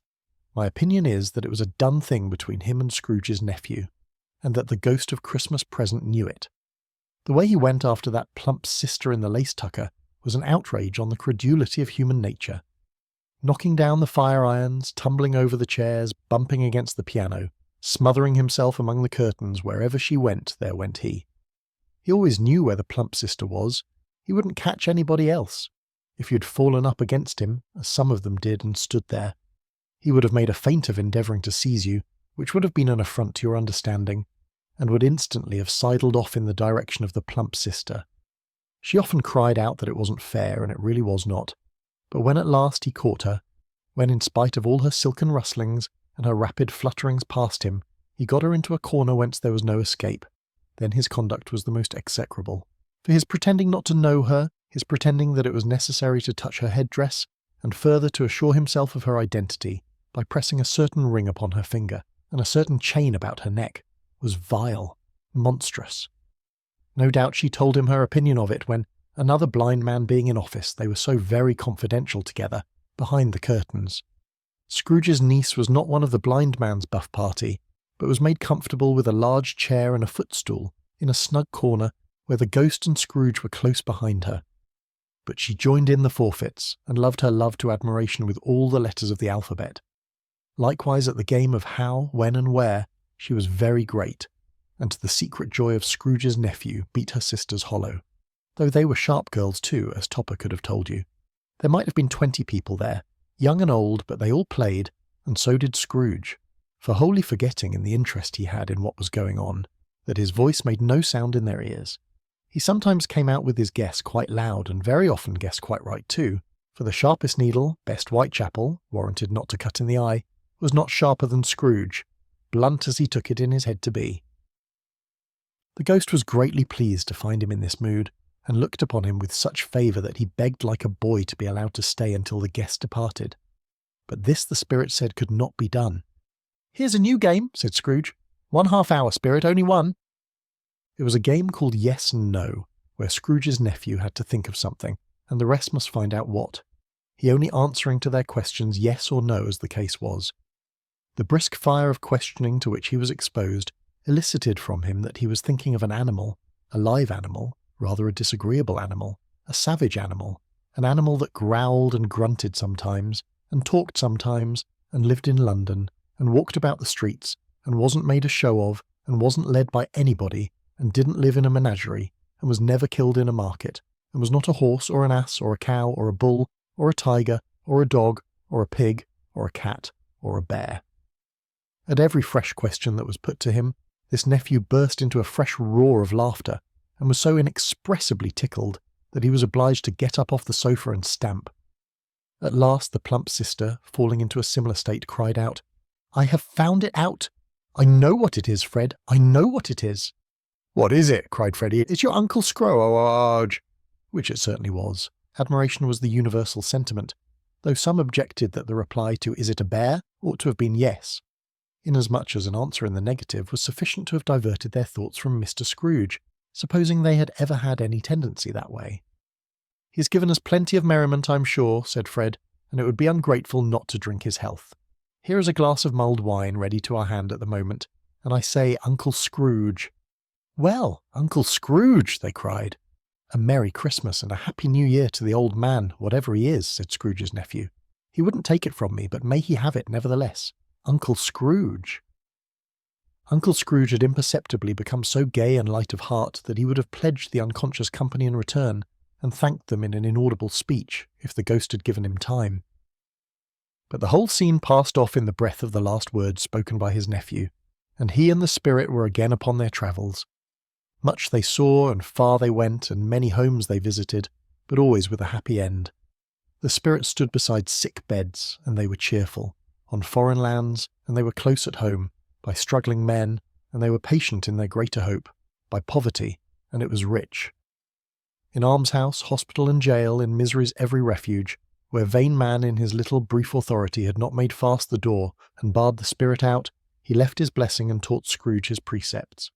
My opinion is that it was a done thing between him and Scrooge's nephew, and that the ghost of Christmas present knew it. The way he went after that plump sister in the lace tucker was an outrage on the credulity of human nature. Knocking down the fire irons, tumbling over the chairs, bumping against the piano, smothering himself among the curtains, wherever she went, there went he. He always knew where the plump sister was. He wouldn't catch anybody else. If you'd fallen up against him, as some of them did, and stood there, he would have made a feint of endeavouring to seize you, which would have been an affront to your understanding, and would instantly have sidled off in the direction of the plump sister. She often cried out that it wasn't fair, and it really was not. But when at last he caught her, when in spite of all her silken rustlings and her rapid flutterings past him, he got her into a corner whence there was no escape, then his conduct was the most execrable. For his pretending not to know her, his pretending that it was necessary to touch her headdress, and further to assure himself of her identity by pressing a certain ring upon her finger and a certain chain about her neck, was vile, monstrous. No doubt she told him her opinion of it when, another blind man being in office, they were so very confidential together, behind the curtains. Scrooge's niece was not one of the blind man's buff party, but was made comfortable with a large chair and a footstool, in a snug corner where the ghost and Scrooge were close behind her. But she joined in the forfeits, and loved her love to admiration with all the letters of the alphabet. Likewise at the game of how, when, and where, she was very great, and to the secret joy of Scrooge's nephew beat her sisters hollow, though they were sharp girls too, as Topper could have told you. There might have been 20 people there, young and old, but they all played, and so did Scrooge. for wholly forgetting in the interest he had in what was going on, that his voice made no sound in their ears. He sometimes came out with his guess quite loud, and very often guessed quite right too, for the sharpest needle, best Whitechapel, warranted not to cut in the eye, was not sharper than Scrooge, blunt as he took it in his head to be. The ghost was greatly pleased to find him in this mood, and looked upon him with such favour that he begged like a boy to be allowed to stay until the guest departed. But this the spirit said could not be done. "Here's a new game," said Scrooge. "1/2 hour, spirit, only one." It was a game called Yes and No, where Scrooge's nephew had to think of something, and the rest must find out what, he only answering to their questions yes or no as the case was. The brisk fire of questioning to which he was exposed elicited from him that he was thinking of an animal, a live animal, rather a disagreeable animal, a savage animal, an animal that growled and grunted sometimes, and talked sometimes, and lived in London, and walked about the streets, and wasn't made a show of, and wasn't led by anybody, and didn't live in a menagerie, and was never killed in a market, and was not a horse or an ass or a cow or a bull or a tiger or a dog or a pig or a cat or a bear. At every fresh question that was put to him, this nephew burst into a fresh roar of laughter, and was so inexpressibly tickled that he was obliged to get up off the sofa and stamp. At last the plump sister, falling into a similar state, cried out, "I have found it out! I know what it is, Fred, I know what it is." "What is it?" cried Freddie. "It's your Uncle Scrooge." Which it certainly was. Admiration was the universal sentiment, though some objected that the reply to "Is it a bear?" ought to have been yes, inasmuch as an answer in the negative was sufficient to have diverted their thoughts from Mr. Scrooge, supposing they had ever had any tendency that way. "He's given us plenty of merriment, I'm sure," said Fred, "and it would be ungrateful not to drink his health. Here is a glass of mulled wine ready to our hand at the moment, and I say Uncle Scrooge." "Well, Uncle Scrooge!" they cried. "A Merry Christmas and a Happy New Year to the old man, whatever he is," said Scrooge's nephew. "He wouldn't take it from me, but may he have it nevertheless. Uncle Scrooge!" Uncle Scrooge had imperceptibly become so gay and light of heart that he would have pledged the unconscious company in return, and thanked them in an inaudible speech, if the ghost had given him time. But the whole scene passed off in the breath of the last words spoken by his nephew, and he and the spirit were again upon their travels. Much they saw, and far they went, and many homes they visited, but always with a happy end. The spirit stood beside sick beds, and they were cheerful, on foreign lands, and they were close at home, by struggling men, and they were patient in their greater hope, by poverty, and it was rich. In almshouse, hospital and jail, in misery's every refuge, where vain man in his little brief authority had not made fast the door and barred the spirit out, he left his blessing and taught Scrooge his precepts.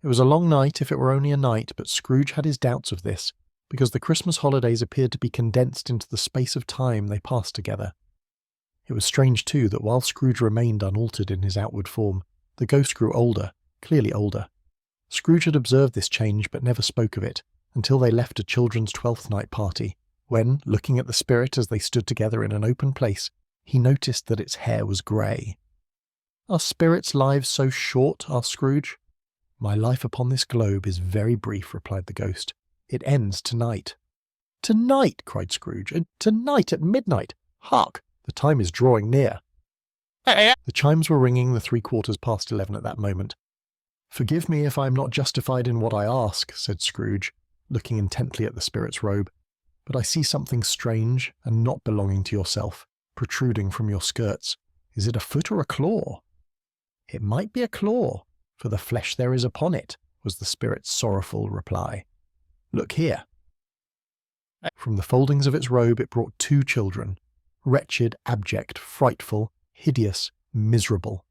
It was a long night if it were only a night, but Scrooge had his doubts of this, because the Christmas holidays appeared to be condensed into the space of time they passed together. It was strange, too, that while Scrooge remained unaltered in his outward form, the ghost grew older, clearly older. Scrooge had observed this change, but never spoke of it, until they left a children's 12th night party, when, looking at the spirit as they stood together in an open place, he noticed that its hair was grey. "Are spirits' lives so short?" asked Scrooge. "My life upon this globe is very brief," replied the ghost. "It ends tonight." "Tonight!" cried Scrooge. "Tonight at midnight! Hark! The time is drawing near." The chimes were ringing the 11:15 at that moment. "Forgive me if I am not justified in what I ask," said Scrooge, looking intently at the spirit's robe, "but I see something strange, and not belonging to yourself, protruding from your skirts. Is it a foot or a claw?" "It might be a claw, for the flesh there is upon it," was the spirit's sorrowful reply. "Look here." From the foldings of its robe it brought 2 children, wretched, abject, frightful, hideous, miserable.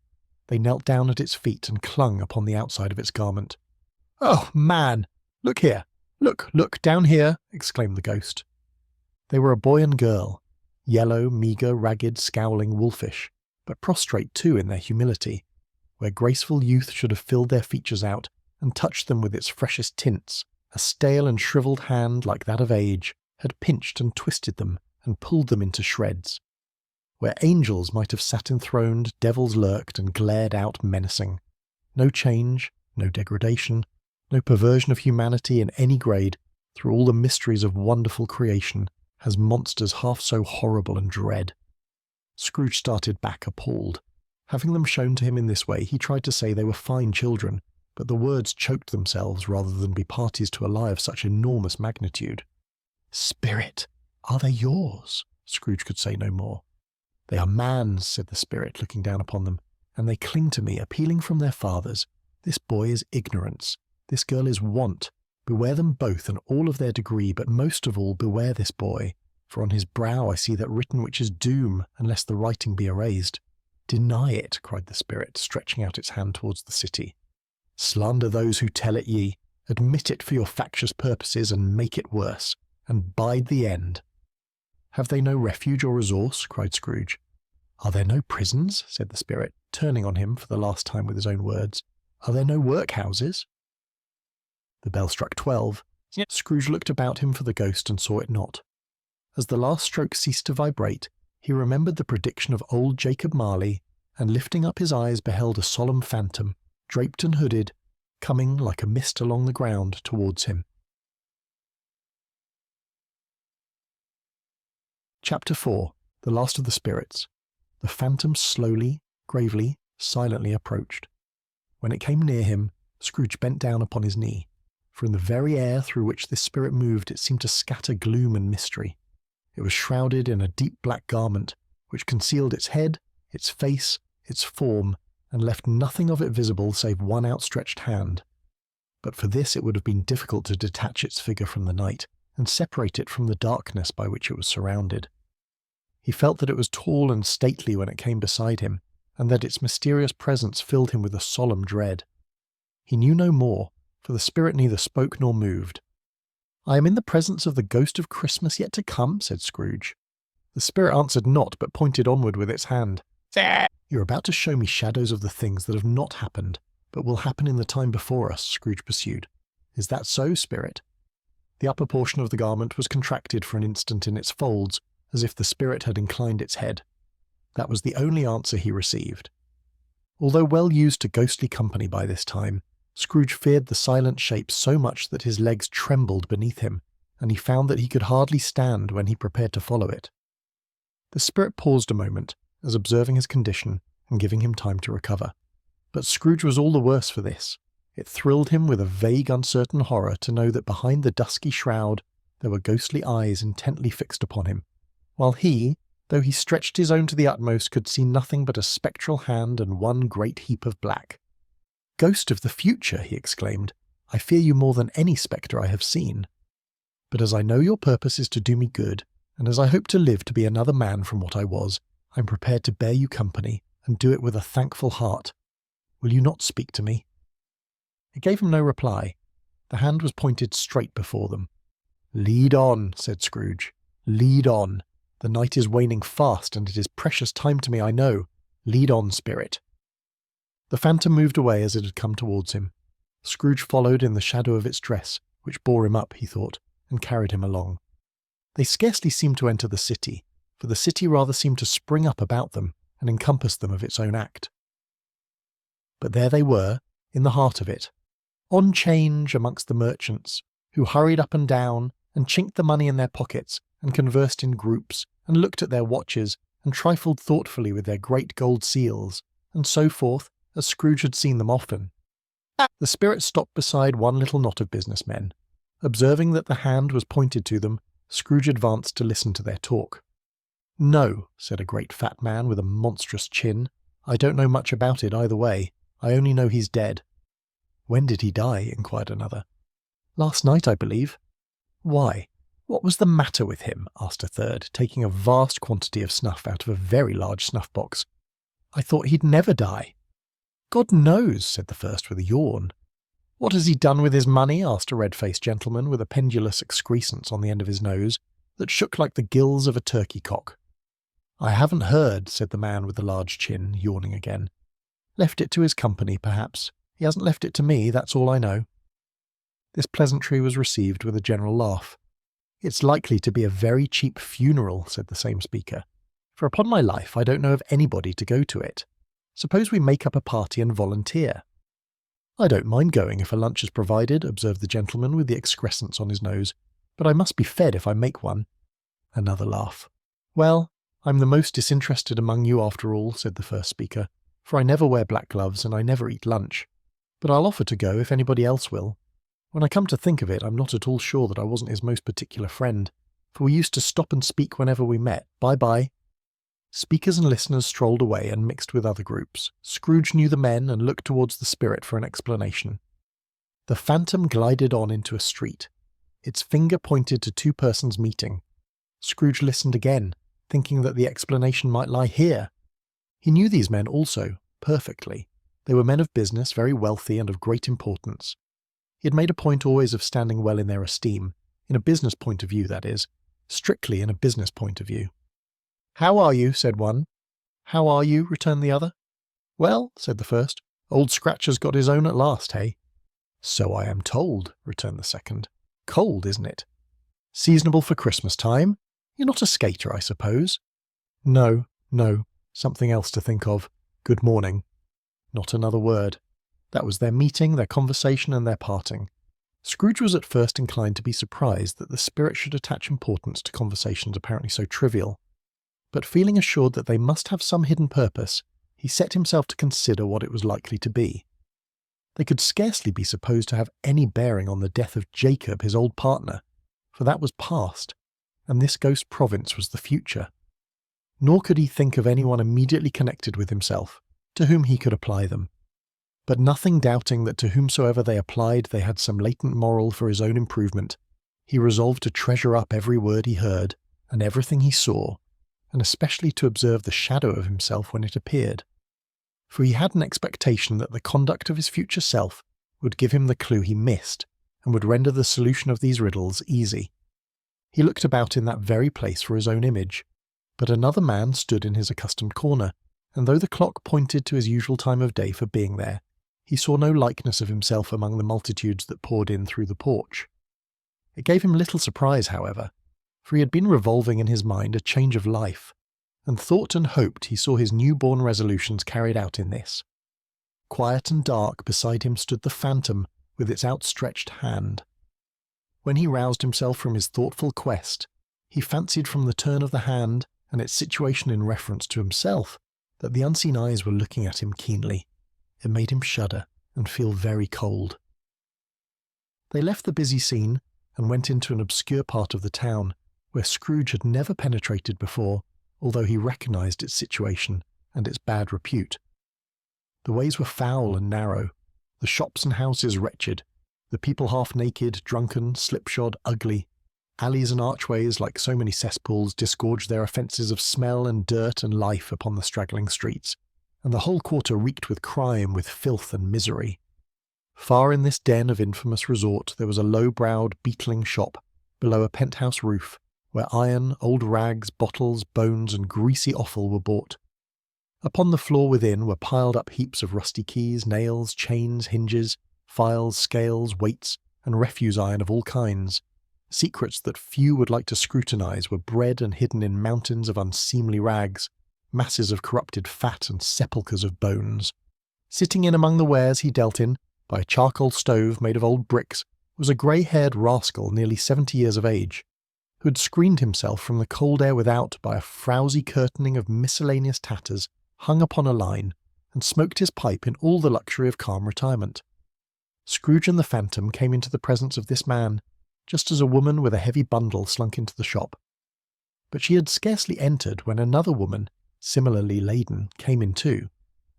They knelt down at its feet and clung upon the outside of its garment. "Oh, man! Look here! Look, down here!" exclaimed the ghost. They were a boy and girl, yellow, meagre, ragged, scowling, wolfish, but prostrate too in their humility, where graceful youth should have filled their features out and touched them with its freshest tints. A stale and shriveled hand like that of age had pinched and twisted them and pulled them into shreds. Where angels might have sat enthroned, devils lurked and glared out menacing. No change, no degradation, no perversion of humanity in any grade, through all the mysteries of wonderful creation, has monsters half so horrible and dread. Scrooge started back appalled. Having them shown to him in this way, he tried to say they were fine children, but the words choked themselves rather than be parties to a lie of such enormous magnitude. "Spirit, are they yours?" Scrooge could say no more. "They are man's," said the spirit, looking down upon them, "and they cling to me, appealing from their fathers. This boy is ignorance. This girl is want. Beware them both and all of their degree, but most of all beware this boy, for on his brow I see that written which is doom, unless the writing be erased. Deny it," cried the spirit, stretching out its hand towards the city. "Slander those who tell it ye, admit it for your factious purposes, and make it worse, and bide the end." "Have they no refuge or resource?" cried Scrooge. "Are there no prisons?" said the spirit, turning on him for the last time with his own words. "Are there no workhouses?" The bell struck 12. Scrooge looked about him for the ghost and saw it not. As the last stroke ceased to vibrate, he remembered the prediction of old Jacob Marley, and lifting up his eyes beheld a solemn phantom, draped and hooded, coming like a mist along the ground towards him. Chapter 4. The Last of the Spirits. The phantom slowly, gravely, silently approached. When it came near him, Scrooge bent down upon his knee, for in the very air through which this spirit moved it seemed to scatter gloom and mystery. It was shrouded in a deep black garment, which concealed its head, its face, its form, and left nothing of it visible save one outstretched hand. But for this it would have been difficult to detach its figure from the night, and separate it from the darkness by which it was surrounded. He felt that it was tall and stately when it came beside him, and that its mysterious presence filled him with a solemn dread. He knew no more, for the spirit neither spoke nor moved. "I am in the presence of the ghost of Christmas yet to come," said Scrooge. The spirit answered not, but pointed onward with its hand. "You are about to show me shadows of the things that have not happened, but will happen in the time before us," Scrooge pursued. "Is that so, spirit?" The upper portion of the garment was contracted for an instant in its folds, as if the spirit had inclined its head. That was the only answer he received. Although well used to ghostly company by this time, Scrooge feared the silent shape so much that his legs trembled beneath him, and he found that he could hardly stand when he prepared to follow it. The spirit paused a moment, as observing his condition and giving him time to recover. But Scrooge was all the worse for this. It thrilled him with a vague, uncertain horror to know that behind the dusky shroud there were ghostly eyes intently fixed upon him, while he, though he stretched his own to the utmost, could see nothing but a spectral hand and one great heap of black. "Ghost of the future," he exclaimed, "I fear you more than any spectre I have seen. But as I know your purpose is to do me good, and as I hope to live to be another man from what I was, I am prepared to bear you company, and do it with a thankful heart. Will you not speak to me?" It gave him no reply. The hand was pointed straight before them. "Lead on," said Scrooge. "Lead on. The night is waning fast, and it is precious time to me, I know. Lead on, spirit." The phantom moved away as it had come towards him. Scrooge followed in the shadow of its dress, which bore him up, he thought, and carried him along. They scarcely seemed to enter the city, for the city rather seemed to spring up about them and encompass them of its own act. But there they were, in the heart of it, on 'change amongst the merchants, who hurried up and down, and chinked the money in their pockets, and conversed in groups, and looked at their watches, and trifled thoughtfully with their great gold seals, and so forth, as Scrooge had seen them often. The spirit stopped beside one little knot of businessmen. Observing that the hand was pointed to them, Scrooge advanced to listen to their talk. "No," said a great fat man with a monstrous chin. "I don't know much about it either way. I only know he's dead." "When did he die?" inquired another. "Last night, I believe." "Why, what was the matter with him?" asked a third, taking a vast quantity of snuff out of a very large snuff-box. "I thought he'd never die." "God knows," said the first with a yawn. "What has he done with his money?" asked a red-faced gentleman with a pendulous excrescence on the end of his nose that shook like the gills of a turkey-cock. "I haven't heard," said the man with the large chin, yawning again. "Left it to his company, perhaps. He hasn't left it to me, that's all I know." This pleasantry was received with a general laugh. "It's likely to be a very cheap funeral," said the same speaker, "for upon my life I don't know of anybody to go to it. Suppose we make up a party and volunteer." "I don't mind going if a lunch is provided," observed the gentleman with the excrescence on his nose, "but I must be fed if I make one." Another laugh. "Well, I'm the most disinterested among you after all," said the first speaker, for I never wear black gloves and I never eat lunch. But I'll offer to go if anybody else will. When I come to think of it, I'm not at all sure that I wasn't his most particular friend, for we used to stop and speak whenever we met. Bye-bye." Speakers and listeners strolled away and mixed with other groups. Scrooge knew the men and looked towards the spirit for an explanation. The phantom glided on into a street. Its finger pointed to two persons meeting. Scrooge listened again, thinking that the explanation might lie here. He knew these men also, perfectly. They were men of business, very wealthy and of great importance. He had made a point always of standing well in their esteem, in a business point of view, that is, strictly in a business point of view. "How are you?" said one. "How are you?" returned the other. "Well," said the first, "Old Scratcher's got his own at last, hey?" "So I am told," returned the second. "Cold, isn't it? Seasonable for Christmas time? You're not a skater, I suppose?" No, something else to think of. Good morning." Not another word. That was their meeting, their conversation, and their parting. Scrooge was at first inclined to be surprised that the spirit should attach importance to conversations apparently so trivial. But feeling assured that they must have some hidden purpose, he set himself to consider what it was likely to be. They could scarcely be supposed to have any bearing on the death of Jacob, his old partner, for that was past, and this ghost province was the future. Nor could he think of anyone immediately connected with himself, to whom he could apply them. But nothing doubting that to whomsoever they applied they had some latent moral for his own improvement, he resolved to treasure up every word he heard, and everything he saw, and especially to observe the shadow of himself when it appeared. For he had an expectation that the conduct of his future self would give him the clue he missed, and would render the solution of these riddles easy. He looked about in that very place for his own image, but another man stood in his accustomed corner, and though the clock pointed to his usual time of day for being there, he saw no likeness of himself among the multitudes that poured in through the porch. It gave him little surprise, however, for he had been revolving in his mind a change of life, and thought and hoped he saw his new-born resolutions carried out in this. Quiet and dark beside him stood the phantom with its outstretched hand. When he roused himself from his thoughtful quest, he fancied from the turn of the hand and its situation in reference to himself that the unseen eyes were looking at him keenly. It made him shudder and feel very cold. They left the busy scene and went into an obscure part of the town, where Scrooge had never penetrated before, although he recognised its situation and its bad repute. The ways were foul and narrow, the shops and houses wretched, the people half-naked, drunken, slipshod, ugly. Alleys and archways, like so many cesspools, disgorged their offences of smell and dirt and life upon the straggling streets, and the whole quarter reeked with crime, with filth and misery. Far in this den of infamous resort there was a low-browed, beetling shop, below a penthouse roof, where iron, old rags, bottles, bones, and greasy offal were bought. Upon the floor within were piled up heaps of rusty keys, nails, chains, hinges, files, scales, weights, and refuse iron of all kinds. Secrets that few would like to scrutinize were bred and hidden in mountains of unseemly rags, masses of corrupted fat and sepulchres of bones. Sitting in among the wares he dealt in, by a charcoal stove made of old bricks, was a grey-haired rascal nearly 70 years of age, who had screened himself from the cold air without by a frowsy curtaining of miscellaneous tatters hung upon a line, and smoked his pipe in all the luxury of calm retirement. Scrooge and the phantom came into the presence of this man, just as a woman with a heavy bundle slunk into the shop. But she had scarcely entered when another woman, similarly laden, came in too,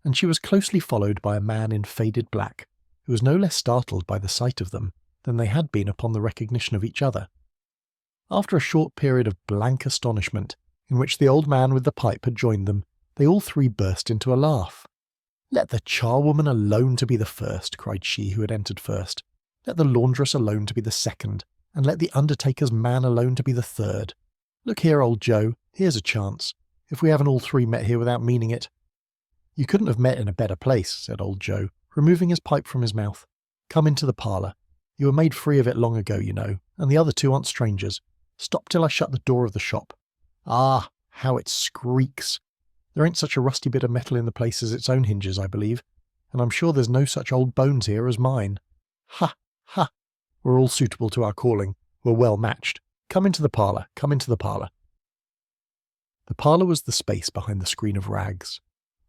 and she was closely followed by a man in faded black, who was no less startled by the sight of them than they had been upon the recognition of each other. After a short period of blank astonishment, in which the old man with the pipe had joined them, they all three burst into a laugh. "Let the charwoman alone to be the first," cried she who had entered first. "Let the laundress alone to be the second, and let the undertaker's man alone to be the third. Look here, old Joe, here's a chance, if we haven't all three met here without meaning it." "You couldn't have met in a better place," said old Joe, removing his pipe from his mouth. "Come into the parlour. You were made free of it long ago, you know, and the other two aren't strangers. Stop till I shut the door of the shop. Ah, how it squeaks! There ain't such a rusty bit of metal in the place as its own hinges, I believe, and I'm sure there's no such old bones here as mine. Ha! Ha! We're all suitable to our calling. We're well matched. Come into the parlour. Come into the parlour." The parlour was the space behind the screen of rags.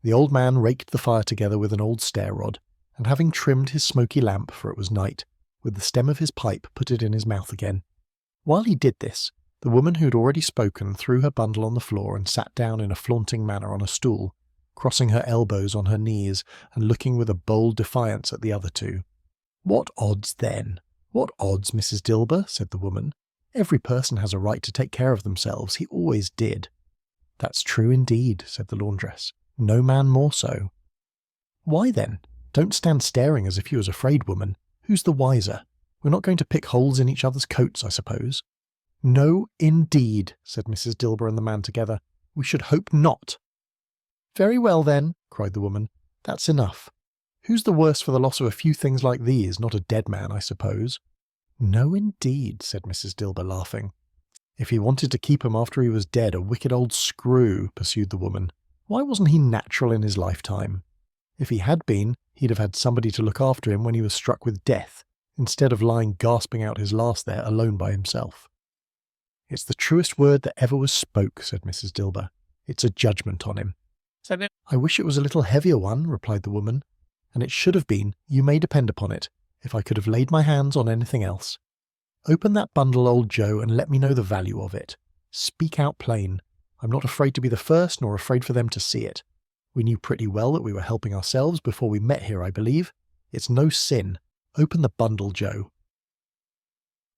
The old man raked the fire together with an old stair-rod, and having trimmed his smoky lamp, for it was night, with the stem of his pipe put it in his mouth again. While he did this, the woman who had already spoken threw her bundle on the floor and sat down in a flaunting manner on a stool, crossing her elbows on her knees and looking with a bold defiance at the other two. "What odds then? What odds, Mrs. Dilber?" said the woman. "Every person has a right to take care of themselves. He always did." "That's true indeed," said the laundress. "No man more so." "Why then? Don't stand staring as if you was afraid, woman. Who's the wiser? We're not going to pick holes in each other's coats, I suppose." "No, indeed," said Mrs. Dilber and the man together. "We should hope not." "Very well then," cried the woman. "That's enough. Who's the worse for the loss of a few things like these? Not a dead man, I suppose." "No, indeed," said Mrs. Dilber, laughing. "If he wanted to keep him after he was dead, a wicked old screw," pursued the woman. "Why wasn't he natural in his lifetime? If he had been, he'd have had somebody to look after him when he was struck with death, instead of lying gasping out his last there alone by himself." "It's the truest word that ever was spoke," said Mrs. Dilber. "It's a judgment on him." "I wish it was a little heavier one," replied the woman. "And it should have been, you may depend upon it, if I could have laid my hands on anything else. Open that bundle, old Joe, and let me know the value of it. Speak out plain. I'm not afraid to be the first, nor afraid for them to see it. We knew pretty well that we were helping ourselves before we met here, I believe. It's no sin. Open the bundle, Joe."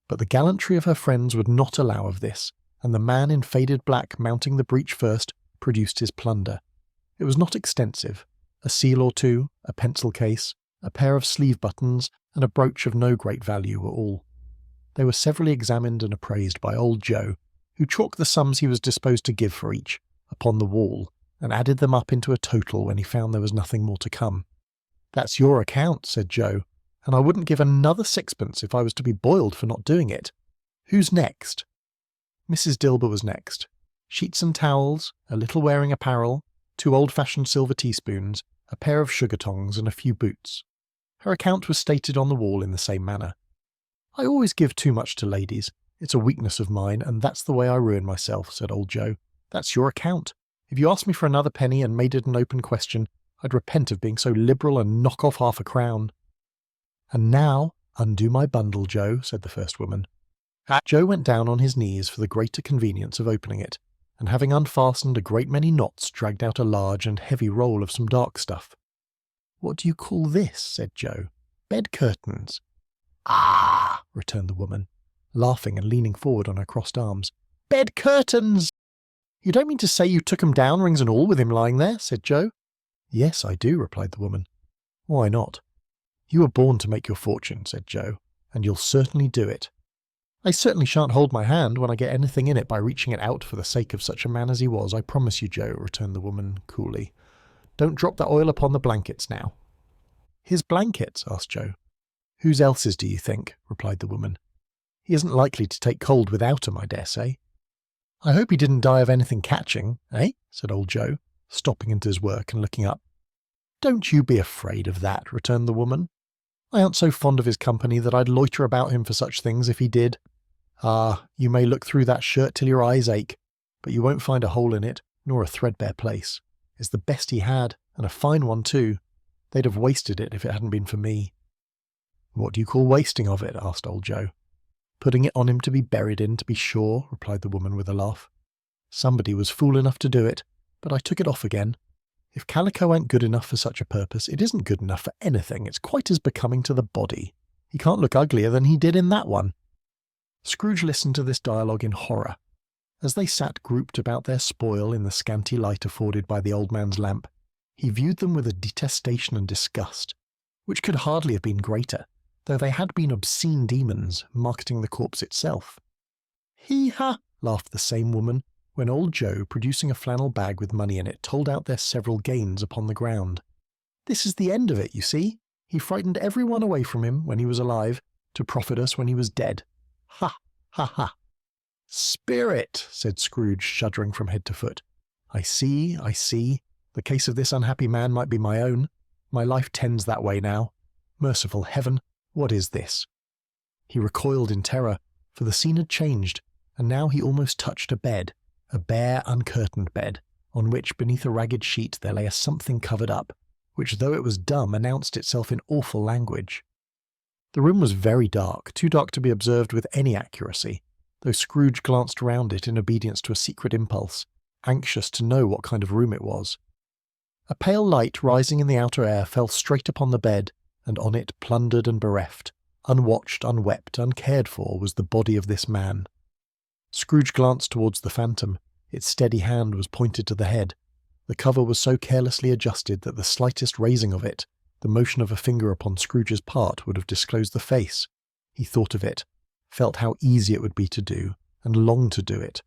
But the gallantry of her friends would not allow of this, and the man in faded black mounting the breach first produced his plunder. It was not extensive. A seal or two, a pencil case, a pair of sleeve buttons, and a brooch of no great value were all. They were severally examined and appraised by old Joe, who chalked the sums he was disposed to give for each upon the wall, and added them up into a total when he found there was nothing more to come. "That's your account," said Joe, "and I wouldn't give another sixpence if I was to be boiled for not doing it. Who's next?" Mrs. Dilber was next. Sheets and towels, a little wearing apparel, 2 old-fashioned silver teaspoons, a pair of sugar tongs, and a few boots. Her account was stated on the wall in the same manner. "I always give too much to ladies. It's a weakness of mine, and that's the way I ruin myself," said old Joe. "That's your account. If you asked me for another penny and made it an open question, I'd repent of being so liberal and knock off half a crown." "And now, undo my bundle, Joe," said the first woman. Joe went down on his knees for the greater convenience of opening it, and having unfastened a great many knots, dragged out a large and heavy roll of some dark stuff. "What do you call this?" said Joe. "Bed curtains." "Ah!" returned the woman, laughing and leaning forward on her crossed arms. "Bed curtains!" "You don't mean to say you took 'em down, rings and all, with him lying there?" said Joe. "Yes, I do," replied the woman. "Why not?" "You were born to make your fortune," said Joe, "and you'll certainly do it." "I certainly shan't hold my hand when I get anything in it by reaching it out for the sake of such a man as he was, I promise you, Joe," returned the woman coolly. "Don't drop that oil upon the blankets now." "His blankets?" asked Joe. "Whose else's, do you think?" replied the woman. "He isn't likely to take cold without 'em, I dare say." "I hope he didn't die of anything catching, eh?" said old Joe, stopping into his work and looking up. "Don't you be afraid of that," returned the woman. "I aren't so fond of his company that I'd loiter about him for such things if he did. Ah, you may look through that shirt till your eyes ache, but you won't find a hole in it, nor a threadbare place. It's the best he had, and a fine one too. They'd have wasted it if it hadn't been for me." "What do you call wasting of it?" asked old Joe. "Putting it on him to be buried in, to be sure," replied the woman with a laugh. "Somebody was fool enough to do it, but I took it off again. If calico ain't good enough for such a purpose, it isn't good enough for anything. It's quite as becoming to the body. He can't look uglier than he did in that one." Scrooge listened to this dialogue in horror. As they sat grouped about their spoil in the scanty light afforded by the old man's lamp, he viewed them with a detestation and disgust, which could hardly have been greater, though they had been obscene demons, marketing the corpse itself. "Hee-ha!" laughed the same woman, when old Joe, producing a flannel bag with money in it, told out their several gains upon the ground. "This is the end of it, you see. He frightened every one away from him when he was alive, to profit us when he was dead. Ha! Ha! Ha!" "Spirit!" said Scrooge, shuddering from head to foot. I see. The case of this unhappy man might be my own. My life tends that way now. Merciful heaven, what is this?" He recoiled in terror, for the scene had changed, and now he almost touched a bed, a bare, uncurtained bed, on which beneath a ragged sheet there lay a something covered up, which though it was dumb announced itself in awful language. The room was very dark, too dark to be observed with any accuracy, though Scrooge glanced round it in obedience to a secret impulse, anxious to know what kind of room it was. A pale light rising in the outer air fell straight upon the bed, and on it, plundered and bereft, unwatched, unwept, uncared for, was the body of this man. Scrooge glanced towards the phantom. Its steady hand was pointed to the head. The cover was so carelessly adjusted that the slightest raising of it, the motion of a finger upon Scrooge's part, would have disclosed the face. He thought of it, felt how easy it would be to do, and longed to do it,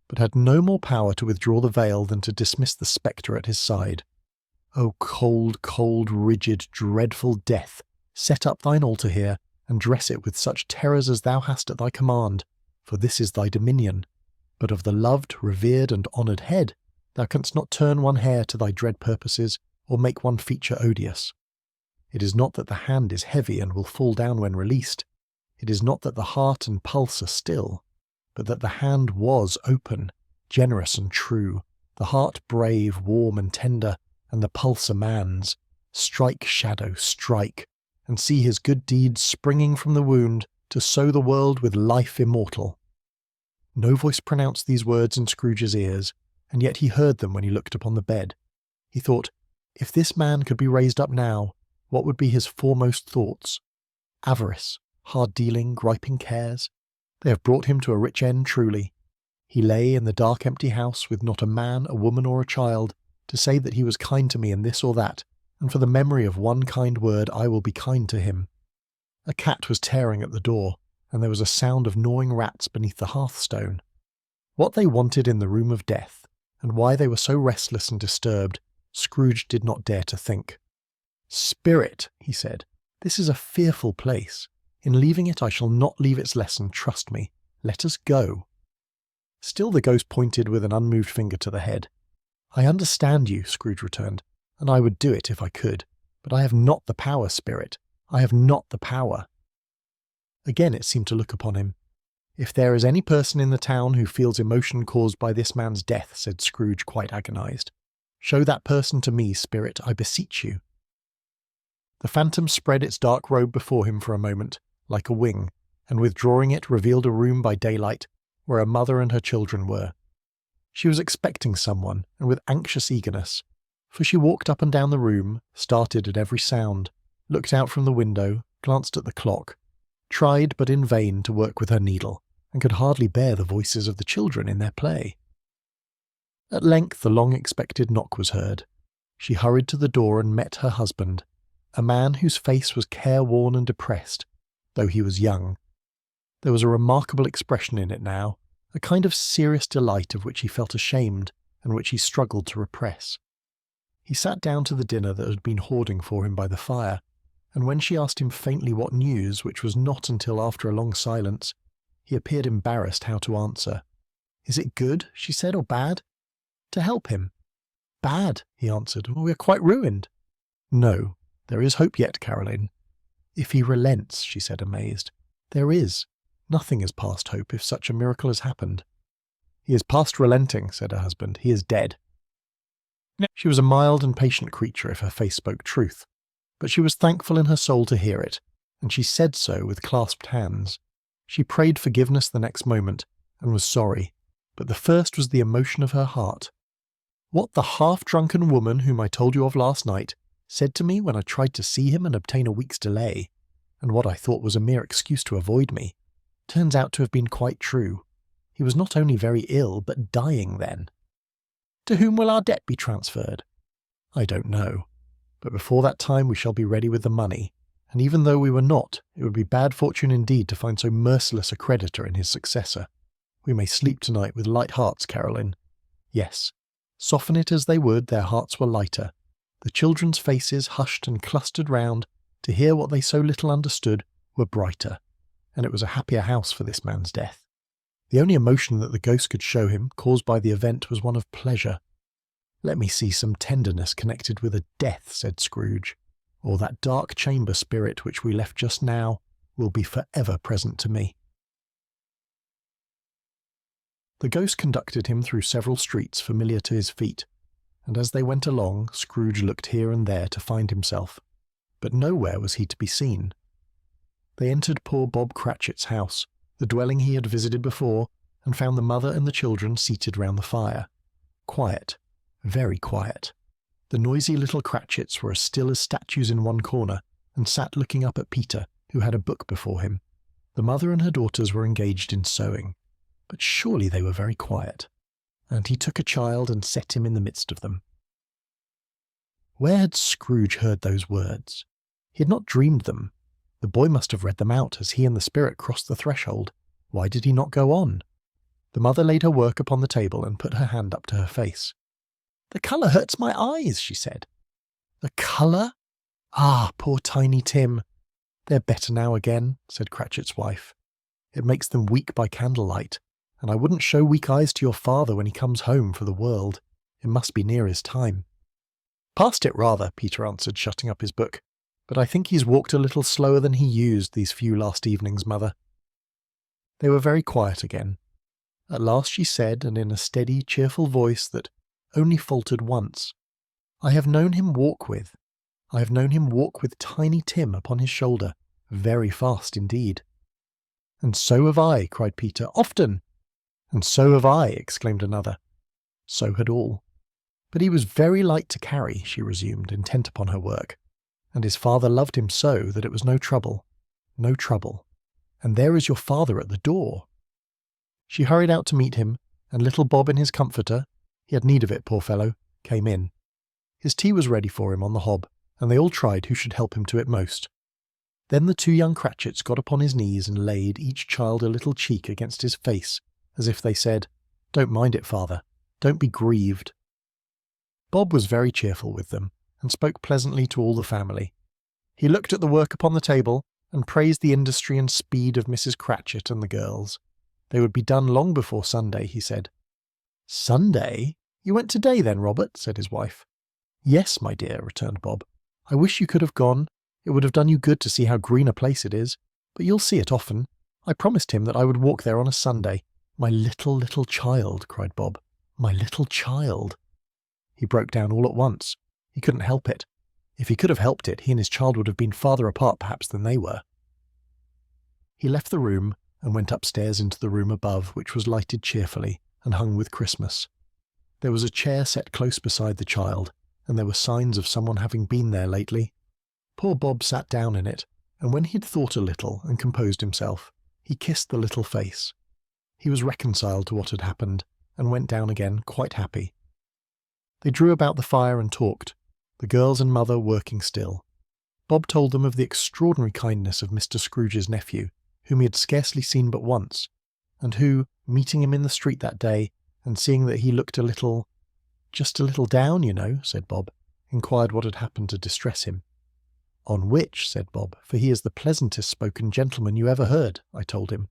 but had no more power to withdraw the veil than to dismiss the spectre at his side. O cold, cold, rigid, dreadful death, set up thine altar here, and dress it with such terrors as thou hast at thy command, for this is thy dominion. But of the loved, revered, and honoured head, thou canst not turn one hair to thy dread purposes, or make one feature odious. It is not that the hand is heavy and will fall down when released. It is not that the heart and pulse are still, but that the hand was open, generous and true, the heart brave, warm and tender, and the pulse a man's. Strike, shadow, strike, and see his good deeds springing from the wound to sow the world with life immortal. No voice pronounced these words in Scrooge's ears, and yet he heard them when he looked upon the bed. He thought, if this man could be raised up now, what would be his foremost thoughts? Avarice, hard-dealing, griping cares? They have brought him to a rich end truly. He lay in the dark empty house with not a man, a woman, or a child, to say that he was kind to me in this or that, and for the memory of one kind word I will be kind to him. A cat was tearing at the door, and there was a sound of gnawing rats beneath the hearthstone. What they wanted in the room of death, and why they were so restless and disturbed, Scrooge did not dare to think. "Spirit," he said, "this is a fearful place. In leaving it I shall not leave its lesson, trust me. Let us go." Still the ghost pointed with an unmoved finger to the head. "I understand you," Scrooge returned, "and I would do it if I could. But I have not the power, Spirit. I have not the power." Again it seemed to look upon him. "If there is any person in the town who feels emotion caused by this man's death," said Scrooge, quite agonized, "show that person to me, Spirit, I beseech you." The phantom spread its dark robe before him for a moment, like a wing, and withdrawing it revealed a room by daylight, where a mother and her children were. She was expecting someone, and with anxious eagerness, for she walked up and down the room, started at every sound, looked out from the window, glanced at the clock, tried, but in vain, to work with her needle, and could hardly bear the voices of the children in their play. At length the long-expected knock was heard. She hurried to the door and met her husband, a man whose face was careworn and depressed, though he was young. There was a remarkable expression in it now, a kind of serious delight of which he felt ashamed and which he struggled to repress. He sat down to the dinner that had been hoarding for him by the fire, and when she asked him faintly what news, which was not until after a long silence, he appeared embarrassed how to answer. "Is it good," she said, "or bad?" "To help him." "Bad," he answered. "We are quite ruined." "No, there is hope yet, Caroline." "If he relents," she said, amazed. "There is. Nothing is past hope if such a miracle has happened." "He is past relenting," said her husband. "He is dead." She was a mild and patient creature if her face spoke truth, but she was thankful in her soul to hear it, and she said so with clasped hands. She prayed forgiveness the next moment, and was sorry, but the first was the emotion of her heart. "What the half-drunken woman whom I told you of last night said to me when I tried to see him and obtain a week's delay, and what I thought was a mere excuse to avoid me, turns out to have been quite true. He was not only very ill, but dying then. To whom will our debt be transferred? I don't know, but before that time we shall be ready with the money, and even though we were not, it would be bad fortune indeed to find so merciless a creditor in his successor. We may sleep tonight with light hearts, Caroline. Yes, soften it as they would, their hearts were lighter. The children's faces, hushed and clustered round, to hear what they so little understood, were brighter, and it was a happier house for this man's death. The only emotion that the ghost could show him, caused by the event, was one of pleasure. "Let me see some tenderness connected with a death," said Scrooge, "or that dark chamber spirit which we left just now will be for ever present to me." The ghost conducted him through several streets familiar to his feet, and as they went along, Scrooge looked here and there to find himself, but nowhere was he to be seen. They entered poor Bob Cratchit's house, the dwelling he had visited before, and found the mother and the children seated round the fire. Quiet, very quiet. The noisy little Cratchits were as still as statues in one corner, and sat looking up at Peter, who had a book before him. The mother and her daughters were engaged in sewing, but surely they were very quiet. And he took a child and set him in the midst of them. Where had Scrooge heard those words? He had not dreamed them. The boy must have read them out as he and the spirit crossed the threshold. Why did he not go on? The mother laid her work upon the table and put her hand up to her face. "The colour hurts my eyes," she said. "The colour? Ah, poor Tiny Tim." "They're better now again," said Cratchit's wife. "It makes them weak by candlelight, and I wouldn't show weak eyes to your father when he comes home for the world. It must be near his time." "Past it, rather," Peter answered, shutting up his book. "But I think he's walked a little slower than he used these few last evenings, mother." They were very quiet again. At last she said, and in a steady, cheerful voice that only faltered once, "I have known him walk with Tiny Tim upon his shoulder, very fast indeed." "And so have I," cried Peter, "often." "And so have I," exclaimed another. So had all. "But he was very light to carry," she resumed, intent upon her work, "and his father loved him so that it was no trouble. No trouble. And there is your father at the door." She hurried out to meet him, and little Bob in his comforter, he had need of it, poor fellow, came in. His tea was ready for him on the hob, and they all tried who should help him to it most. Then the two young Cratchits got upon his knees and laid each child a little cheek against his face, as if they said, "Don't mind it, father. Don't be grieved." Bob was very cheerful with them, and spoke pleasantly to all the family. He looked at the work upon the table, and praised the industry and speed of Mrs. Cratchit and the girls. They would be done long before Sunday, he said. "Sunday? You went today then, Robert?" said his wife. "Yes, my dear," returned Bob. "I wish you could have gone. It would have done you good to see how green a place it is. But you'll see it often. I promised him that I would walk there on a Sunday." "My little, little child," cried Bob. "My little child." He broke down all at once. He couldn't help it. If he could have helped it, he and his child would have been farther apart perhaps than they were. He left the room and went upstairs into the room above, which was lighted cheerfully and hung with Christmas. There was a chair set close beside the child, and there were signs of someone having been there lately. Poor Bob sat down in it, and when he had thought a little and composed himself, he kissed the little face. He was reconciled to what had happened, and went down again quite happy. They drew about the fire and talked, the girls and mother working still. Bob told them of the extraordinary kindness of Mr. Scrooge's nephew, whom he had scarcely seen but once, and who, meeting him in the street that day, and seeing that he looked just a little down, you know, said Bob, inquired what had happened to distress him. "On which," said Bob, "for he is the pleasantest spoken gentleman you ever heard," I told him.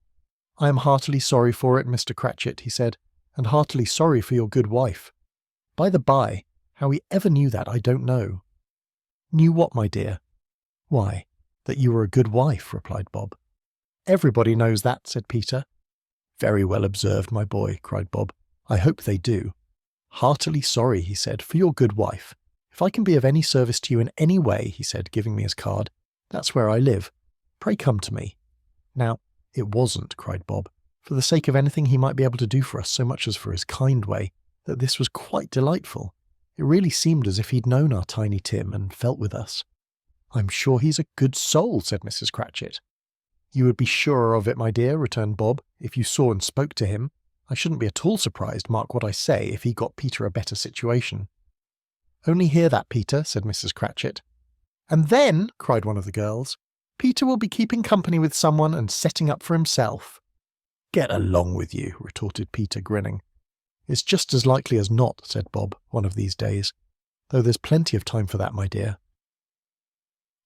"I am heartily sorry for it, Mr. Cratchit," he said, "and heartily sorry for your good wife. By the by, how he ever knew that I don't know." "Knew what, my dear?" "Why, that you were a good wife," replied Bob. "Everybody knows that," said Peter. "Very well observed, my boy," cried Bob. "I hope they do." "Heartily sorry," he said, "for your good wife. If I can be of any service to you in any way," he said, giving me his card, "that's where I live. Pray come to me." "Now, it wasn't," cried Bob, "for the sake of anything he might be able to do for us so much as for his kind way, that this was quite delightful. It really seemed as if he'd known our Tiny Tim and felt with us." "I'm sure he's a good soul," said Mrs. Cratchit. "You would be surer of it, my dear," returned Bob, "if you saw and spoke to him. I shouldn't be at all surprised, mark what I say, if he got Peter a better situation." "Only hear that, Peter," said Mrs. Cratchit. "And then," cried one of the girls, "Peter will be keeping company with someone and setting up for himself." "Get along with you," retorted Peter, grinning. "It's just as likely as not," said Bob, "one of these days, though there's plenty of time for that, my dear.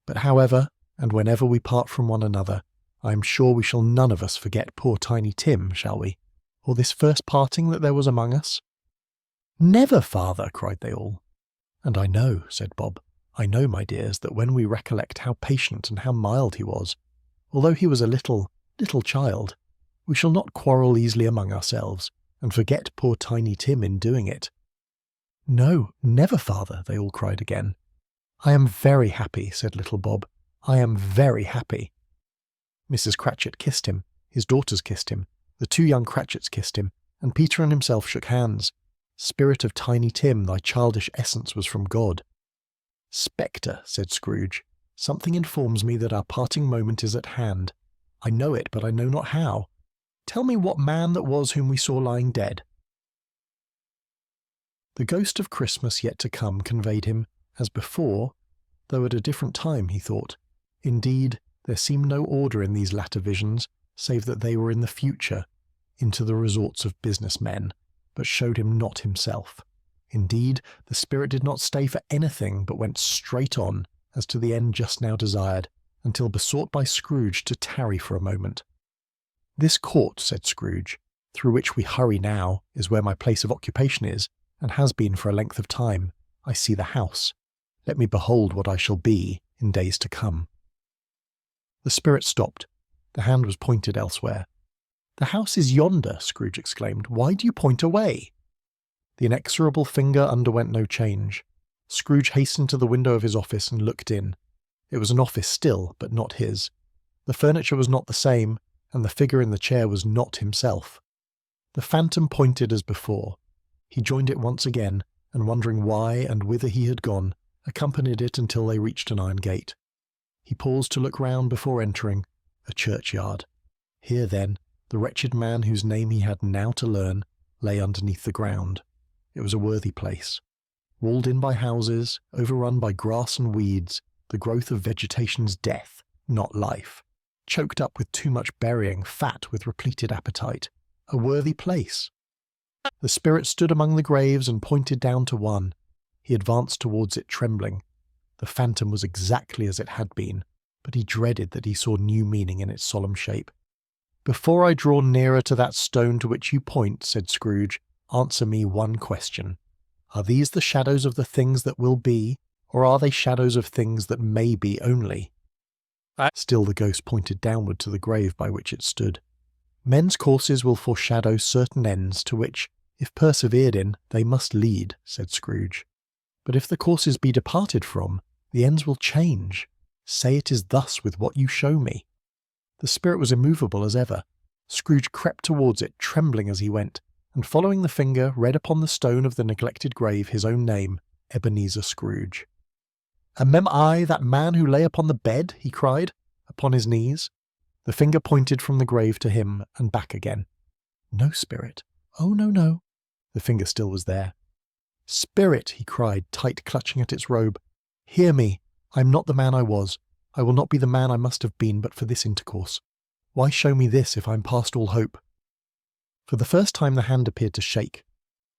But however, and whenever we part from one another, I am sure we shall none of us forget poor Tiny Tim, shall we? Or this first parting that there was among us?" "Never, father," cried they all. "And I know," said Bob, "I know, my dears, that when we recollect how patient and how mild he was, although he was a little child, we shall not quarrel easily among ourselves, and forget poor Tiny Tim in doing it." "No, never, father," they all cried again. "I am very happy," said little Bob. "I am very happy." Mrs. Cratchit kissed him, his daughters kissed him, the two young Cratchits kissed him, and Peter and himself shook hands. "Spirit of Tiny Tim, thy childish essence was from God." "Spectre," said Scrooge, "something informs me that our parting moment is at hand. I know it, but I know not how. Tell me what man that was whom we saw lying dead." The ghost of Christmas yet to come conveyed him, as before, though at a different time, he thought. Indeed, there seemed no order in these latter visions, save that they were in the future, into the resorts of business men, but showed him not himself. Indeed, the spirit did not stay for anything, but went straight on, as to the end just now desired, until besought by Scrooge to tarry for a moment. "This court," said Scrooge, "through which we hurry now, is where my place of occupation is, and has been for a length of time. I see the house. Let me behold what I shall be in days to come." The spirit stopped. The hand was pointed elsewhere. "The house is yonder," Scrooge exclaimed. "Why do you point away?" The inexorable finger underwent no change. Scrooge hastened to the window of his office and looked in. It was an office still, but not his. The furniture was not the same, and the figure in the chair was not himself. The phantom pointed as before. He joined it once again, and wondering why and whither he had gone, accompanied it until they reached an iron gate. He paused to look round before entering. A churchyard. Here, then, the wretched man whose name he had now to learn lay underneath the ground. It was a worthy place. Walled in by houses, overrun by grass and weeds, the growth of vegetation's death, not life. Choked up with too much burying, fat with repleted appetite. A worthy place. The spirit stood among the graves and pointed down to one. He advanced towards it trembling. The phantom was exactly as it had been, but he dreaded that he saw new meaning in its solemn shape. "Before I draw nearer to that stone to which you point," said Scrooge, "answer me one question. Are these the shadows of the things that will be, or are they shadows of things that may be only?" Still the ghost pointed downward to the grave by which it stood. "Men's courses will foreshadow certain ends to which, if persevered in, they must lead," said Scrooge. "But if the courses be departed from, the ends will change. Say it is thus with what you show me." The spirit was immovable as ever. Scrooge crept towards it, trembling as he went, and following the finger, read upon the stone of the neglected grave his own name, Ebenezer Scrooge. "Am I that man who lay upon the bed?" he cried, upon his knees. The finger pointed from the grave to him and back again. "No, spirit. Oh, no, no." The finger still was there. "Spirit," he cried, tight clutching at its robe, "hear me. I am not the man I was. I will not be the man I must have been but for this intercourse. Why show me this if I am past all hope?" For the first time the hand appeared to shake.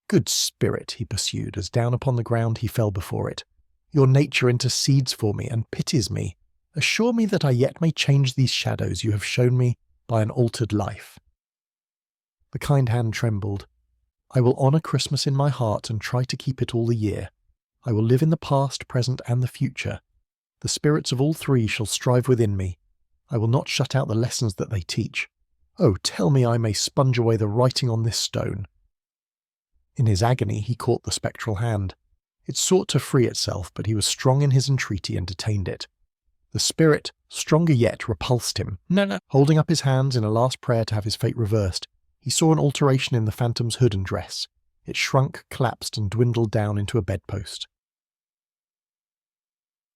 "Good spirit," he pursued, as down upon the ground he fell before it. "Your nature intercedes for me and pities me. Assure me that I yet may change these shadows you have shown me by an altered life." The kind hand trembled. "I will honour Christmas in my heart and try to keep it all the year. I will live in the past, present, and the future. The spirits of all three shall strive within me. I will not shut out the lessons that they teach. Oh, tell me I may sponge away the writing on this stone." In his agony he caught the spectral hand. It sought to free itself, but he was strong in his entreaty and detained it. The spirit, stronger yet, repulsed him. No. Holding up his hands in a last prayer to have his fate reversed, he saw an alteration in the phantom's hood and dress. It shrunk, collapsed, and dwindled down into a bedpost.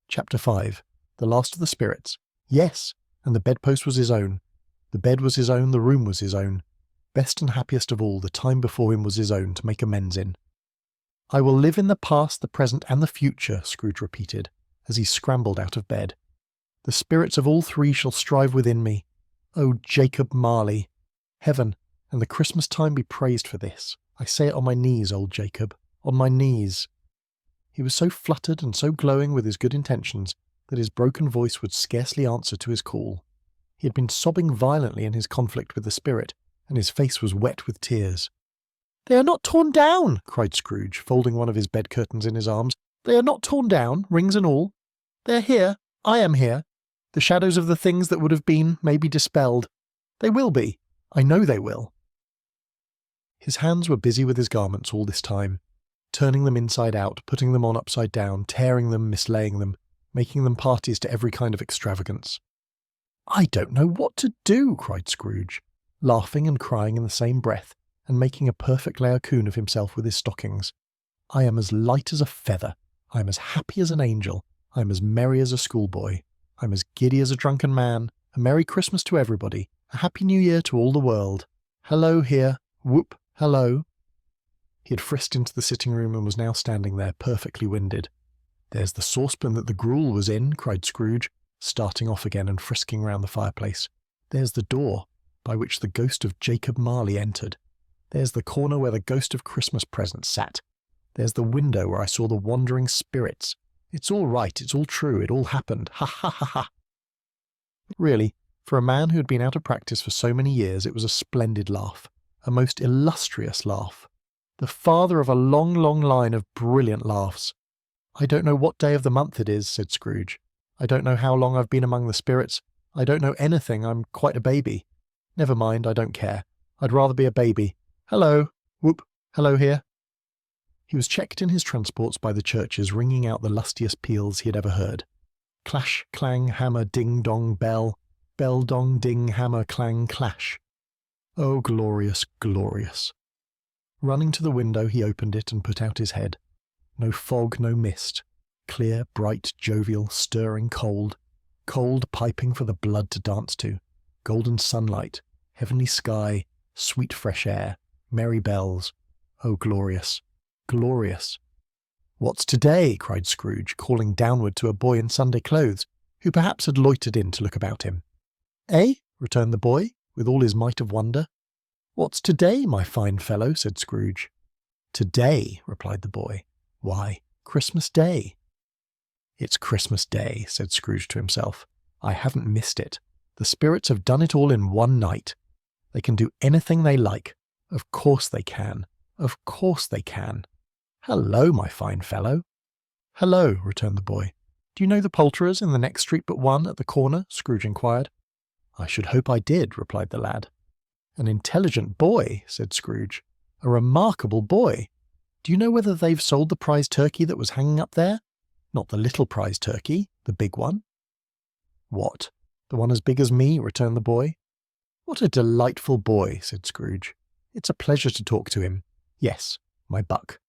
Chapter 5. The Last of the Spirits. Yes, and the bedpost was his own. The bed was his own, the room was his own. Best and happiest of all, the time before him was his own to make amends in. "I will live in the past, the present, and the future," Scrooge repeated, as he scrambled out of bed. "The spirits of all three shall strive within me. O Jacob Marley! Heaven and the Christmas time be praised for this. I say it on my knees, old Jacob, on my knees." He was so fluttered and so glowing with his good intentions that his broken voice would scarcely answer to his call. He had been sobbing violently in his conflict with the spirit, and his face was wet with tears. "They are not torn down!" cried Scrooge, folding one of his bed curtains in his arms. "They are not torn down, rings and all. They are here. I am here. The shadows of the things that would have been may be dispelled. They will be. I know they will." His hands were busy with his garments all this time. turning them inside out, putting them on upside down, tearing them, mislaying them, making them parties to every kind of extravagance. "I don't know what to do," cried Scrooge, laughing and crying in the same breath, and making a perfect Laocoon of himself with his stockings. "I am as light as a feather. I am as happy as an angel. I am as merry as a schoolboy. I am as giddy as a drunken man. A Merry Christmas to everybody. A Happy New Year to all the world. Hello here. Whoop, hello." He had frisked into the sitting room and was now standing there, perfectly winded. "There's the saucepan that the gruel was in," cried Scrooge, starting off again and frisking round the fireplace. "There's the door by which the ghost of Jacob Marley entered. There's the corner where the ghost of Christmas presents sat. There's the window where I saw the wandering spirits. It's all right, it's all true, it all happened. Ha ha ha ha." Really, for a man who had been out of practice for so many years, it was a splendid laugh, a most illustrious laugh. The father of a long, long line of brilliant laughs. "I don't know what day of the month it is," said Scrooge. "I don't know how long I've been among the spirits. I don't know anything, I'm quite a baby. Never mind, I don't care. I'd rather be a baby. Hello, whoop, hello here." He was checked in his transports by the churches, ringing out the lustiest peals he had ever heard. Clash, clang, hammer, ding, dong, bell. Bell, dong, ding, hammer, clang, clash. Oh, glorious, glorious. Running to the window, he opened it and put out his head. No fog, no mist. Clear, bright, jovial, stirring, cold. Cold, piping for the blood to dance to. Golden sunlight, heavenly sky, sweet fresh air, merry bells. Oh, glorious, glorious. "What's today?" cried Scrooge, calling downward to a boy in Sunday clothes, who perhaps had loitered in to look about him. "Eh?" returned the boy, with all his might of wonder. "What's today, my fine fellow?" said Scrooge. "Today," replied the boy. "Why, Christmas Day." "It's Christmas Day," said Scrooge to himself. "I haven't missed it. The spirits have done it all in one night. They can do anything they like. Of course they can. Of course they can. Hello, my fine fellow." "Hello," returned the boy. "Do you know the poulterers in the next street but one at the corner?" Scrooge inquired. "I should hope I did," replied the lad. "An intelligent boy," said Scrooge. "A remarkable boy. Do you know whether they've sold the prize turkey that was hanging up there? Not the little prize turkey, the big one." "What, the one as big as me?" returned the boy. "What a delightful boy," said Scrooge. "It's a pleasure to talk to him. Yes, my buck."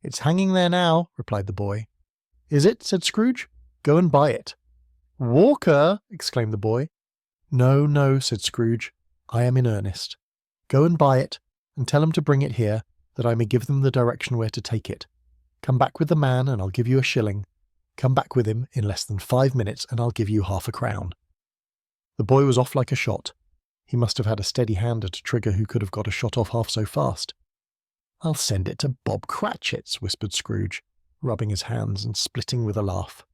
"It's hanging there now," replied the boy. "Is it?" said Scrooge. "Go and buy it." "Walker!" exclaimed the boy. "No, no," said Scrooge. "I am in earnest. Go and buy it, and tell them to bring it here, that I may give them the direction where to take it. Come back with the man, and I'll give you a shilling. Come back with him in less than 5 minutes, and I'll give you half a crown." The boy was off like a shot. He must have had a steady hand at a trigger who could have got a shot off half so fast. "I'll send it to Bob Cratchit's," whispered Scrooge, rubbing his hands and splitting with a laugh.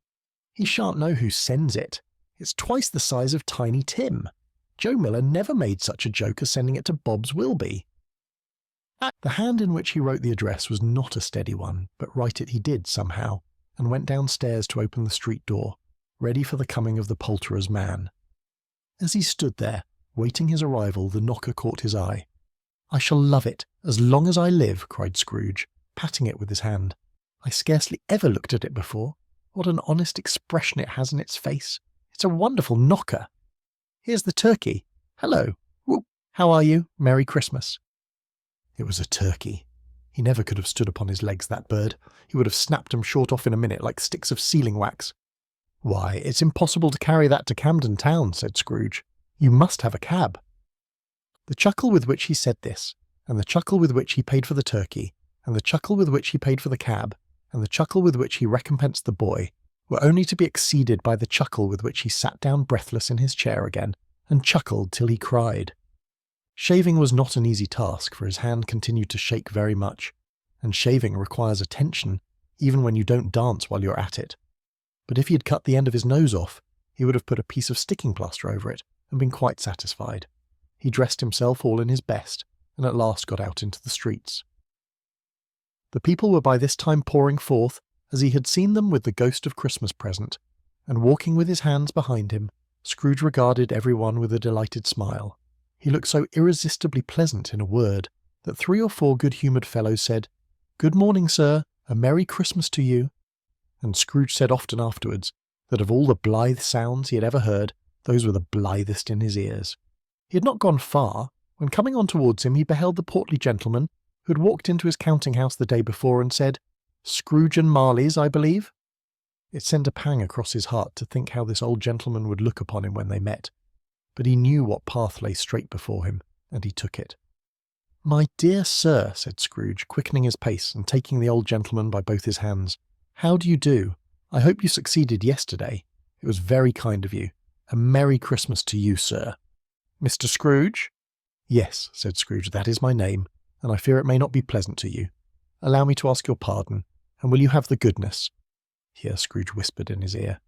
"He shan't know who sends it. It's twice the size of Tiny Tim. Joe Miller never made such a joke as sending it to Bob's Wilby." The hand in which he wrote the address was not a steady one, but write it he did somehow, and went downstairs to open the street door, ready for the coming of the poulterer's man. As he stood there, waiting his arrival, the knocker caught his eye. "I shall love it, as long as I live," cried Scrooge, patting it with his hand. "I scarcely ever looked at it before. What an honest expression it has in its face. It's a wonderful knocker. Here's the turkey. Hello. Whoop. How are you? Merry Christmas." It was a turkey. He never could have stood upon his legs, that bird. He would have snapped 'em short off in a minute like sticks of sealing wax. "Why, it's impossible to carry that to Camden Town," said Scrooge. "You must have a cab." The chuckle with which he said this, and the chuckle with which he paid for the turkey, and the chuckle with which he paid for the cab, and the chuckle with which he recompensed the boy, were only to be exceeded by the chuckle with which he sat down breathless in his chair again, and chuckled till he cried. Shaving was not an easy task, for his hand continued to shake very much, and shaving requires attention, even when you don't dance while you're at it. But if he had cut the end of his nose off, he would have put a piece of sticking plaster over it, and been quite satisfied. He dressed himself all in his best, and at last got out into the streets. The people were by this time pouring forth, as he had seen them with the ghost of Christmas present, and walking with his hands behind him, Scrooge regarded every one with a delighted smile. He looked so irresistibly pleasant, in a word, that 3 or 4 good-humoured fellows said, "Good morning, sir. A Merry Christmas to you." And Scrooge said often afterwards that of all the blithe sounds he had ever heard, those were the blithest in his ears. He had not gone far, when coming on towards him he beheld the portly gentleman who had walked into his counting-house the day before and said, "Scrooge and Marley's, I believe?" It sent a pang across his heart to think how this old gentleman would look upon him when they met, but he knew what path lay straight before him, and he took it. "My dear sir," said Scrooge, quickening his pace and taking the old gentleman by both his hands, "how do you do? I hope you succeeded yesterday. It was very kind of you. A Merry Christmas to you, sir." "Mr. Scrooge?" "Yes," said Scrooge, "that is my name, and I fear it may not be pleasant to you. Allow me to ask your pardon, and will you have the goodness—" Here Scrooge whispered in his ear.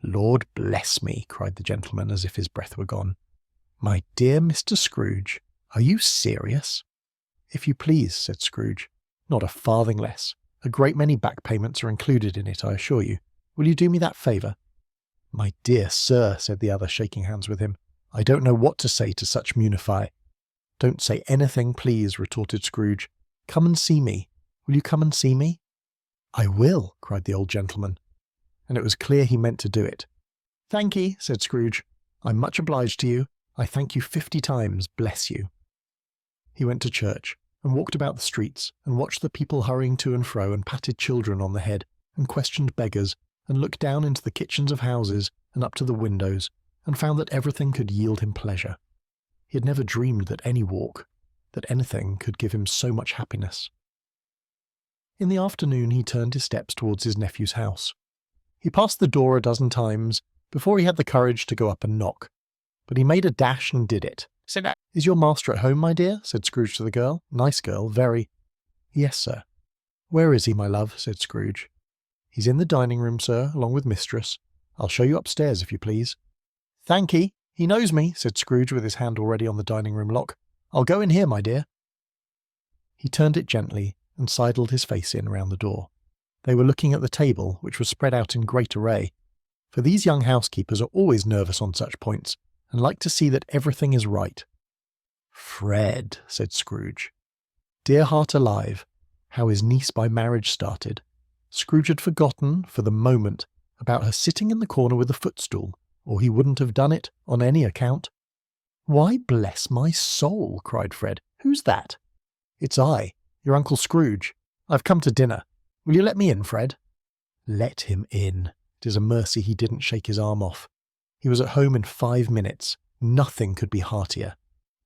"Lord bless me," cried the gentleman, as if his breath were gone. "My dear Mr. Scrooge, are you serious?" "If you please," said Scrooge. "Not a farthing less. A great many back payments are included in it, I assure you. Will you do me that favour?" "My dear sir," said the other, shaking hands with him, "I don't know what to say to such munify." "Don't say anything, please," retorted Scrooge. "Come and see me. Will you come and see me?" "I will," cried the old gentleman. And it was clear he meant to do it. "Thank'ee," said Scrooge. "I'm much obliged to you. I thank you 50 times, bless you." He went to church, and walked about the streets, and watched the people hurrying to and fro, and patted children on the head, and questioned beggars, and looked down into the kitchens of houses, and up to the windows, and found that everything could yield him pleasure. He had never dreamed that any walk, that anything could give him so much happiness. In the afternoon he turned his steps towards his nephew's house. He passed the door a dozen times before he had the courage to go up and knock, but he made a dash and did it. "Is your master at home, my dear?" said Scrooge to the girl. "Nice girl, very." "Yes, sir." "Where is he, my love?" said Scrooge. "He's in the dining-room, sir, along with mistress. I'll show you upstairs, if you please." "Thank'ee. He knows me," said Scrooge with his hand already on the dining-room lock. "I'll go in here, my dear." He turned it gently and sidled his face in round the door. They were looking at the table, which was spread out in great array, for these young housekeepers are always nervous on such points, and like to see that everything is right. "Fred," said Scrooge. Dear heart alive, how his niece by marriage started. Scrooge had forgotten, for the moment, about her sitting in the corner with a footstool, or he wouldn't have done it on any account. "Why, bless my soul," cried Fred. "Who's that?" "It's I, your Uncle Scrooge. I've come to dinner. Will you let me in, Fred?" Let him in. It is a mercy he didn't shake his arm off. He was at home in 5 minutes. Nothing could be heartier.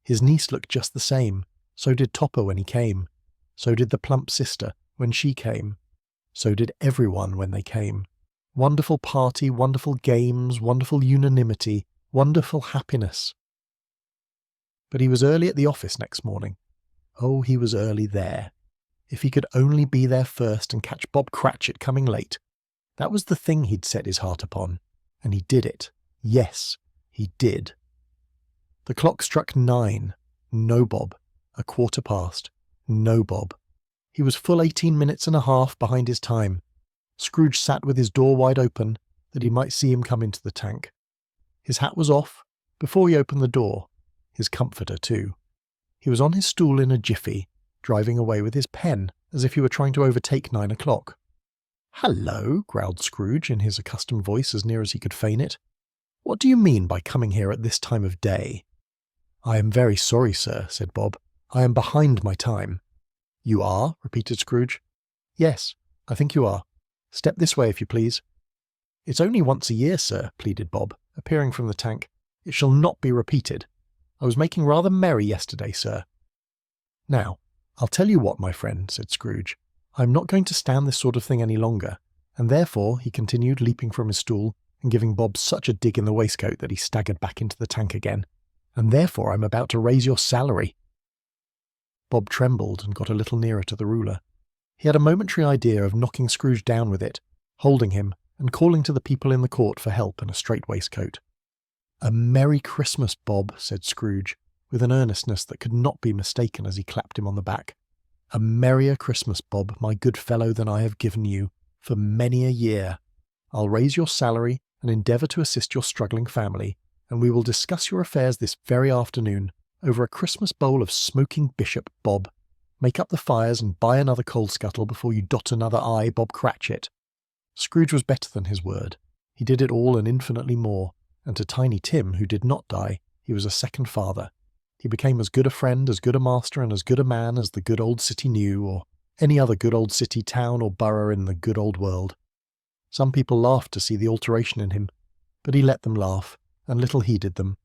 His niece looked just the same. So did Topper when he came. So did the plump sister when she came. So did everyone when they came. Wonderful party, wonderful games, wonderful unanimity, wonderful happiness. But he was early at the office next morning. Oh, he was early there. If he could only be there first and catch Bob Cratchit coming late. That was the thing he'd set his heart upon. And he did it. Yes, he did. The clock struck 9. No Bob. 1/4 past. No Bob. He was full 18 minutes and a half behind his time. Scrooge sat with his door wide open, that he might see him come into the tank. His hat was off, before he opened the door. His comforter, too. He was on his stool in a jiffy, driving away with his pen, as if he were trying to overtake 9 o'clock. "Hallo," growled Scrooge in his accustomed voice as near as he could feign it. "What do you mean by coming here at this time of day?" "I am very sorry, sir," said Bob. "I am behind my time." "You are?" repeated Scrooge. "Yes, I think you are. Step this way, if you please." "It's only once a year, sir," pleaded Bob, appearing from the tank. "It shall not be repeated. I was making rather merry yesterday, sir." "Now, I'll tell you what, my friend," said Scrooge. "I'm not going to stand this sort of thing any longer, and therefore," he continued, leaping from his stool, and giving Bob such a dig in the waistcoat that he staggered back into the tank again, "and therefore I'm about to raise your salary." Bob trembled and got a little nearer to the ruler. He had a momentary idea of knocking Scrooge down with it, holding him, and calling to the people in the court for help and a strait waistcoat. "A Merry Christmas, Bob," said Scrooge, with an earnestness that could not be mistaken as he clapped him on the back. "A merrier Christmas, Bob, my good fellow, than I have given you for many a year. I'll raise your salary and endeavour to assist your struggling family, and we will discuss your affairs this very afternoon over a Christmas bowl of smoking bishop, Bob. Make up the fires and buy another coal scuttle before you dot another I, Bob Cratchit. Scrooge was better than his word. He did it all and infinitely more, and to Tiny Tim, who did not die, he was a second father. He became as good a friend, as good a master, and as good a man as the good old city knew, or any other good old city, town, or borough in the good old world. Some people laughed to see the alteration in him, but he let them laugh, and little heeded them,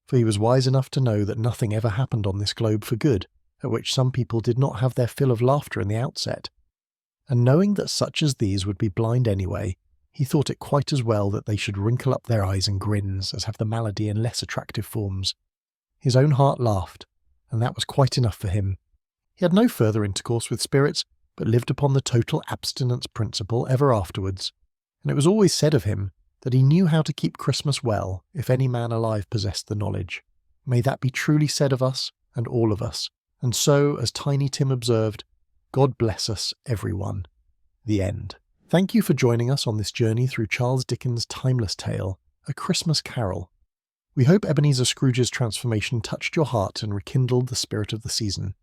for he was wise enough to know that nothing ever happened on this globe for good, at which some people did not have their fill of laughter in the outset. And knowing that such as these would be blind anyway, he thought it quite as well that they should wrinkle up their eyes in grins as have the malady in less attractive forms. His own heart laughed, and that was quite enough for him. He had no further intercourse with spirits, but lived upon the total abstinence principle ever afterwards, and it was always said of him that he knew how to keep Christmas well, if any man alive possessed the knowledge. May that be truly said of us, and all of us. And so, as Tiny Tim observed, God bless us, everyone. The end. Thank you for joining us on this journey through Charles Dickens' timeless tale, A Christmas Carol. We hope Ebenezer Scrooge's transformation touched your heart and rekindled the spirit of the season.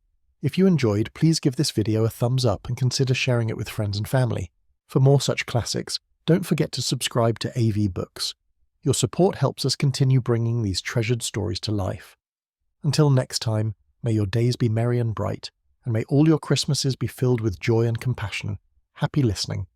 If you enjoyed, please give this video a thumbs up and consider sharing it with friends and family. For more such classics, don't forget to subscribe to AV Books. Your support helps us continue bringing these treasured stories to life. Until next time, may your days be merry and bright, and may all your Christmases be filled with joy and compassion. Happy listening.